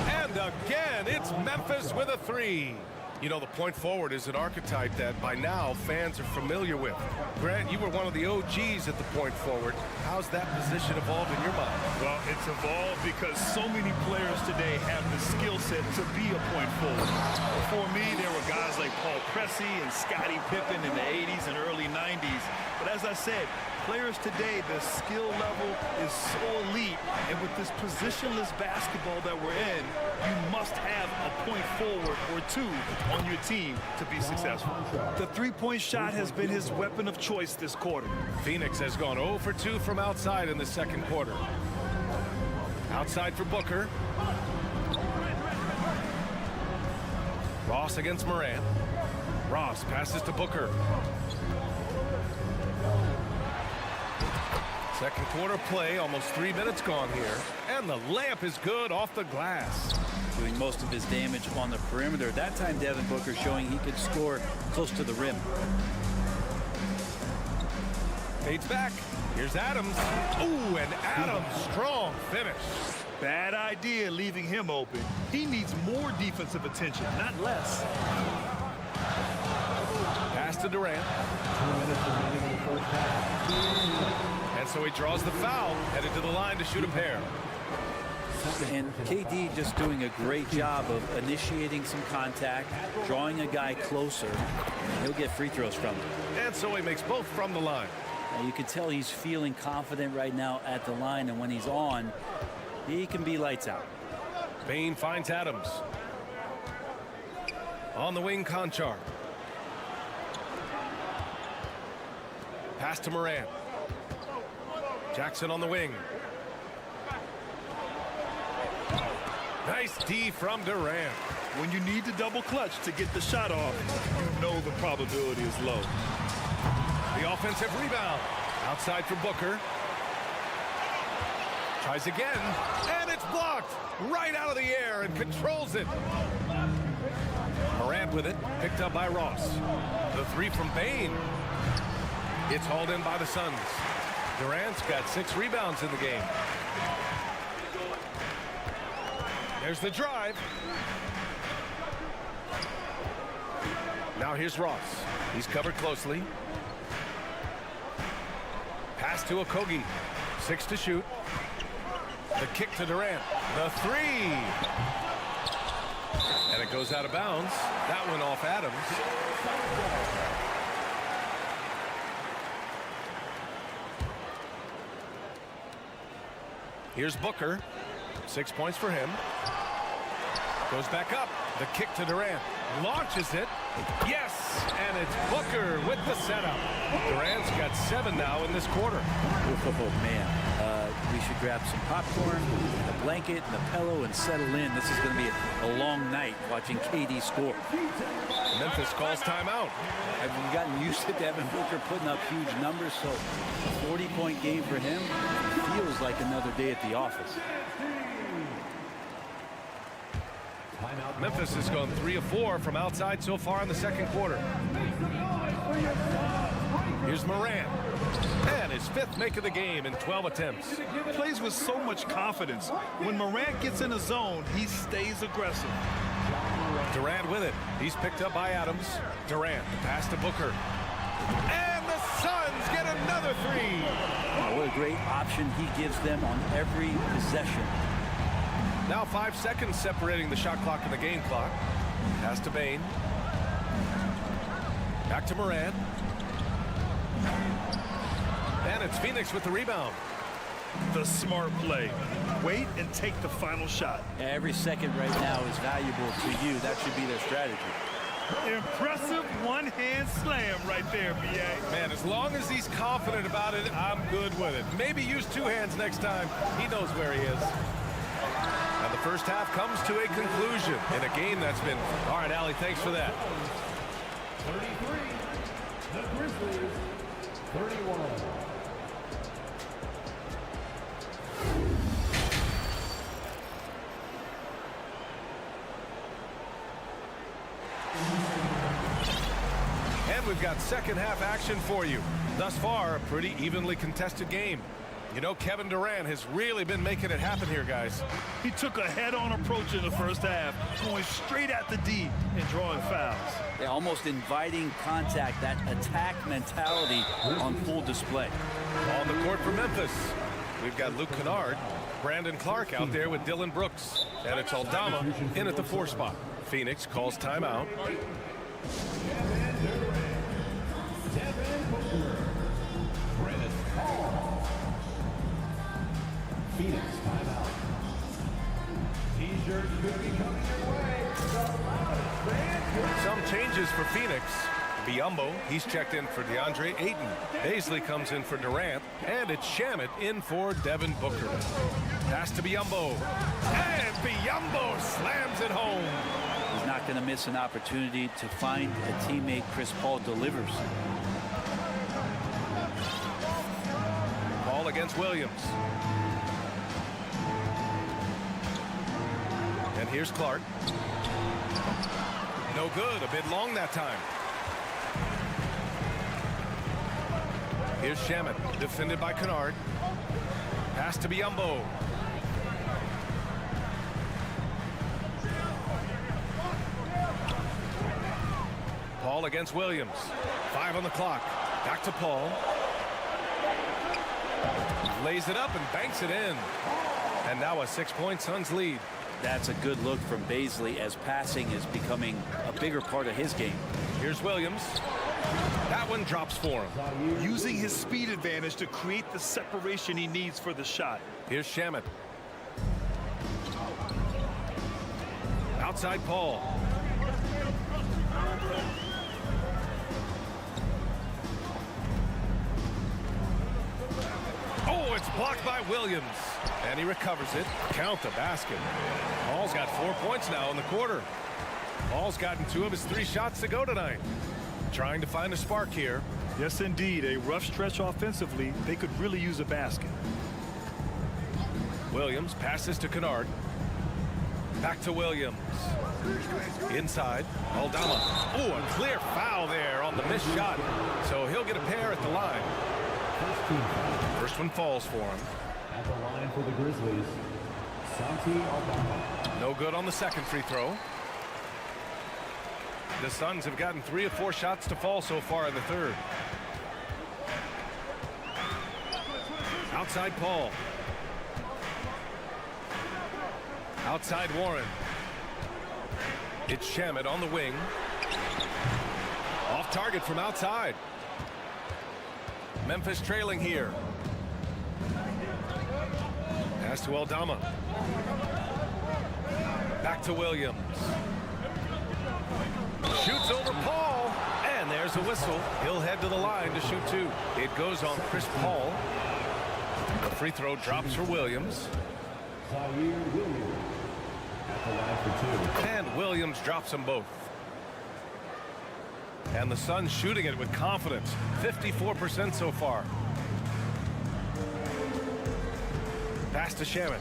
And again, it's Memphis with a 3. You know, the point forward is an archetype that by now fans are familiar with. Grant, you were one of the OGs at the point forward. How's that position evolved in your mind? Well, it's evolved because so many players today have the skill set to be a point forward. Before me, there were guys like Paul Pressey and Scottie Pippen in the 80s and early 90s. But as I said, players today, the skill level is so elite. And with this positionless basketball that we're in, you must have a point forward or 2 on your team to be successful. The three-point shot has been his weapon of choice this quarter. Phoenix has gone 0 for 2 from outside in the second quarter. Outside for Booker. Ross against Morant. Ross passes to Booker. Second quarter play, almost 3 minutes gone here. And the layup is good off the glass. Doing most of his damage on the perimeter. That time, Devin Booker showing he could score close to the rim. Fades back. Here's Adams. Ooh, and Adams, strong finish. Bad idea leaving him open. He needs more defensive attention, not less. Pass to Durant. 2 minutes remaining in the first half. And so he draws the foul, headed to the line to shoot a pair. And KD just doing a great job of initiating some contact, drawing a guy closer, and he'll get free throws from him. And so he makes both from the line. Now you can tell he's feeling confident right now at the line, and when he's on, he can be lights out. Bane finds Adams. On the wing, Conchar. Pass to Morant. Jackson on the wing. Nice D from Durant. When you need to double clutch to get the shot off, you know the probability is low. The offensive rebound. Outside for Booker. Tries again, and it's blocked right out of the air and controls it. Morant with it, picked up by Ross. The three from Bane. It's hauled in by the Suns. Durant's got 6 rebounds in the game. There's the drive. Now here's Ross. He's covered closely. Pass to Okogie. 6 to shoot. The kick to Durant. The 3. And it goes out of bounds. That one off Adams. Here's Booker. 6 points for him. Goes back up. The kick to Durant. Launches it. Yes! And it's Booker with the setup. Durant's got 7 now in this quarter. Oh, man. We should grab some popcorn, a blanket, and a pillow, and settle in. This is going to be a long night watching KD score. Memphis calls timeout. I've gotten used to Devin Booker putting up huge numbers, so a 40-point game for him feels like another day at the office. Memphis has gone 3 of 4 from outside so far in the second quarter. Here's Morant. And his 5th make of the game in 12 attempts. Plays with so much confidence. When Morant gets in a zone, he stays aggressive. Durant with it. He's picked up by Adams. Durant, the pass to Booker. And the Suns get another 3. Oh, what a great option he gives them on every possession. Now 5 seconds separating the shot clock and the game clock. Pass to Bane. Back to Morant. And it's Phoenix with the rebound. The smart play. Wait and take the final shot. Every second right now is valuable to you. That should be their strategy. Impressive one-hand slam right there, B.A. Man, as long as he's confident about it, I'm good with it. Maybe use 2 hands next time. He knows where he is. And the first half comes to a conclusion in a game that's been... All right, Allie, thanks for that. 33, the Grizzlies, 31. And we've got second half action for you. Thus far, a pretty evenly contested game. You know, Kevin Durant has really been making it happen here, guys. He took a head-on approach in the first half, going straight at the D and drawing fouls. Yeah, almost inviting contact, that attack mentality on full display. On the court for Memphis, we've got Luke Kennard, Brandon Clark out there with Dylan Brooks, and it's Aldama in at the 4 spot. Phoenix calls timeout. Phoenix timeout. T-shirts could be coming your way. Some changes for Phoenix. Biyombo, he's checked in for DeAndre Ayton. Paisley comes in for Durant, and it's Shamet in for Devin Booker. Pass to Biyombo, and Biyombo slams it home. He's not going to miss an opportunity to find a teammate. Chris Paul delivers. Ball against Williams. And here's Clark. No good, a bit long that time. Here's Shamet, defended by Kennard. Pass to Biyombo. Paul against Williams. 5 on the clock. Back to Paul. Lays it up and banks it in. And now a 6-point Suns lead. That's a good look from Bazley as passing is becoming a bigger part of his game. Here's Williams. That one drops for him. Using his speed advantage to create the separation he needs for the shot. Here's Shamet. Outside Paul. Oh, it's blocked by Williams. And he recovers it. Count the basket. Paul's got 4 points now in the quarter. Paul's gotten 2 of his 3 shots to go tonight. Trying to find a spark here. Yes, indeed. A rough stretch offensively. They could really use a basket. Williams passes to Kennard. Back to Williams. Inside. Aldama. Oh, a clear foul there on the missed shot. So he'll get a pair at the line. First one falls for him. At the line for the Grizzlies, Santi Aldama. No good on the second free throw. The Suns have gotten 3 of 4 shots to fall so far in the third. Outside Paul. Outside Warren. It's Shamet on the wing. Off target from outside. Memphis trailing here. Pass to Aldama. Back to Williams. Shoots over Paul. And there's a whistle. He'll head to the line to shoot 2. It goes on Chris Paul. The free throw drops for Williams. At the line for 2. And Williams drops them both. And the Suns shooting it with confidence. 54% so far. Pass to Shamet.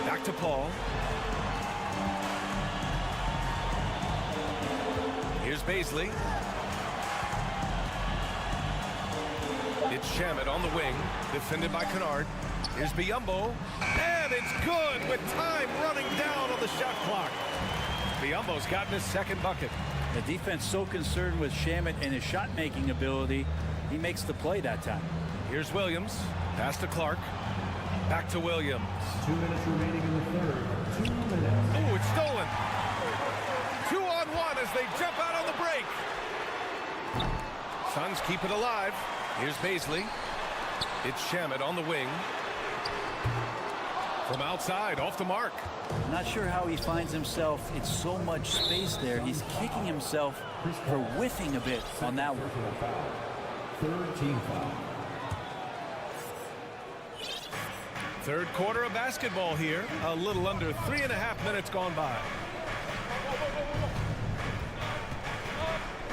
Back to Paul. Here's Bazley. It's Shamet on the wing. Defended by Kennard. Here's Biyombo. And it's good with time running down on the shot clock. Biyombo's gotten his second bucket. The defense so concerned with Shamet and his shot-making ability, he makes the play that time. Here's Williams. Pass to Clark. Back to Williams. 2 minutes remaining in the third. 2 minutes. Oh, it's stolen. 2-on-1 as they jump out on the break. Suns keep it alive. Here's Bazley. It's Shamet on the wing. From outside, off the mark. Not sure how he finds himself in so much space there. He's kicking himself for whiffing a bit on that one. Third team foul. Third quarter of basketball here. A little under 3.5 minutes gone by.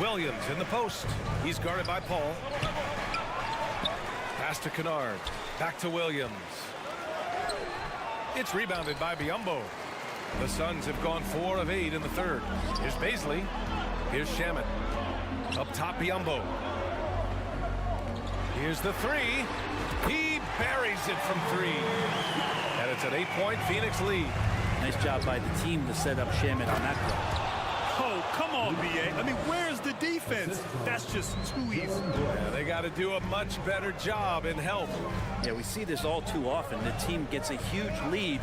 Williams in the post. He's guarded by Paul. Pass to Kennard. Back to Williams. It's rebounded by Biyombo. The Suns have gone 4 of 8 in the third. Here's Bazley. Here's Shamet. Up top, Biyombo. Here's the 3. He buries it from 3. And it's an 8-point Phoenix lead. Nice job by the team to set up Shamet on that play. Oh, come on, B.A. I mean, where's the defense? That's just too easy. Yeah, they got to do a much better job in help. Yeah, we see this all too often. The team gets a huge lead,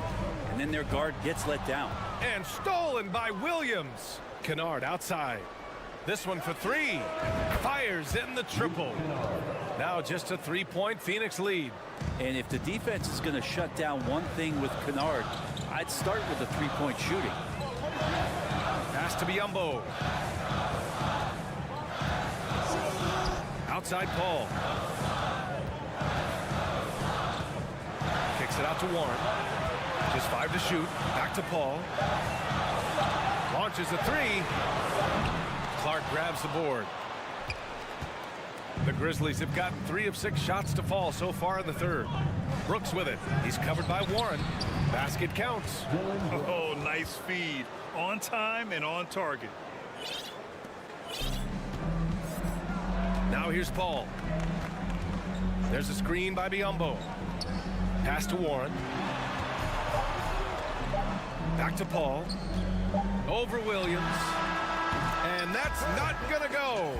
and then their guard gets let down. And stolen by Williams. Kennard outside. This one for 3. Fires in the triple. Now just a 3-point Phoenix lead. And if the defense is going to shut down one thing with Kennard, I'd start with the 3-point shooting. Pass to Biyombo. Outside Paul. Kicks it out to Warren. Just 5 to shoot. Back to Paul. Launches a 3. Clark grabs the board. The Grizzlies have gotten 3 of 6 shots to fall so far in the third. Brooks with it. He's covered by Warren. Basket counts. Oh, nice feed. On time and on target. Now here's Paul. There's a screen by Biyombo. Pass to Warren. Back to Paul. Over Williams. And that's not gonna go.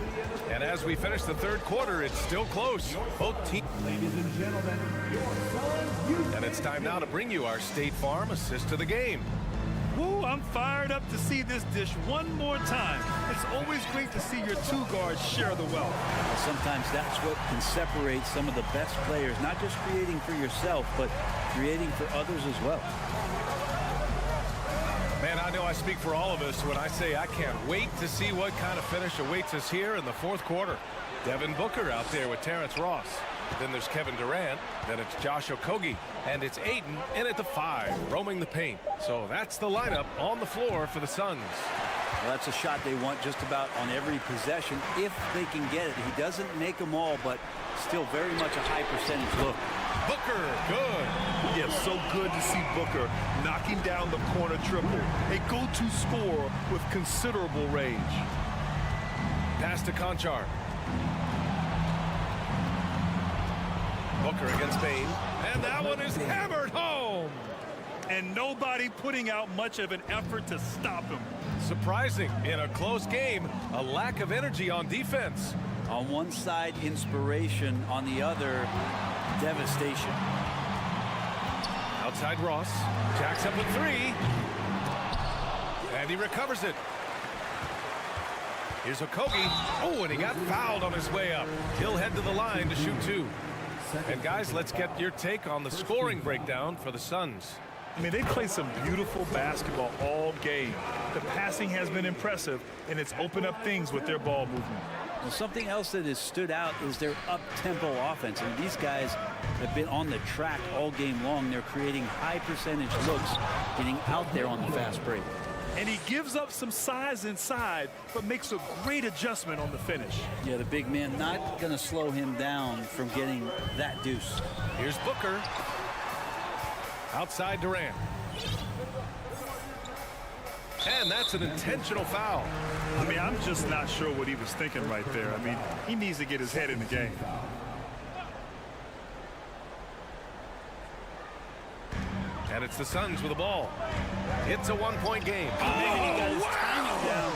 And as we finish the third quarter, it's still close. Both teams. Ladies and gentlemen, your son, and it's time now to bring you our State Farm assist to the game. Woo, I'm fired up to see this dish one more time. It's always great to see your two guards share the wealth. Well, sometimes that's what can separate some of the best players, not just creating for yourself, but creating for others as well. Man, I know I speak for all of us when I say I can't wait to see what kind of finish awaits us here in the fourth quarter. Devin Booker out there with Terrence Ross. Then there's Kevin Durant. Then it's Josh Okogie. And it's Ayton in at the 5, roaming the paint. So that's the lineup on the floor for the Suns. Well, that's a shot they want just about on every possession if they can get it. He doesn't make them all, but still very much a high percentage look. Booker, good. Yeah, so good to see Booker knocking down the corner triple. A go-to scorer with considerable range. Pass to Conchar. Booker against Bane. And that one is hammered home. And nobody putting out much of an effort to stop him. Surprising in a close game, a lack of energy on defense. On one side, inspiration. On the other, devastation. Outside Ross. Jacks up with 3. And he recovers it. Here's Okogie. Oh, and he got fouled on his way up. He'll head to the line to shoot 2. And guys, let's get your take on the scoring breakdown for the Suns. I mean, they play some beautiful basketball all game. The passing has been impressive, and it's opened up things with their ball movement. Well, something else that has stood out is their up-tempo offense. And these guys have been on the track all game long. They're creating high percentage looks, getting out there on the fast break. And he gives up some size inside, but makes a great adjustment on the finish. Yeah, the big man not going to slow him down from getting that deuce. Here's Booker. Outside Durant. And that's an intentional foul. I mean, I'm just not sure what he was thinking right there. I mean, he needs to get his head in the game. And it's the Suns with the ball. It's a one-point game. He got his timing down.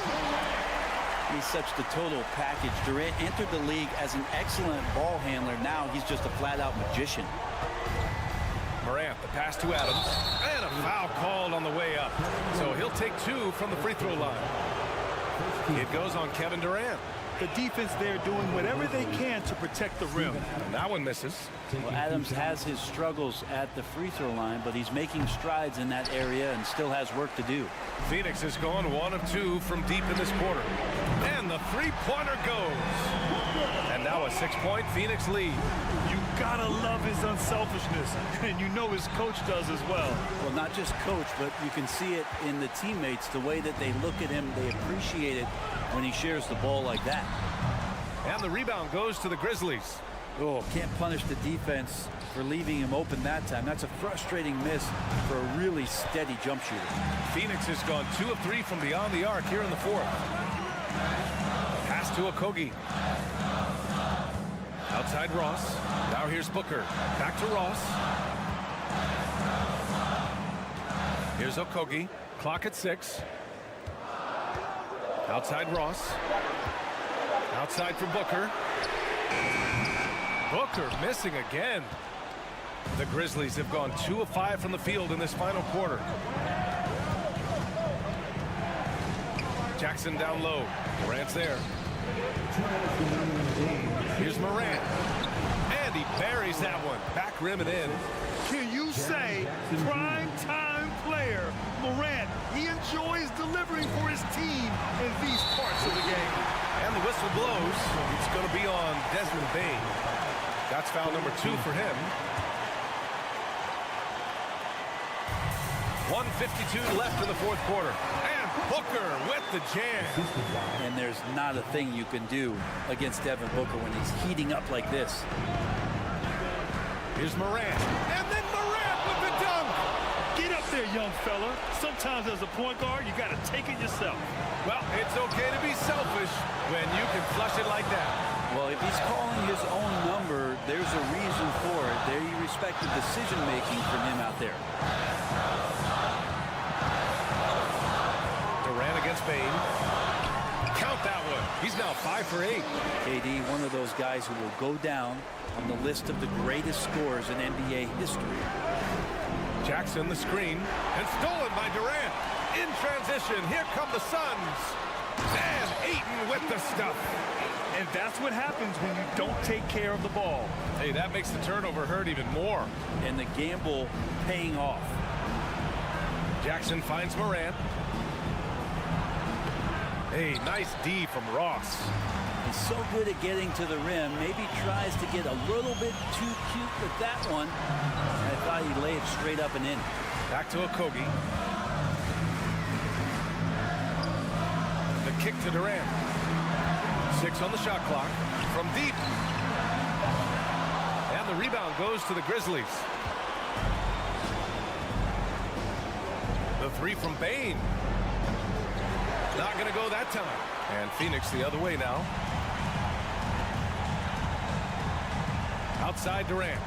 He's such the total package. Durant entered the league as an excellent ball handler. Now he's just a flat-out magician. Morant, the pass to Adams. And a foul called on the way up. So he'll take 2 from the free throw line. It goes on Kevin Durant. The defense there doing whatever they can to protect the rim. And that one misses. Well, Adams has his struggles at the free throw line, but he's making strides in that area and still has work to do. Phoenix has gone 1 of 2 from deep in this quarter. And the three-pointer goes. And now a 6-point Phoenix lead. You gotta love his unselfishness, and you know his coach does as well. Well, not just coach, but you can see it in the teammates, the way that they look at him. They appreciate it when he shares the ball like that. And the rebound goes to the Grizzlies. Oh, can't punish the defense for leaving him open that time. That's a frustrating miss for a really steady jump shooter. Phoenix has gone 2 of 3 from beyond the arc here in the fourth. Pass to Okogie. Outside Ross. Now here's Booker. Back to Ross. Here's Okogie. Clock at 6. Outside Ross. Outside for Booker. Booker missing again. The Grizzlies have gone 2 of 5 from the field in this final quarter. Jackson down low. Durant's there. Here's Morant. And he buries that one. Back rim and in. Can you say prime time player Morant? He enjoys delivering for his team in these parts of the game. And the whistle blows. It's going to be on Desmond Bane. That's foul number 2 for him. 1:52 left in the fourth quarter. And Booker with the jam. And there's not a thing you can do against Devin Booker when he's heating up like this. Here's Morant. And then Morant with the dunk. Get up there, young fella. Sometimes as a point guard, you got to take it yourself. Well, it's okay to be selfish when you can flush it like that. Well, if he's calling his own number, there's a reason for it. There you respect the decision-making from him out there. Durant against Bane. Count that one. He's now 5 for 8. KD, one of those guys who will go down on the list of the greatest scorers in NBA history. Jackson the screen, and stolen by Durant. In transition, here come the Suns. And Ayton with the stuff. And that's what happens when you don't take care of the ball. Hey, that makes the turnover hurt even more. And the gamble paying off. Jackson finds Morant. Hey, nice D from Ross. He's so good at getting to the rim. Maybe tries to get a little bit too cute with that one. I thought he'd lay it straight up and in. Back to Okogie. The kick to Durant. 6 on the shot clock from deep. And the rebound goes to the Grizzlies. The 3 from Bane. Not going to go that time. And Phoenix the other way now. Outside Durant.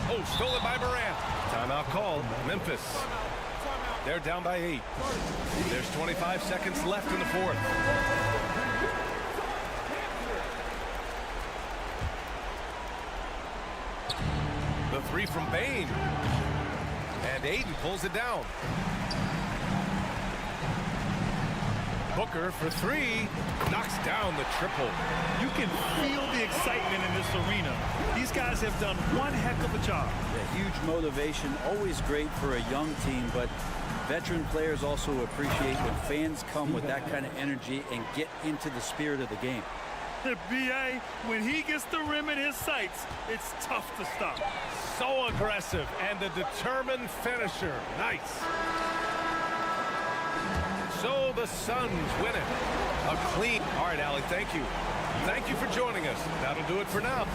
Oh, stolen by Morant. Timeout called. Memphis. They're down by 8. There's 25 seconds left in the fourth. The 3 from Bane. And Ayton pulls it down. Booker for 3. Knocks down the triple. You can feel the excitement in this arena. These guys have done one heck of a job. Yeah, huge motivation, always great for a young team, but veteran players also appreciate when fans come with that kind of energy and get into the spirit of the game. B.A., when he gets the rim in his sights, it's tough to stop. So aggressive and a determined finisher. Nice. So the Suns win it. A clean. All right, Allie, thank you. Thank you for joining us. That'll do it for now.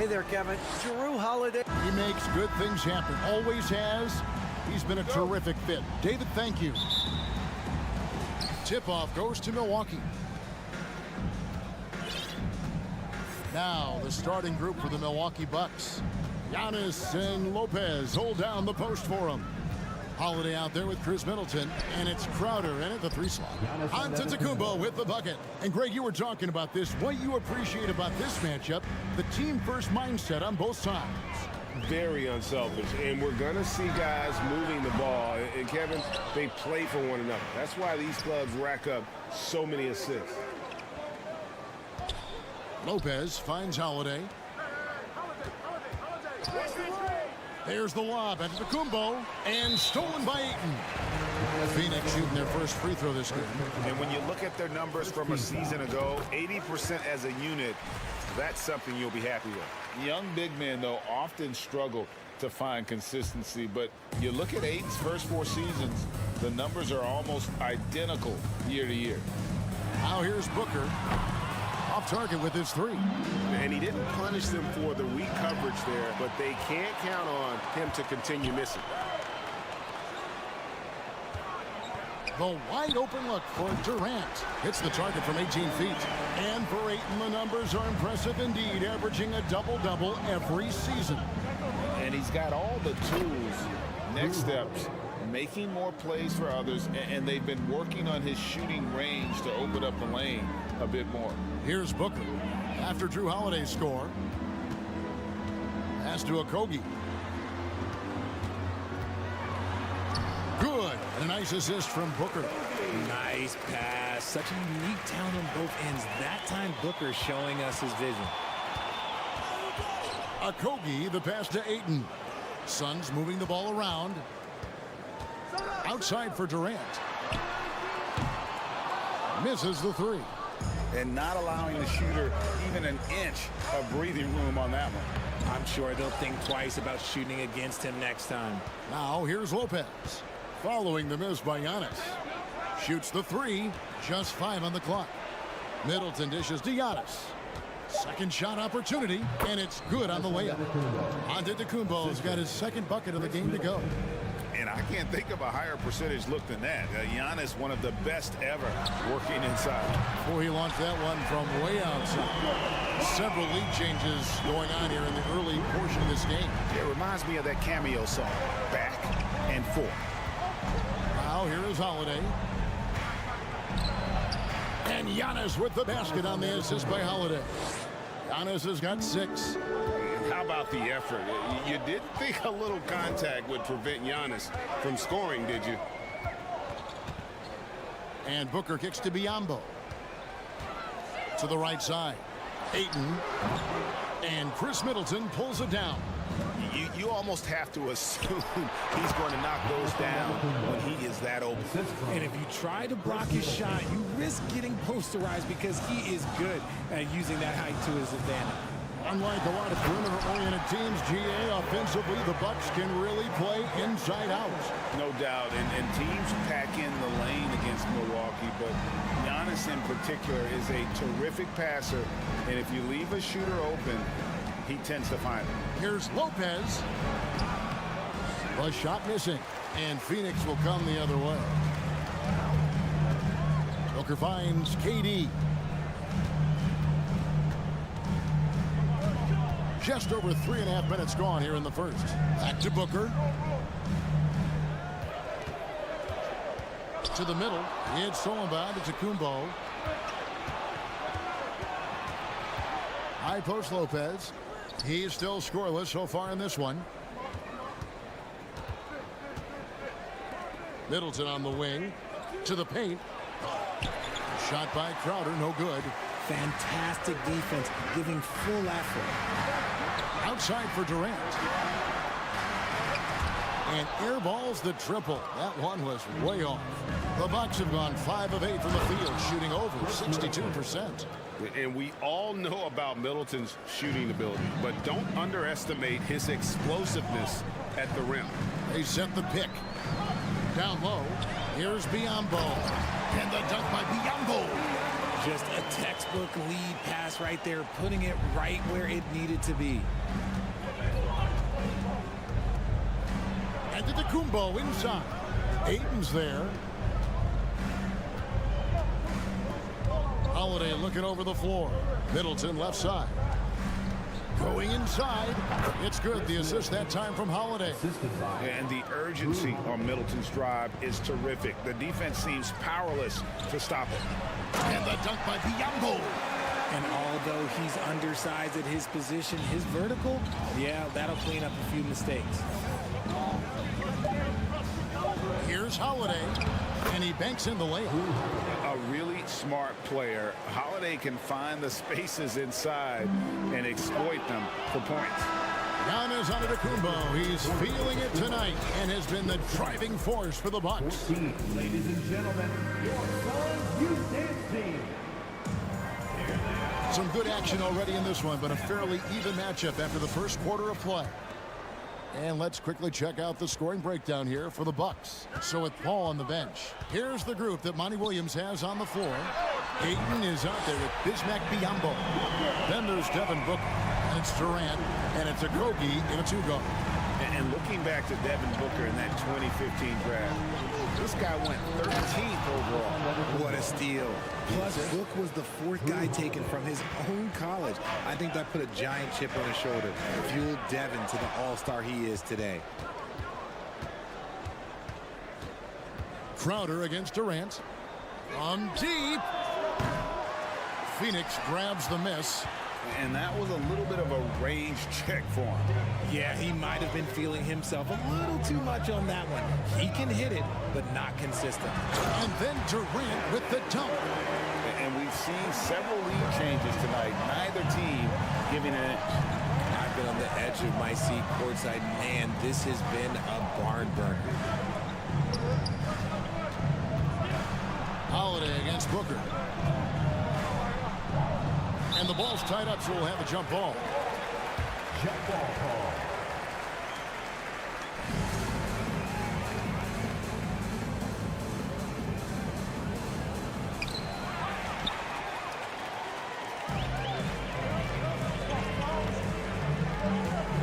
Hey there, Kevin. Jrue Holiday. He makes good things happen. Always has. He's been a terrific fit. David, thank you. Tip-off goes to Milwaukee. Now the starting group for the Milwaukee Bucks. Giannis and Lopez hold down the post for him. Holiday out there with Chris Middleton, and it's Crowder in at the 3 slot. Antetokounmpo with the bucket. And Greg, you were talking about this. What you appreciate about this matchup, the team-first mindset on both sides. Very unselfish, and we're going to see guys moving the ball. And Kevin, they play for one another. That's why these clubs rack up so many assists. Lopez finds Holiday. There's the lob at Antetokounmpo, and stolen by Ayton. Phoenix shooting their first free throw this game. And when you look at their numbers from a season ago, 80% as a unit, that's something you'll be happy with. Young big men, though, often struggle to find consistency. But you look at Ayton's first 4 seasons, the numbers are almost identical year to year. Now here's Booker. Off target with his 3. And he didn't punish them for the weak coverage there, but they can't count on him to continue missing. The wide open look for Durant. Hits the target from 18 feet. And for Ayton, the numbers are impressive indeed, averaging a double-double every season. And he's got all the tools, next steps, making more plays for others, and they've been working on his shooting range to open up the lane a bit more. Here's Booker. After Jrue Holiday's score. Pass to Okogie. Good. And a nice assist from Booker. Nice pass. Such a unique talent on both ends. That time Booker showing us his vision. Okogie, the pass to Ayton. Suns moving the ball around. Outside for Durant. Misses the three. And not allowing the shooter even an inch of breathing room on that one. I'm sure they'll think twice about shooting against him next time. Now here's Lopez. Following the miss by Giannis. Shoots the three. Just 5 on the clock. Middleton dishes to Giannis. Second shot opportunity, and it's good on the layup. Antetokounmpo's got his second bucket of the game to go. And I can't think of a higher percentage look than that. Giannis, one of the best ever working inside. Before he launched that one from way outside. Several lead changes going on here in the early portion of this game. It reminds me of that cameo song, Back and Forth. Now here is Holiday. And Giannis with the basket on the assist by Holiday. Giannis has got 6. How about the effort? You didn't think a little contact would prevent Giannis from scoring, did you? And Booker kicks to Biyombo. To the right side. Ayton. And Chris Middleton pulls it down. You almost have to assume he's going to knock those down when he is that open. And if you try to block his shot, you risk getting posterized because he is good at using that height to his advantage. Unlike a lot of perimeter-oriented teams, GA, offensively, the Bucks can really play inside out. No doubt, and teams pack in the lane against Milwaukee, but Giannis in particular is a terrific passer, and if you leave a shooter open, he tends to find it. Here's Lopez. A shot missing, and Phoenix will come the other way. Booker finds KD. Just over 3.5 minutes gone here in the first. Back to Booker. To the middle. It's Solomon to Kumbo. High post Lopez. He's still scoreless so far in this one. Middleton on the wing. To the paint. Shot by Crowder, no good. Fantastic defense, giving full effort. Outside for Durant. And airballs the triple. That one was way off. The Bucks have gone 5 of 8 from the field, shooting over 62%. And we all know about Middleton's shooting ability, but don't underestimate his explosiveness at the rim. They set the pick. Down low. Here's Biyombo. And the dunk by Biyombo. Just a textbook lead pass right there, putting it right where it needed to be. And Antetokounmpo inside. Ayton's there. Holiday looking over the floor. Middleton left side. Going inside. It's good. The assist that time from Holiday. And the urgency on Middleton's drive is terrific. The defense seems powerless to stop it. And the dunk by Biyombo. And although he's undersized at his position, his vertical, yeah, that'll clean up a few mistakes. Here's Holiday. And he banks in the layup. A really smart player. Holiday can find the spaces inside and exploit them for points. Giannis Antetokounmpo, he's feeling it tonight and has been the driving force for the Bucks. Ladies and gentlemen, your Suns Youth Dance Team. Some good action already in this one, but a fairly even matchup after the first quarter of play. And let's quickly check out the scoring breakdown here for the Bucks. So with Paul on the bench, here's the group that Monty Williams has on the floor. Ayton is out there with Bismack Biyombo. Then there's Devin Booker, and it's Durant, and it's Okogie in a two-guard. And looking back to Devin Booker in that 2015 draft, this guy went 13th overall. What a steal. Plus, Book was the fourth guy taken from his own college. I think that put a giant chip on his shoulder. Fueled Devin to the all-star he is today. Crowder against Durant. From deep. Phoenix grabs the miss. And that was a little bit of a range check for him. Yeah, he might have been feeling himself a little too much on that one. He can hit it, but not consistent. And then Durant with the dunk. And we've seen several lead changes tonight. Neither team giving an inch. I been on the edge of my seat courtside. Man, this has been a barn burner. Holiday against Booker. And the ball's tied up, so we'll have a jump ball. Jump ball call.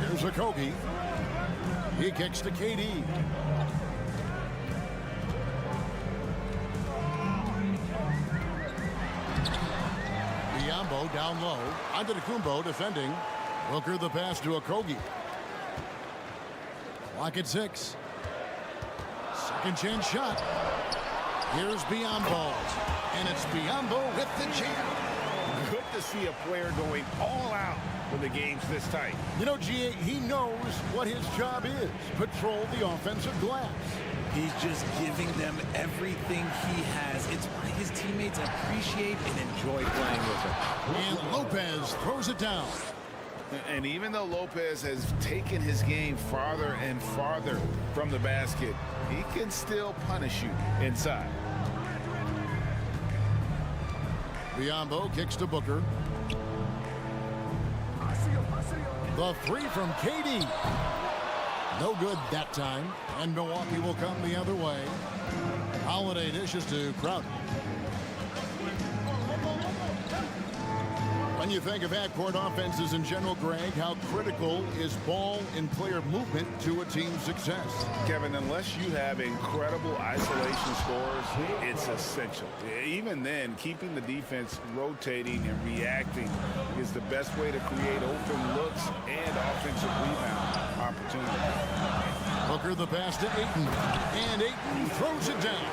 Here's a Kogi. He kicks to KD. Biyombo down low. Antetokounmpo defending. Booker the pass to Okogie. Clock at 6. Second chance shot. Here's Biyombo. And it's Biyombo with the jam. Good to see a player going all out when the game's this tight. You know, GA, he knows what his job is. Patrol the offensive glass. He's just giving them everything he has. It's why his teammates appreciate and enjoy playing with him. And Lopez throws it down. And even though Lopez has taken his game farther and farther from the basket, he can still punish you inside. Biyombo kicks to Booker. The three from KD. No good that time. And Milwaukee will come the other way. Holiday dishes to Crowder. When you think of backcourt offenses in general, Greg, how critical is ball and player movement to a team's success? Kevin, unless you have incredible isolation scores, it's essential. Even then, keeping the defense rotating and reacting is the best way to create open looks and offensive rebound opportunities. Booker the pass to Ayton. And Ayton throws it down.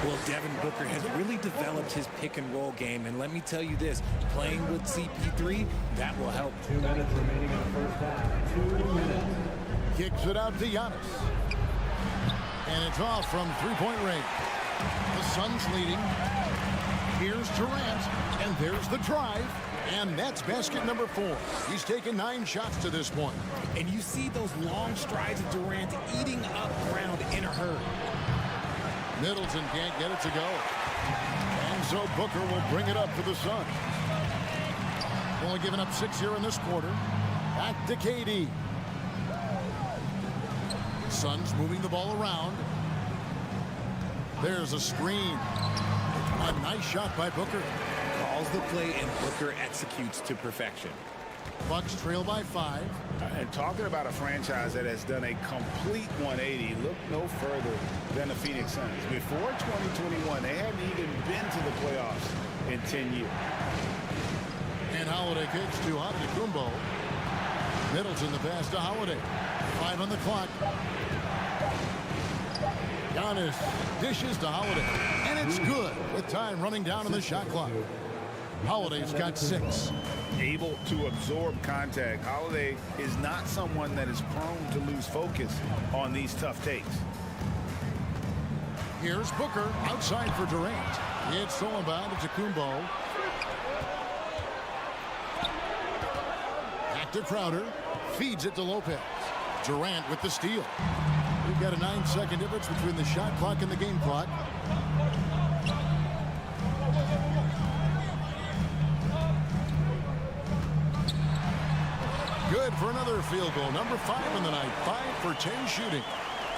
Well, Devin Booker has really developed his pick-and-roll game, and let me tell you this, playing with CP3, that will help. 2 minutes remaining in the first half. 2 minutes. Kicks it out to Giannis. And it's off from three-point range. The Suns leading. Here's Durant, and there's the drive. And that's basket number 4. He's taken 9 shots to this point. And you see those long strides of Durant eating up ground in a hurry. Middleton can't get it to go. And so Booker will bring it up for the Suns. Only giving up 6 here in this quarter. Back to KD. Suns moving the ball around. There's a screen. A nice shot by Booker. Calls the play and Booker executes to perfection. Bucks trail by 5. And talking about a franchise that has done a complete 180, look no further than the Phoenix Suns. Before 2021, they hadn't even been to the playoffs in 10 years. And Holiday kicks to Antetokounmpo. Middleton the pass to Holiday. 5 on the clock. Giannis dishes to Holiday. And it's good with time running down on the shot clock. Holiday's got 6. Able to absorb contact. Holiday is not someone that is prone to lose focus on these tough takes. Here's Booker outside for Durant. It's stolen by Antetokounmpo. Back to Crowder. Feeds it to Lopez. Durant with the steal. We've got a 9-second difference between the shot clock and the game clock. Good for another field goal. Number 5 in the night. 5 for 10 shooting.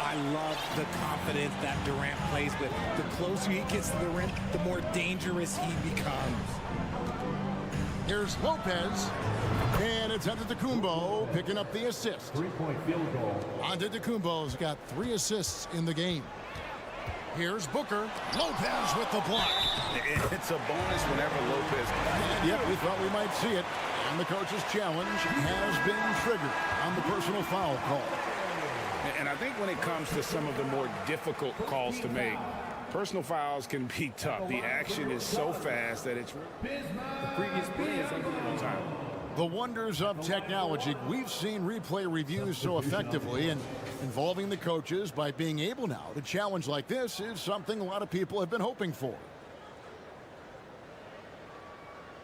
I love the confidence that Durant plays with. The closer he gets to the rim, the more dangerous he becomes. Here's Lopez. And it's Antetokounmpo picking up the assist. 3-point field goal. Antetokounmpo's got 3 assists in the game. Here's Booker. Lopez with the block. It's a bonus whenever Lopez. Yep, we thought we might see it. And the coach's challenge has been triggered on the personal foul call. And I think when it comes to some of the more difficult calls to make, personal fouls can be tough. The action is so fast that it's The previous play is under time. The wonders of technology. We've seen replay reviews so effectively, and involving the coaches by being able now to challenge like this is something a lot of people have been hoping for.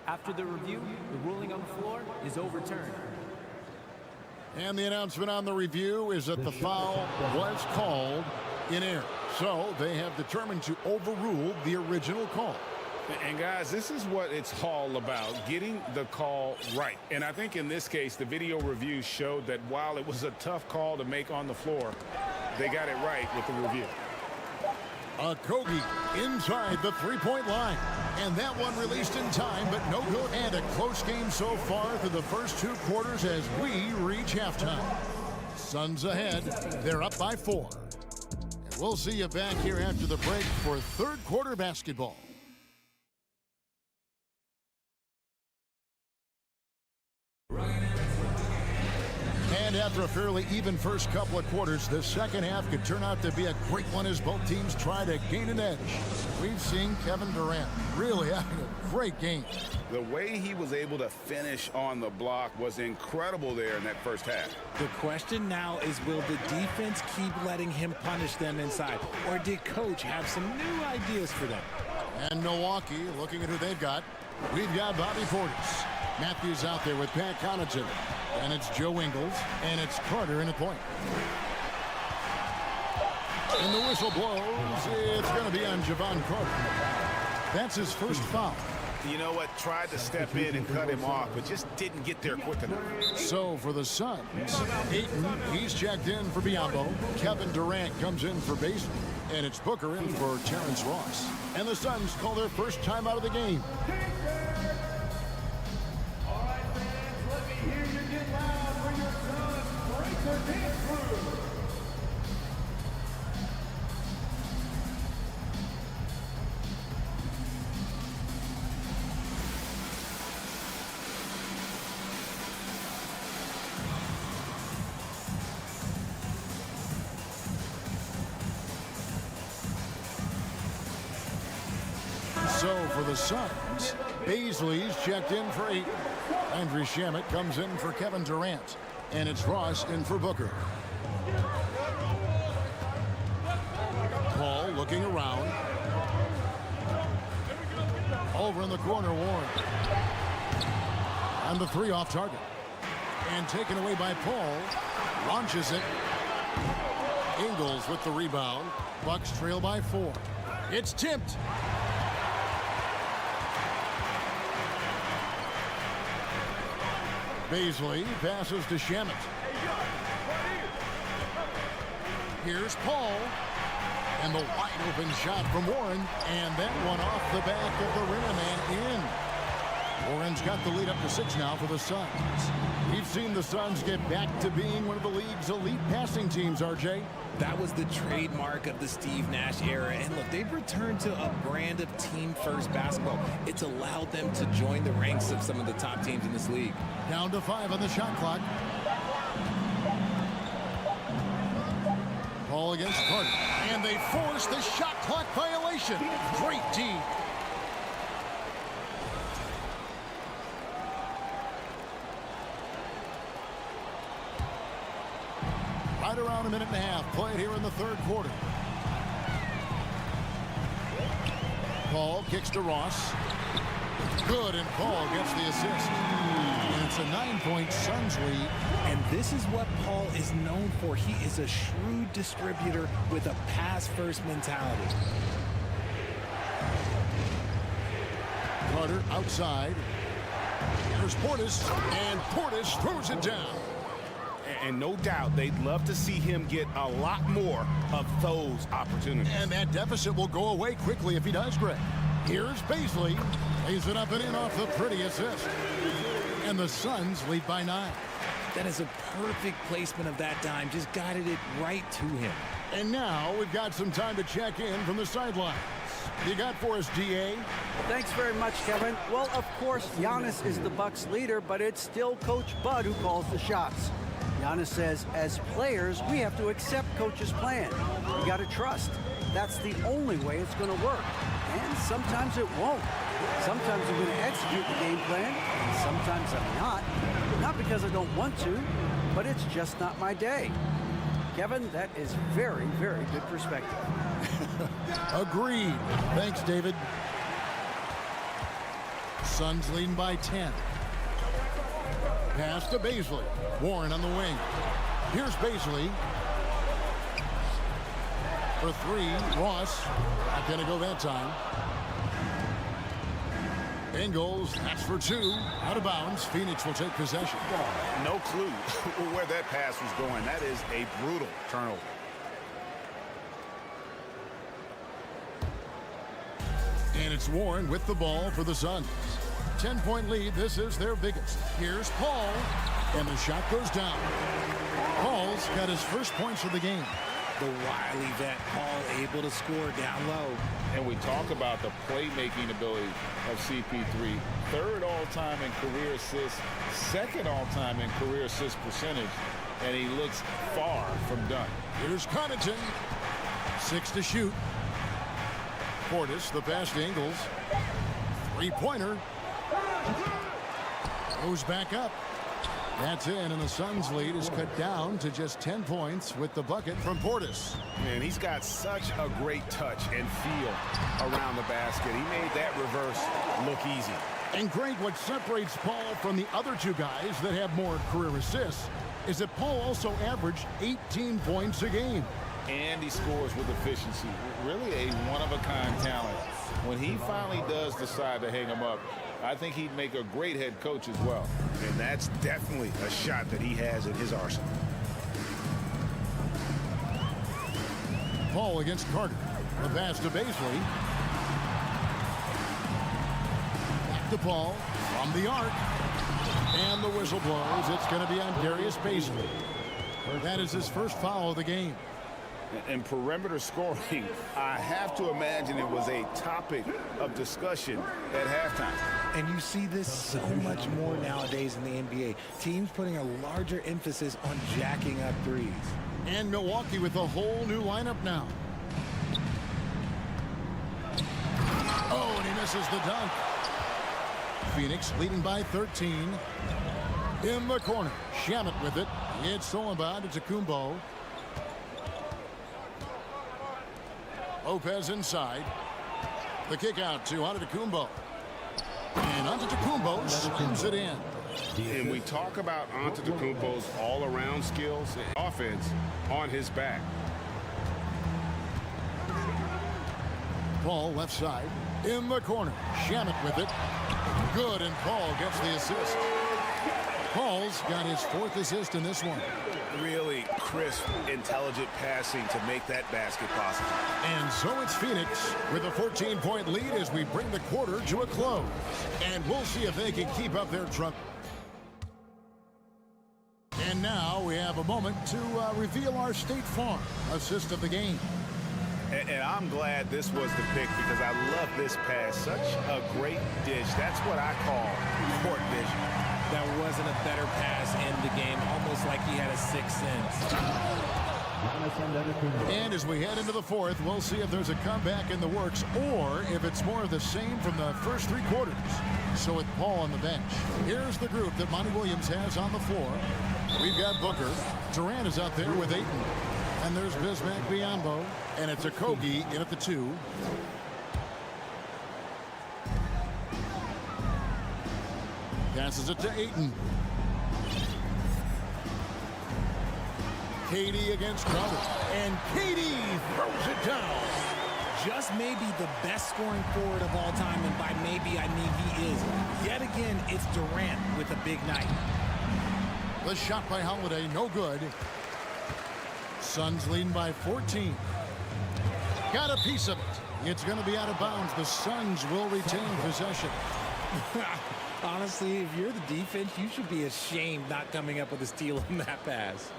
After the review, the ruling on the floor is overturned. And the announcement on the review is that the foul was called in air. So they have determined to overrule the original call. And guys, this is what it's all about, getting the call right. And I think in this case, the video review showed that while it was a tough call to make on the floor, they got it right with the review. Okogie inside the three-point line. And that one released in time, but no good. And a close game so far through the first 2 quarters as we reach halftime. Suns ahead. They're up by 4. And we'll see you back here after the break for third quarter basketball. And after a fairly even first couple of quarters, the second half could turn out to be a great one as both teams try to gain an edge. We've seen Kevin Durant really having a great game. The way he was able to finish on the block was incredible there in that first half. The question now is, will the defense keep letting him punish them inside? Or did coach have some new ideas for them? And Milwaukee, looking at who they've got, we've got Bobby Portis. Matthews out there with Pat Connaughton. And it's Joe Ingles, and it's Carter in the point. And the whistle blows. It's going to be on Javon Carter. That's his first foul. You know what? Tried to step in and cut him off, but just didn't get there quick enough. So for the Suns, Ayton, he's checked in for Biyombo. Kevin Durant comes in for Basin. And it's Booker in for Terrence Ross. And the Suns call their first time out of the game. So for the Suns, Baisley's checked in for Ayton. Andrew Shamet comes in for Kevin Durant. And it's Ross in for Booker. Paul looking around. Over in the corner, Warren. And the three off target. And taken away by Paul. Launches it. Ingles with the rebound. Bucks trail by 4. It's tipped. Baisley passes to Shamet. Here's Paul. And the wide open shot from Warren. And that one off the back of the rim and in. Warren's got the lead up to 6 now for the Suns. We've seen the Suns get back to being one of the league's elite passing teams, RJ. That was the trademark of the Steve Nash era. And look, they've returned to a brand of team-first basketball. It's allowed them to join the ranks of some of the top teams in this league. Down to 5 on the shot clock. Paul against Carter. And they force the shot clock violation. Great D. Right around a minute and a half played here in the third quarter. Paul kicks to Ross. Good, and Paul gets the assist. And it's a 9-point Suns lead. And this is what Paul is known for. He is a shrewd distributor with a pass-first mentality. Carter outside. There's Portis, and Portis throws it down. And no doubt they'd love to see him get a lot more of those opportunities. And that deficit will go away quickly if he does, Greg. Here's Baisley. Lays it up and in off the pretty assist. And the Suns lead by 9. That is a perfect placement of that dime. Just guided it right to him. And now we've got some time to check in from the sidelines. You got for us, DA? Thanks very much, Kevin. Well, of course, Giannis is the Bucks leader, but it's still Coach Bud who calls the shots. Giannis says, as players, we have to accept Coach's plan. We got to trust. That's the only way it's going to work. And sometimes it won't. Sometimes I'm going to execute the game plan, and sometimes I'm not. Not because I don't want to, but it's just not my day. Kevin, that is very, very good perspective. Agreed. Thanks, David. Suns leading by 10. Pass to Baisley. Warren on the wing. Here's Baisley. For three, Ross. Not going to go that time. Ingles, that's for two. Out of bounds. Phoenix will take possession. No clue where that pass was going. That is a brutal turnover. And it's Warren with the ball for the Suns. 10-point lead. This is their biggest. Here's Paul. And the shot goes down. Paul's got his first points of the game. The wily vet Paul able to score down low. And we talk about the playmaking ability of CP3. Third all-time in career assists, second all-time in career assist percentage, and he looks far from done. Here's Connaughton. 6 to shoot. Portis, the pass to Ingles. Three-pointer. Goes back up. That's in, and the Suns' lead is cut down to just 10 points with the bucket from Portis. Man, he's got such a great touch and feel around the basket. He made that reverse look easy. And Greg, what separates Paul from the other two guys that have more career assists is that Paul also averaged 18 points a game. And he scores with efficiency. Really a one-of-a-kind talent. When he finally does decide to hang him up, I think he'd make a great head coach as well. And that's definitely a shot that he has in his arsenal. Paul against Carter. The pass to Baisley. Back to Paul from the arc. And the whistle blows. It's going to be on Darius Baisley. That is his first foul of the game. And perimeter scoring, I have to imagine it was a topic of discussion at halftime. And you see this so much more nowadays in the NBA. Teams putting a larger emphasis on jacking up threes. And Milwaukee with a whole new lineup now. Oh, and he misses the dunk. Phoenix leading by 13. In the corner. Shamet with it. It's stolen by Antetokounmpo. Lopez inside. The kick out to Antetokounmpo. And Antetokounmpo slams it in. And we talk about Antetokounmpo's all-around skills, offense on his back. Paul left side. In the corner. Shamet with it. Good, and Paul gets the assist. Paul's got his fourth assist in this one. Really crisp, intelligent passing to make that basket possible. And so it's Phoenix with a 14-point lead as we bring the quarter to a close. And we'll see if they can keep up their trouble. And now we have a moment to reveal our State Farm assist of the game. And I'm glad this was the pick because I love this pass. Such a great dish. That's what I call court vision. That wasn't a better pass in the game, almost like he had a sixth sense. And as we head into the fourth, we'll see if there's a comeback in the works or if it's more of the same from the first three quarters. So with Paul on the bench, here's the group that Monty Williams has on the floor. We've got Booker. Durant is out there with Ayton. And there's Bismack Biyombo. And it's Okogie in at the 2. Passes it to Ayton. KD against Crowder. And KD throws it down. Just maybe the best scoring forward of all time, and by maybe I mean he is. Yet again, it's Durant with a big night. The shot by Holiday, no good. Suns leading by 14. Got a piece of it. It's going to be out of bounds. The Suns will retain possession. Honestly, if you're the defense, you should be ashamed not coming up with a steal on that pass.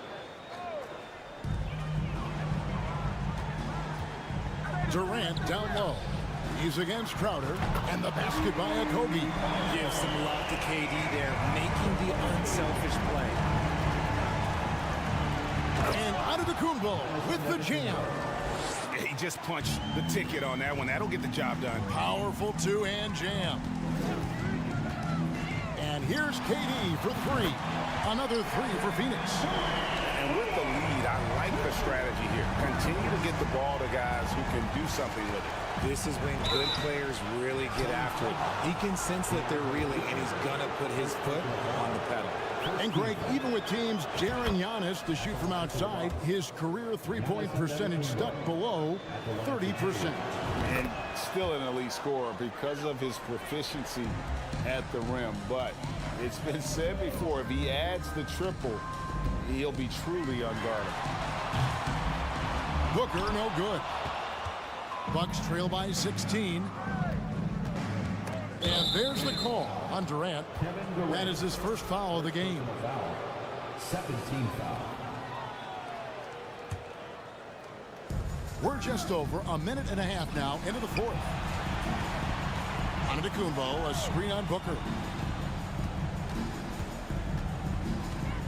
Durant down low. He's against Crowder. And the basket by Okogie. Give some love to KD there, making the unselfish play. And Antetokounmpo with the jam. He just punched the ticket on that one. That'll get the job done. Powerful two-hand jam. And here's KD for 3. Another 3 for Phoenix. And with the lead, I like the strategy here. Continue to get the ball to guys who can do something with it. This is when good players really get after it. He can sense that they're reeling, and he's going to put his foot on the pedal. And Greg, even with teams daring Giannis to shoot from outside, his career three-point percentage stuck below 30%. And still an elite scorer because of his proficiency at the rim. But it's been said before, if he adds the triple, he'll be truly unguardable. Booker, no good. Bucks trail by 16. And there's the call on Durant. That is his first foul of the game. 17 foul. We're just over a minute and a half now into the fourth. Antetokounmpo, a screen on Booker.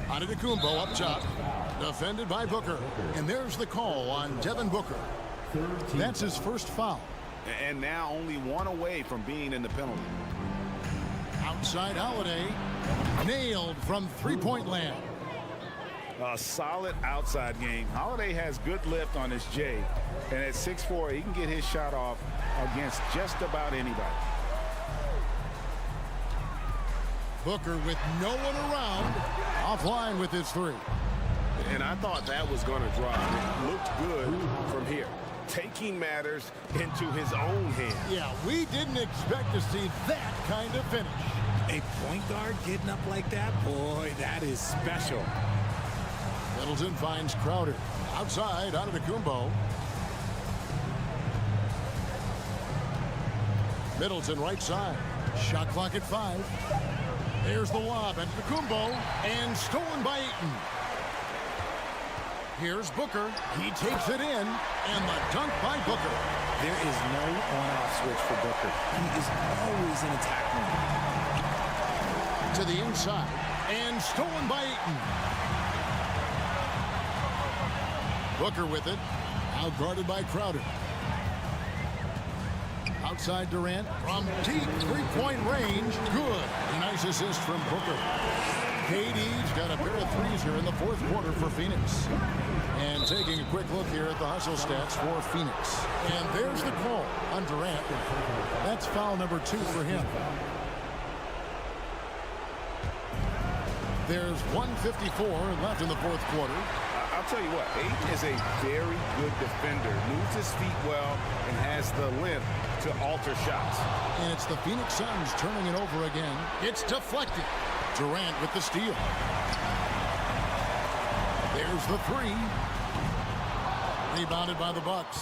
Antetokounmpo up top, defended by Booker. And there's the call on Devin Booker. That's his first foul. And now only one away from being in the penalty. Outside Holiday, nailed from three-point land. A solid outside game. Holiday has good lift on his J. And at 6'4", he can get his shot off against just about anybody. Booker with no one around, offline with his three. And I thought that was going to drop. It looked good from here. Taking matters into his own hands. Yeah, we didn't expect to see that kind of finish. A point guard getting up like that? Boy, that is special. Middleton finds Crowder. Outside, Antetokounmpo. Middleton right side. Shot clock at 5. There's the lob. Antetokounmpo. And stolen by Ayton. Here's Booker. He takes it in. And the dunk by Booker. There is no on-off switch for Booker. He is always in attack mode. To the inside. And stolen by Ayton. Booker with it. Out guarded by Crowder. Outside Durant. From deep three-point range. Good. A nice assist from Booker. KD's got a pair of threes here in the fourth quarter for Phoenix. And taking a quick look here at the hustle stats for Phoenix. And there's the call on Durant. That's foul number 2 for him. There's 1:54 left in the fourth quarter. I'll tell you what, Ayton is a very good defender. Moves his feet well and has the length to alter shots. And it's the Phoenix Suns turning it over again. It's deflected. Durant with the steal. There's the 3. Rebounded by the Bucks.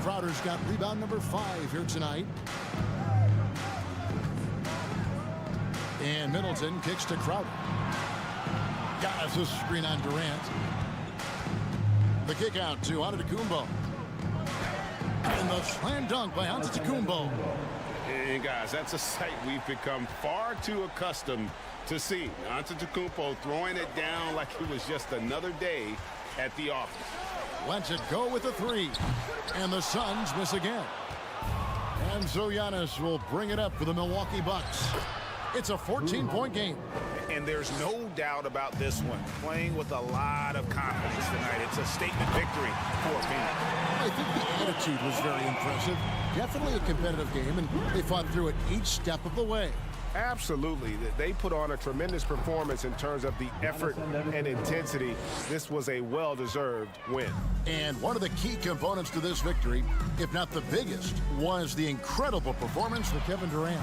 Crowder's got rebound number 5 here tonight. And Middleton kicks to Crowder. Got a screen on Durant. The kick out to Antetokounmpo. And the slam dunk by Antetokounmpo. And guys, that's a sight we've become far too accustomed to see. Antetokounmpo throwing it down like it was just another day at the office. Lets it go with the 3. And the Suns miss again. And so Giannis will bring it up for the Milwaukee Bucks. It's a 14-point game. And there's no doubt about this one. Playing with a lot of confidence tonight. It's a statement victory for Phoenix. I think the attitude was very impressive. Definitely a competitive game, and they fought through it each step of the way. Absolutely. They put on a tremendous performance in terms of the effort and intensity. This was a well-deserved win. And one of the key components to this victory, if not the biggest, was the incredible performance of Kevin Durant.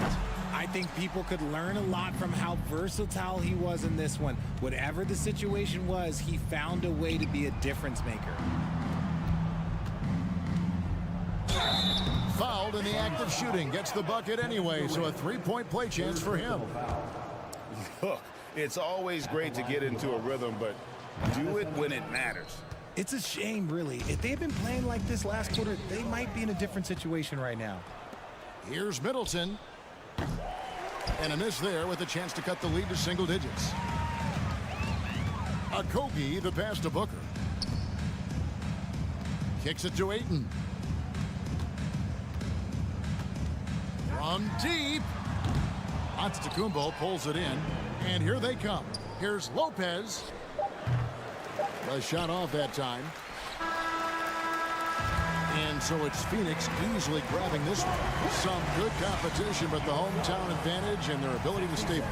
I think people could learn a lot from how versatile he was in this one. Whatever the situation was, he found a way to be a difference maker. Fouled in the act of shooting. Gets the bucket anyway, so a 3-point play chance for him. Look, it's always great to get into a rhythm, but do it when it matters. It's a shame, really. If they had been playing like this last quarter, they might be in a different situation right now. Here's Middleton. And a miss there with a chance to cut the lead to single digits. Okogie, the pass to Booker. Kicks it to Ayton. From deep. Antetokounmpo pulls it in. And here they come. Here's Lopez. A shot off that time. And so it's Phoenix easily grabbing this one. Some good competition, but the hometown advantage and their ability to stay.